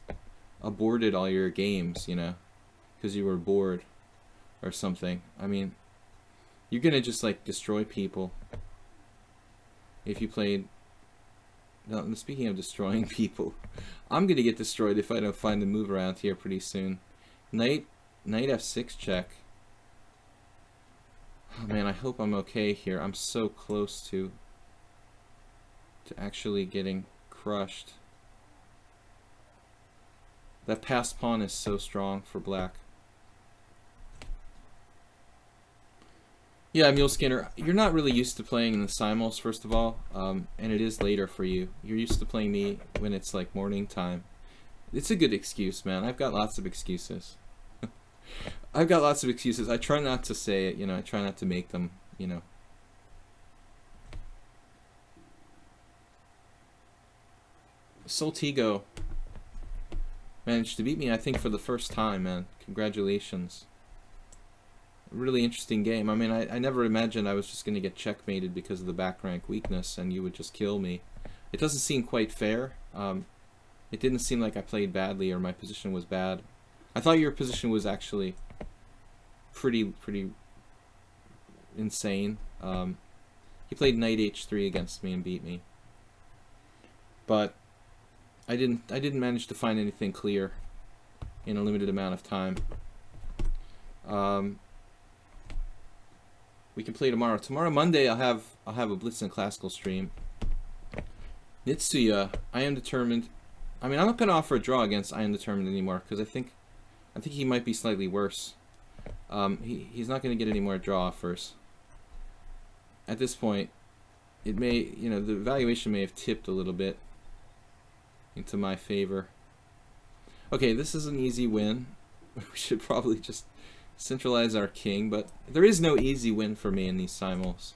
aborted all your games, you know, because you were bored or something. I mean, you're gonna just like destroy people if you played. No, speaking of destroying people, I'm gonna get destroyed if I don't find a move around here pretty soon. Knight f6 check. Oh man, I hope I'm okay here. I'm so close to actually getting crushed. That passed pawn is so strong for black. Yeah, Mule Skinner, you're not really used to playing in the simuls, first of all, and it is later for you. You're used to playing me when it's like morning time. It's a good excuse, man. I've got lots of excuses. I've got lots of excuses. I try not to say it, you know, I try not to make them, you know. Soltigo managed to beat me, I think, for the first time, man. Congratulations. Really interesting game. I mean, I never imagined I was just going to get checkmated because of the back rank weakness and you would just kill me. It doesn't seem quite fair. It didn't seem like I played badly or my position was bad. I thought your position was actually pretty insane. He played knight h3 against me and beat me. But I didn't manage to find anything clear in a limited amount of time. We can play tomorrow. Tomorrow, Monday, I'll have a Blitz and Classical stream. Nitsuya, I am determined. I mean, I'm not going to offer a draw against I am determined anymore because I think he might be slightly worse. He's not going to get any more draw offers. At this point, it may, you know, the valuation may have tipped a little bit. into my favor. Okay, this is an easy win. We should probably just centralize our king, but there is no easy win for me in these simuls.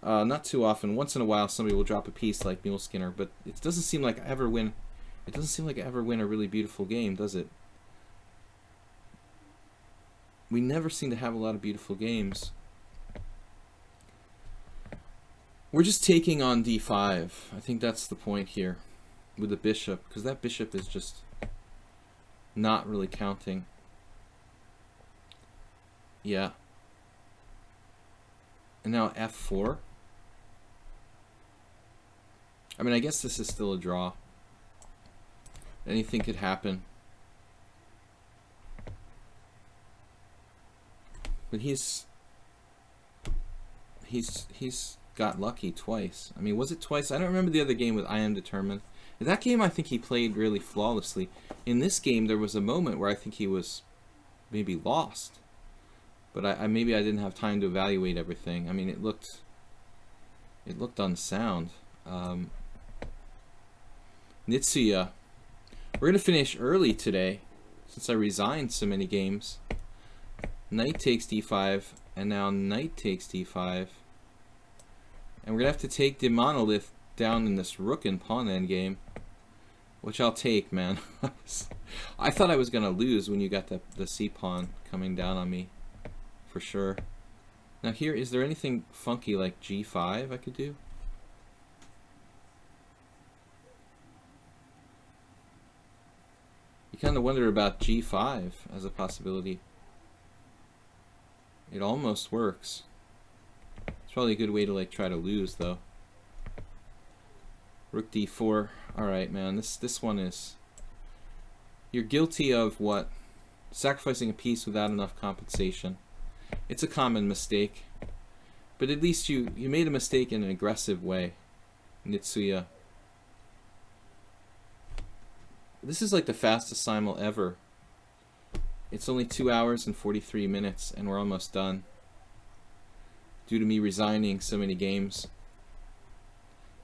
Not too often. Once in a while, somebody will drop a piece like Mule Skinner, but it doesn't seem like I ever win. It doesn't seem like I ever win a really beautiful game, does it? We never seem to have a lot of beautiful games. We're just taking on d5. I think that's the point here with the bishop, because that bishop is just not really counting. Yeah. And now f4. I mean, I guess this is still a draw. Anything could happen. But he's got lucky twice. I mean, was it twice? I don't remember the other game with I Am Determined. In that game, I think he played really flawlessly. In this game, there was a moment where I think he was maybe lost. But maybe I didn't have time to evaluate everything. I mean, it looked unsound. Nitsuya. We're going to finish early today, since I resigned so many games. Knight takes d5, and now knight takes d5. And we're going to have to take the monolith down in this rook and pawn endgame, which I'll take, man. I thought I was going to lose when you got the c-pawn coming down on me, for sure. Now here, is there anything funky like g5 I could do? You kind of wonder about g5 as a possibility. It almost works. It's probably a good way to like try to lose though. Rook d4. Alright, man, this one is... You're guilty of what? Sacrificing a piece without enough compensation. It's a common mistake. But at least you made a mistake in an aggressive way, Nitsuya. This is like the fastest simul ever. It's only 2 hours and 43 minutes, and we're almost done. Due to me resigning so many games.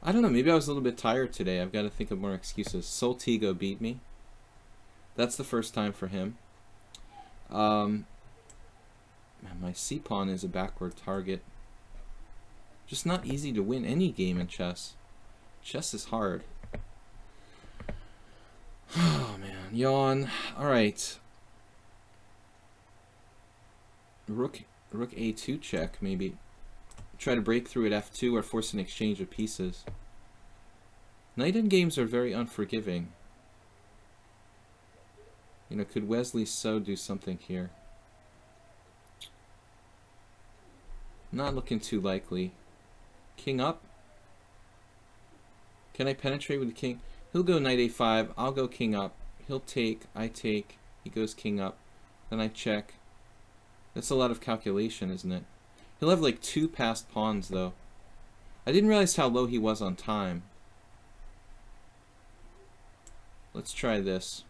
I don't know, maybe I was a little bit tired today. I've got to think of more excuses. Soltigo beat me. That's the first time for him. Man, my c-pawn is a backward target. Just not easy to win any game in chess. Chess is hard. Oh man, yawn. Alright. Rook a2 check, maybe. Try to break through at f2 or force an exchange of pieces. Knight endgames are very unforgiving. You know, could Wesley So do something here? Not looking too likely. King up. Can I penetrate with the king? He'll go knight a5. I'll go king up. He'll take. I take. He goes king up. Then I check. That's a lot of calculation, isn't it? He'll have like 2 passed pawns, though. I didn't realize how low he was on time. Let's try this.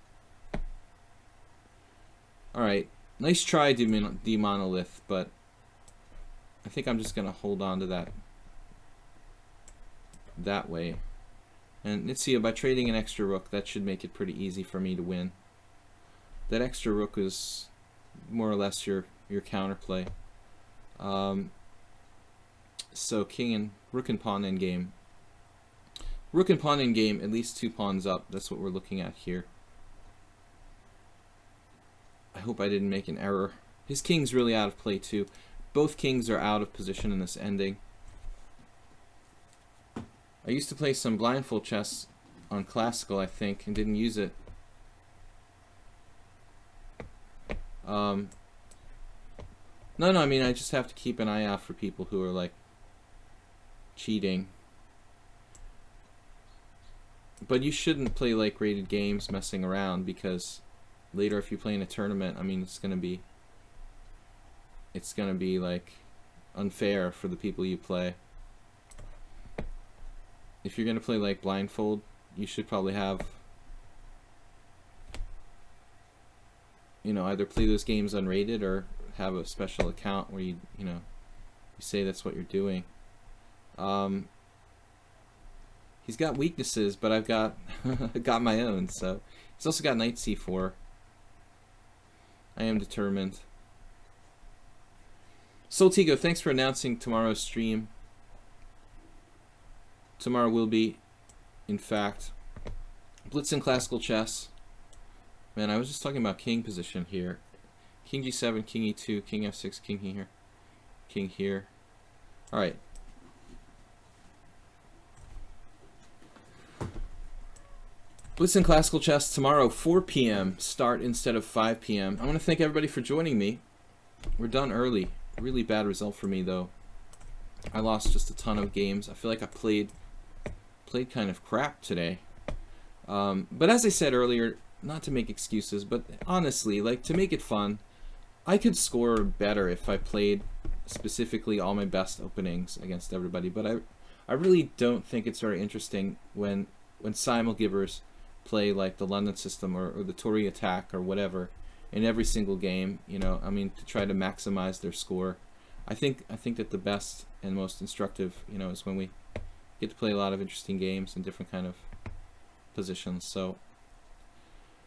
Alright. Nice try, D-Monolith, but I think I'm just going to hold on to that way. And Nitsuya, by trading an extra rook, that should make it pretty easy for me to win. That extra rook is more or less your counterplay. So king and rook and pawn endgame. Rook and pawn endgame, at least 2 pawns up. That's what we're looking at here. I hope I didn't make an error. His king's really out of play too. Both kings are out of position in this ending. I used to play some blindfold chess on classical, I think, and didn't use it. No, I mean, I just have to keep an eye out for people who are, like, cheating. But you shouldn't play, like, rated games messing around, because later if you play in a tournament, I mean, it's gonna be, like, unfair for the people you play. If you're gonna play, like, blindfold, you should probably have, you know, either play those games unrated or have a special account where you say that's what you're doing. He's got weaknesses, but I've got got my own. So he's also got knight c4. I am determined. Soltigo, thanks for announcing tomorrow's stream. Tomorrow will be, in fact, Blitzing Classical Chess. Man, I was just talking about king position here. King g7, king e2, king f6, king here, king here. All right. Blitzing Classical Chess tomorrow, 4 p.m. start instead of 5 p.m. I want to thank everybody for joining me. We're done early. Really bad result for me, though. I lost just a ton of games. I feel like I played kind of crap today. But as I said earlier, not to make excuses, but honestly, like, to make it fun, I could score better if I played specifically all my best openings against everybody. But I really don't think it's very interesting when simul givers play like the London system or the Tory attack or whatever in every single game, you know. I mean, to try to maximize their score. I think that the best and most instructive, you know, is when we get to play a lot of interesting games in different kind of positions. So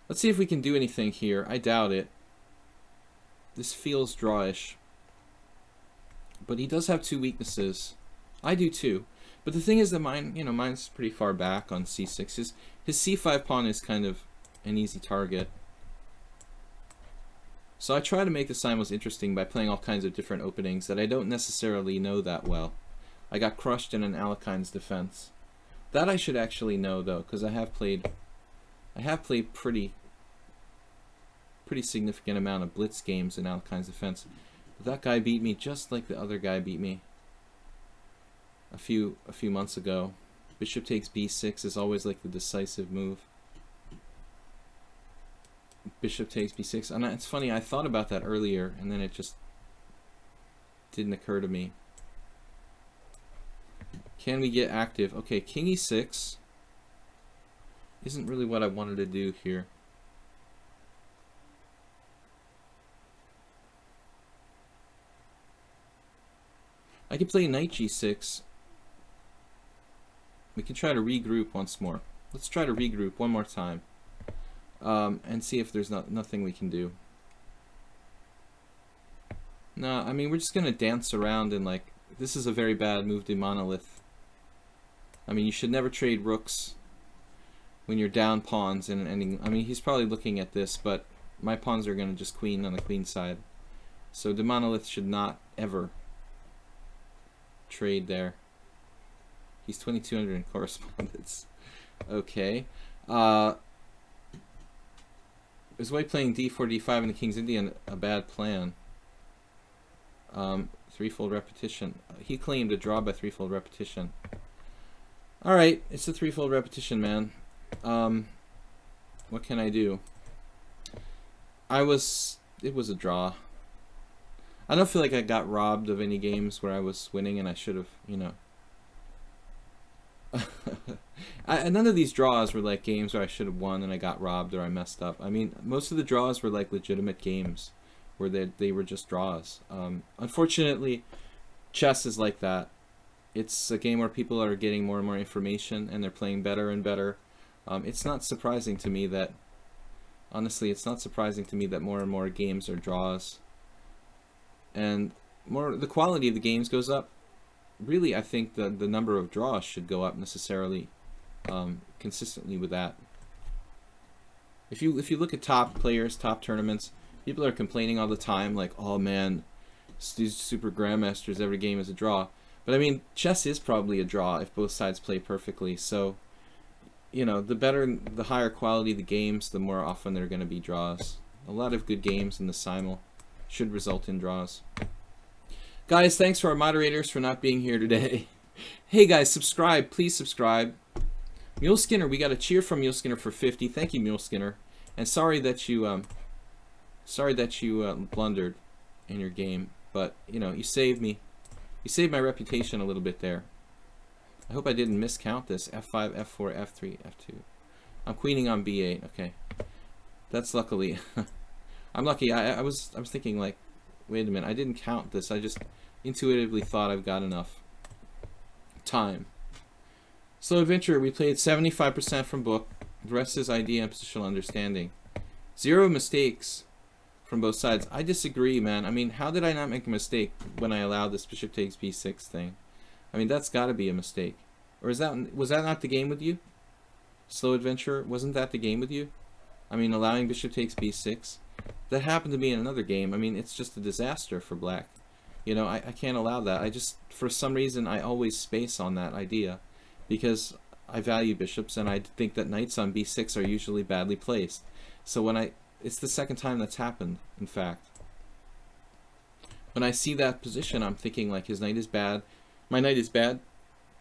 let's see if we can do anything here. I doubt it. This feels drawish, but he does have two weaknesses. I do too. But the thing is that mine's pretty far back on c6. His c5 pawn is kind of an easy target. So I try to make the simuls interesting by playing all kinds of different openings that I don't necessarily know that well. I got crushed in an Alekine's defense. That I should actually know though, because I have played pretty significant amount of blitz games in Alekine's defense. But that guy beat me just like the other guy beat me a few months ago. Bishop takes b6 is always like the decisive move. Bishop takes b6, and it's funny, I thought about that earlier and then it just didn't occur to me. Can we get active? Okay, king e6 isn't really what I wanted to do here. I could play knight g6. We can try to regroup once more. Let's try to regroup one more time and see if there's nothing we can do. No, I mean, we're just going to dance around and, like, this is a very bad move to monolith. I mean, you should never trade rooks when you're down pawns in an ending. I mean, he's probably looking at this, but my pawns are going to just queen on the queen side. So the monolith should not ever trade there. He's 2200 in correspondence. Okay. Is white playing d4, d5 in the King's Indian a bad plan? Threefold repetition. He claimed a draw by threefold repetition. Alright, it's a threefold repetition, man. What can I do? It was a draw. I don't feel like I got robbed of any games where I was winning and I should have, you know. None of these draws were like games where I should have won and I got robbed or I messed up. I mean, most of the draws were like legitimate games where they were just draws. Unfortunately, chess is like that. It's a game where people are getting more and more information and they're playing better and better. It's not surprising to me that, honestly, it's not surprising to me that more and more games are draws. And the quality of the games goes up. Really, I think the number of draws should go up necessarily, consistently with that. If you look at top players, top tournaments, people are complaining all the time, like, oh man, these super grandmasters, every game is a draw. But I mean, chess is probably a draw if both sides play perfectly. So, you know, the higher quality of the games, the more often they're going to be draws. A lot of good games in the simul should result in draws. Guys, thanks to our moderators for not being here today. Hey guys, subscribe. Please subscribe. Mule Skinner, we got a cheer from Mule Skinner for 50. Thank you, Mule Skinner. And sorry that you blundered in your game, but you know, you saved me. You saved my reputation a little bit there. I hope I didn't miscount this. F5, F4, F3, F2. I'm queening on B8. Okay, that's luckily. I'm lucky. I was thinking, like, wait a minute, I didn't count this. I just intuitively thought I've got enough time Slow Adventure, we played 75% from book. The rest is idea and positional understanding. 0 mistakes from both sides. I disagree, man. I mean, how did I not make a mistake when I allowed this bishop takes b6 thing? I mean, that's got to be a mistake. Or was that not the game with you? Slow Adventure, wasn't that the game with you? I mean, allowing bishop takes b6. That happened to me in another game. I mean, it's just a disaster for black. You know, I can't allow that. I just, for some reason, I always space on that idea because I value bishops and I think that knights on b6 are usually badly placed. So when it's the second time that's happened, in fact. When I see that position, I'm thinking like his knight is bad, my knight is bad,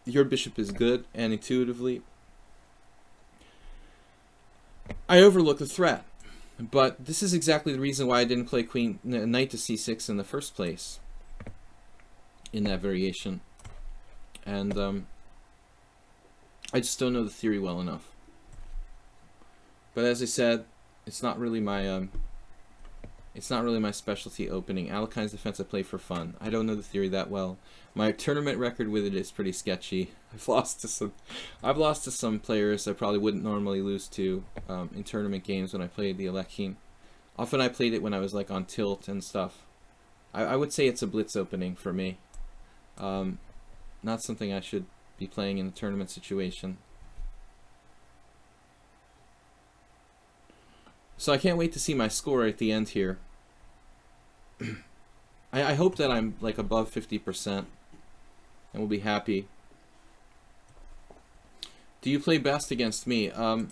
your bishop is good, and intuitively I overlook the threat. But this is exactly the reason why I didn't play knight to c6 in the first place in that variation. And I just don't know the theory well enough. But as I said, it's not really my specialty opening. Alekhine's defense I play for fun. I don't know the theory that well. My tournament record with it is pretty sketchy. I've lost to some players I probably wouldn't normally lose to in tournament games when I played the Alekhine. Often I played it when I was like on tilt and stuff. I would say it's a blitz opening for me. Not something I should be playing in a tournament situation. So I can't wait to see my score at the end here. I hope that I'm like above 50% and we'll be happy. Do you play best against me? I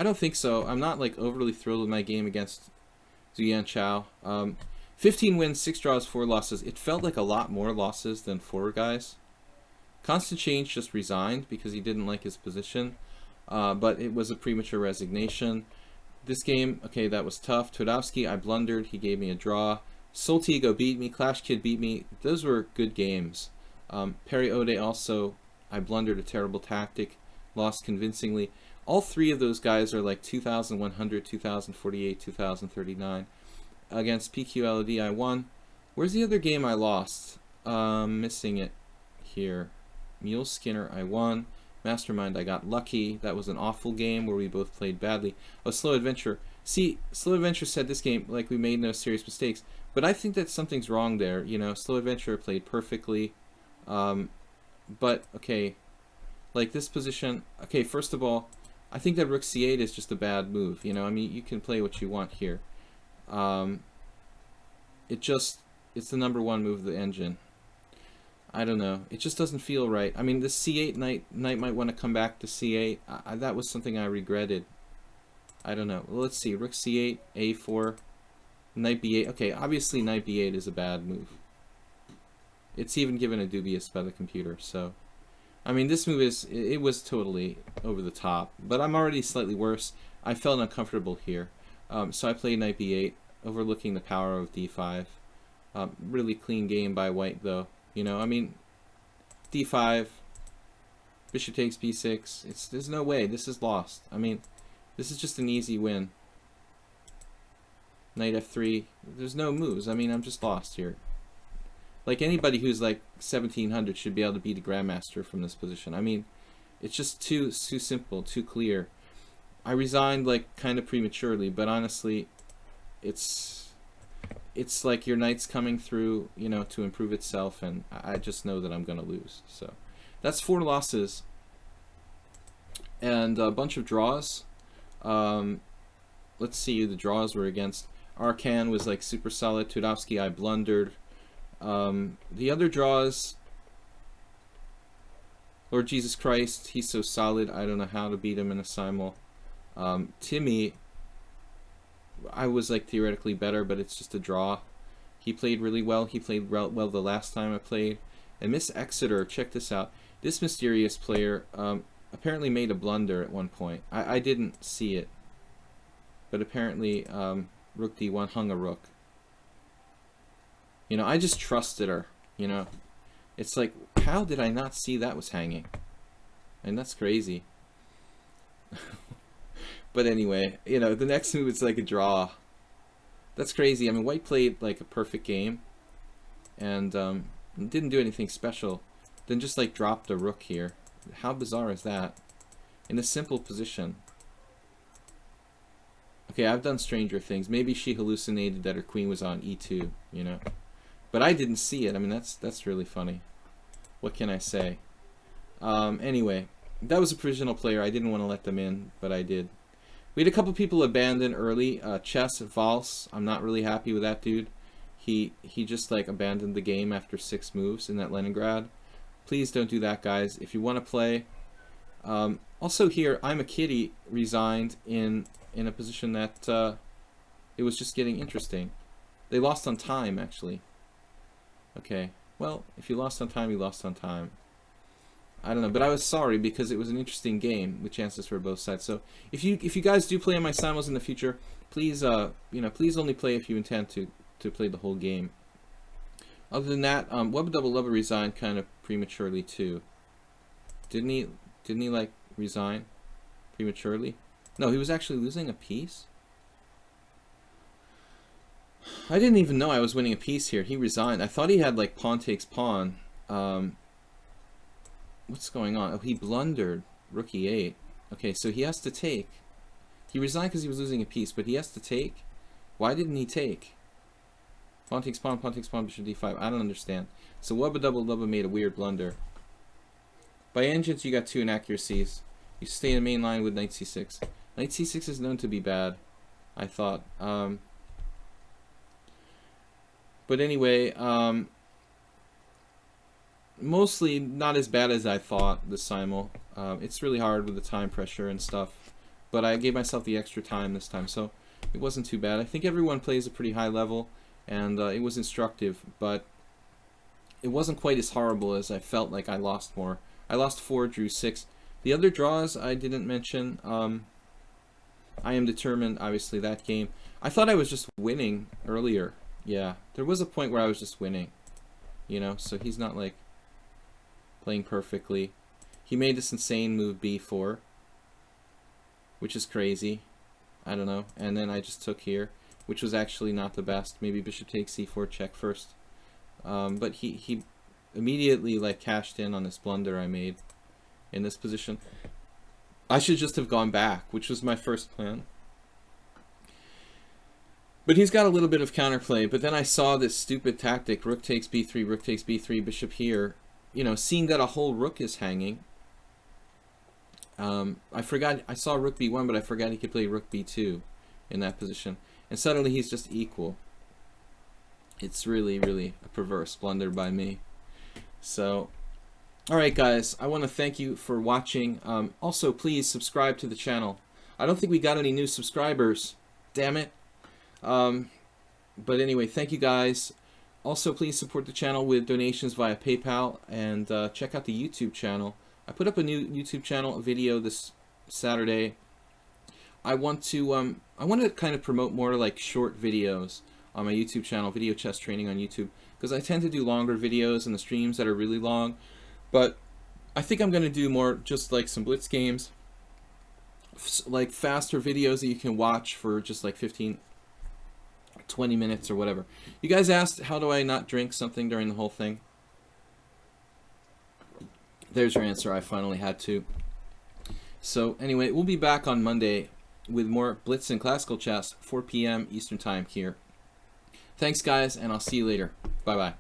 don't think so. I'm not like overly thrilled with my game against Zuyan Chao. 15 wins, 6 draws, 4 losses. It felt like a lot more losses than 4 guys. Constant Change just resigned because he didn't like his position, but it was a premature resignation. This game, okay, that was tough. Twardowski, I blundered. He gave me a draw. Soltigo beat me. Clash Kid beat me. Those were good games. Perry Ode also, I blundered a terrible tactic. Lost convincingly. All 3 of those guys are like 2,100, 2,048, 2,039. Against PQLOD, I won. Where's the other game I lost? Missing it here. Mule Skinner, I won. Mastermind, I got lucky. That was an awful game where we both played badly. Oh, Slow Adventure. See, Slow Adventure said this game, like, we made no serious mistakes. But I think that something's wrong there. You know, Slow Adventure played perfectly. But, okay, like this position. Okay, first of all, I think that Rook C8 is just a bad move. You know, I mean, you can play what you want here. It's the #1 move of the engine. I don't know. It just doesn't feel right. I mean, this C8 knight might want to come back to C8. That was something I regretted. I don't know. Well, let's see. Rook C8, A4, Knight B8. Okay, obviously Knight B8 is a bad move. It's even given a dubious by the computer. So, I mean, this move it was totally over the top. But I'm already slightly worse. I felt uncomfortable here. So I played Knight B8, overlooking the power of D5. Really clean game by White, though. You know, I mean, D5, bishop takes B6. There's no way. This is lost. I mean, this is just an easy win. Knight F3. There's no moves. I mean, I'm just lost here. Like, anybody who's like 1700 should be able to beat a grandmaster from this position. I mean, it's just too simple, too clear. I resigned like kind of prematurely, but honestly, it's like your knight's coming through, you know, to improve itself, and I just know that I'm going to lose. So that's 4 losses and a bunch of draws. Let's see, the draws were against Arkan was like super solid. Twardowski, I blundered. The other draws, Lord Jesus Christ, he's so solid. I don't know how to beat him in a simul. Timmy, I was like theoretically better, but it's just a draw. He played really well. He played well the last time I played. And Miss Exeter, check this out. This mysterious player apparently made a blunder at one point. I didn't see it, but apparently Rook D1 hung a rook. You know, I just trusted her. You know, it's like, how did I not see that was hanging? And that's crazy. But anyway, you know, the next move is like a draw. That's crazy. I mean, White played like a perfect game and didn't do anything special. Then just like dropped a rook here. How bizarre is that? In a simple position. Okay, I've done stranger things. Maybe she hallucinated that her queen was on e2, you know. But I didn't see it. I mean, that's really funny. What can I say? Anyway, that was a provisional player. I didn't want to let them in, but I did. We had a couple people abandon early. Chess Valse. I'm not really happy with that dude. He just like abandoned the game after 6 moves in that Leningrad. Please don't do that, guys. If you want to play. Also here, I'm a Kitty resigned in a position that it was just getting interesting. They lost on time, actually. Okay, well, if you lost on time, you lost on time. I don't know, but I was sorry because it was an interesting game with chances for both sides. So if you guys do play on my simuls in the future, please please only play if you intend to play the whole game. Other than that, Web Double Lover resigned kind of prematurely too. Didn't he like resign prematurely? No, he was actually losing a piece. I didn't even know I was winning a piece here. He resigned. I thought he had like pawn takes pawn. What's going on? Oh, he blundered. Rook e8. Okay, so he has to take. He resigned because he was losing a piece, but he has to take. Why didn't he take? Pawn takes pawn, bishop d5. I don't understand. So Wubba Double Lubba made a weird blunder. By engines, you got 2 inaccuracies. You stay in the main line with knight c6. Knight c6 is known to be bad, I thought. But anyway, mostly not as bad as I thought, the simul. It's really hard with the time pressure and stuff. But I gave myself the extra time this time, so it wasn't too bad. I think everyone plays a pretty high level, and it was instructive, but it wasn't quite as horrible as I felt like I lost more. I lost 4, drew 6. The other draws I didn't mention. I am determined, obviously, that game. I thought I was just winning earlier. Yeah, there was a point where I was just winning, you know, so he's not like playing perfectly. He made this insane move b4, which is crazy. I don't know. And then I just took here, which was actually not the best. Maybe bishop takes c4 check first. But he immediately like cashed in on this blunder I made in this position. I should just have gone back, which was my first plan. But he's got a little bit of counterplay. But then I saw this stupid tactic, rook takes b3, rook takes b3, bishop here. You know, seeing that a whole rook is hanging. I forgot, I saw rook b1, but I forgot he could play rook b2 in that position. And suddenly he's just equal. It's really, really a perverse blunder by me. So, alright guys, I want to thank you for watching. Also, please subscribe to the channel. I don't think we got any new subscribers. Damn it. But anyway, thank you guys. Also, please support the channel with donations via PayPal, and check out the YouTube channel. I put up a new YouTube channel video this Saturday. I want to kind of promote more like short videos on my YouTube channel, video chess training on YouTube, because I tend to do longer videos and the streams that are really long. But I think I'm going to do more just like some blitz games, like faster videos that you can watch for just like 15, 20 minutes or whatever. You guys asked, how do I not drink something during the whole thing? There's your answer. I finally had to. So anyway, we'll be back on Monday with more Blitz and Classical Chess, 4 p.m. Eastern Time here. Thanks, guys, and I'll see you later. Bye-bye.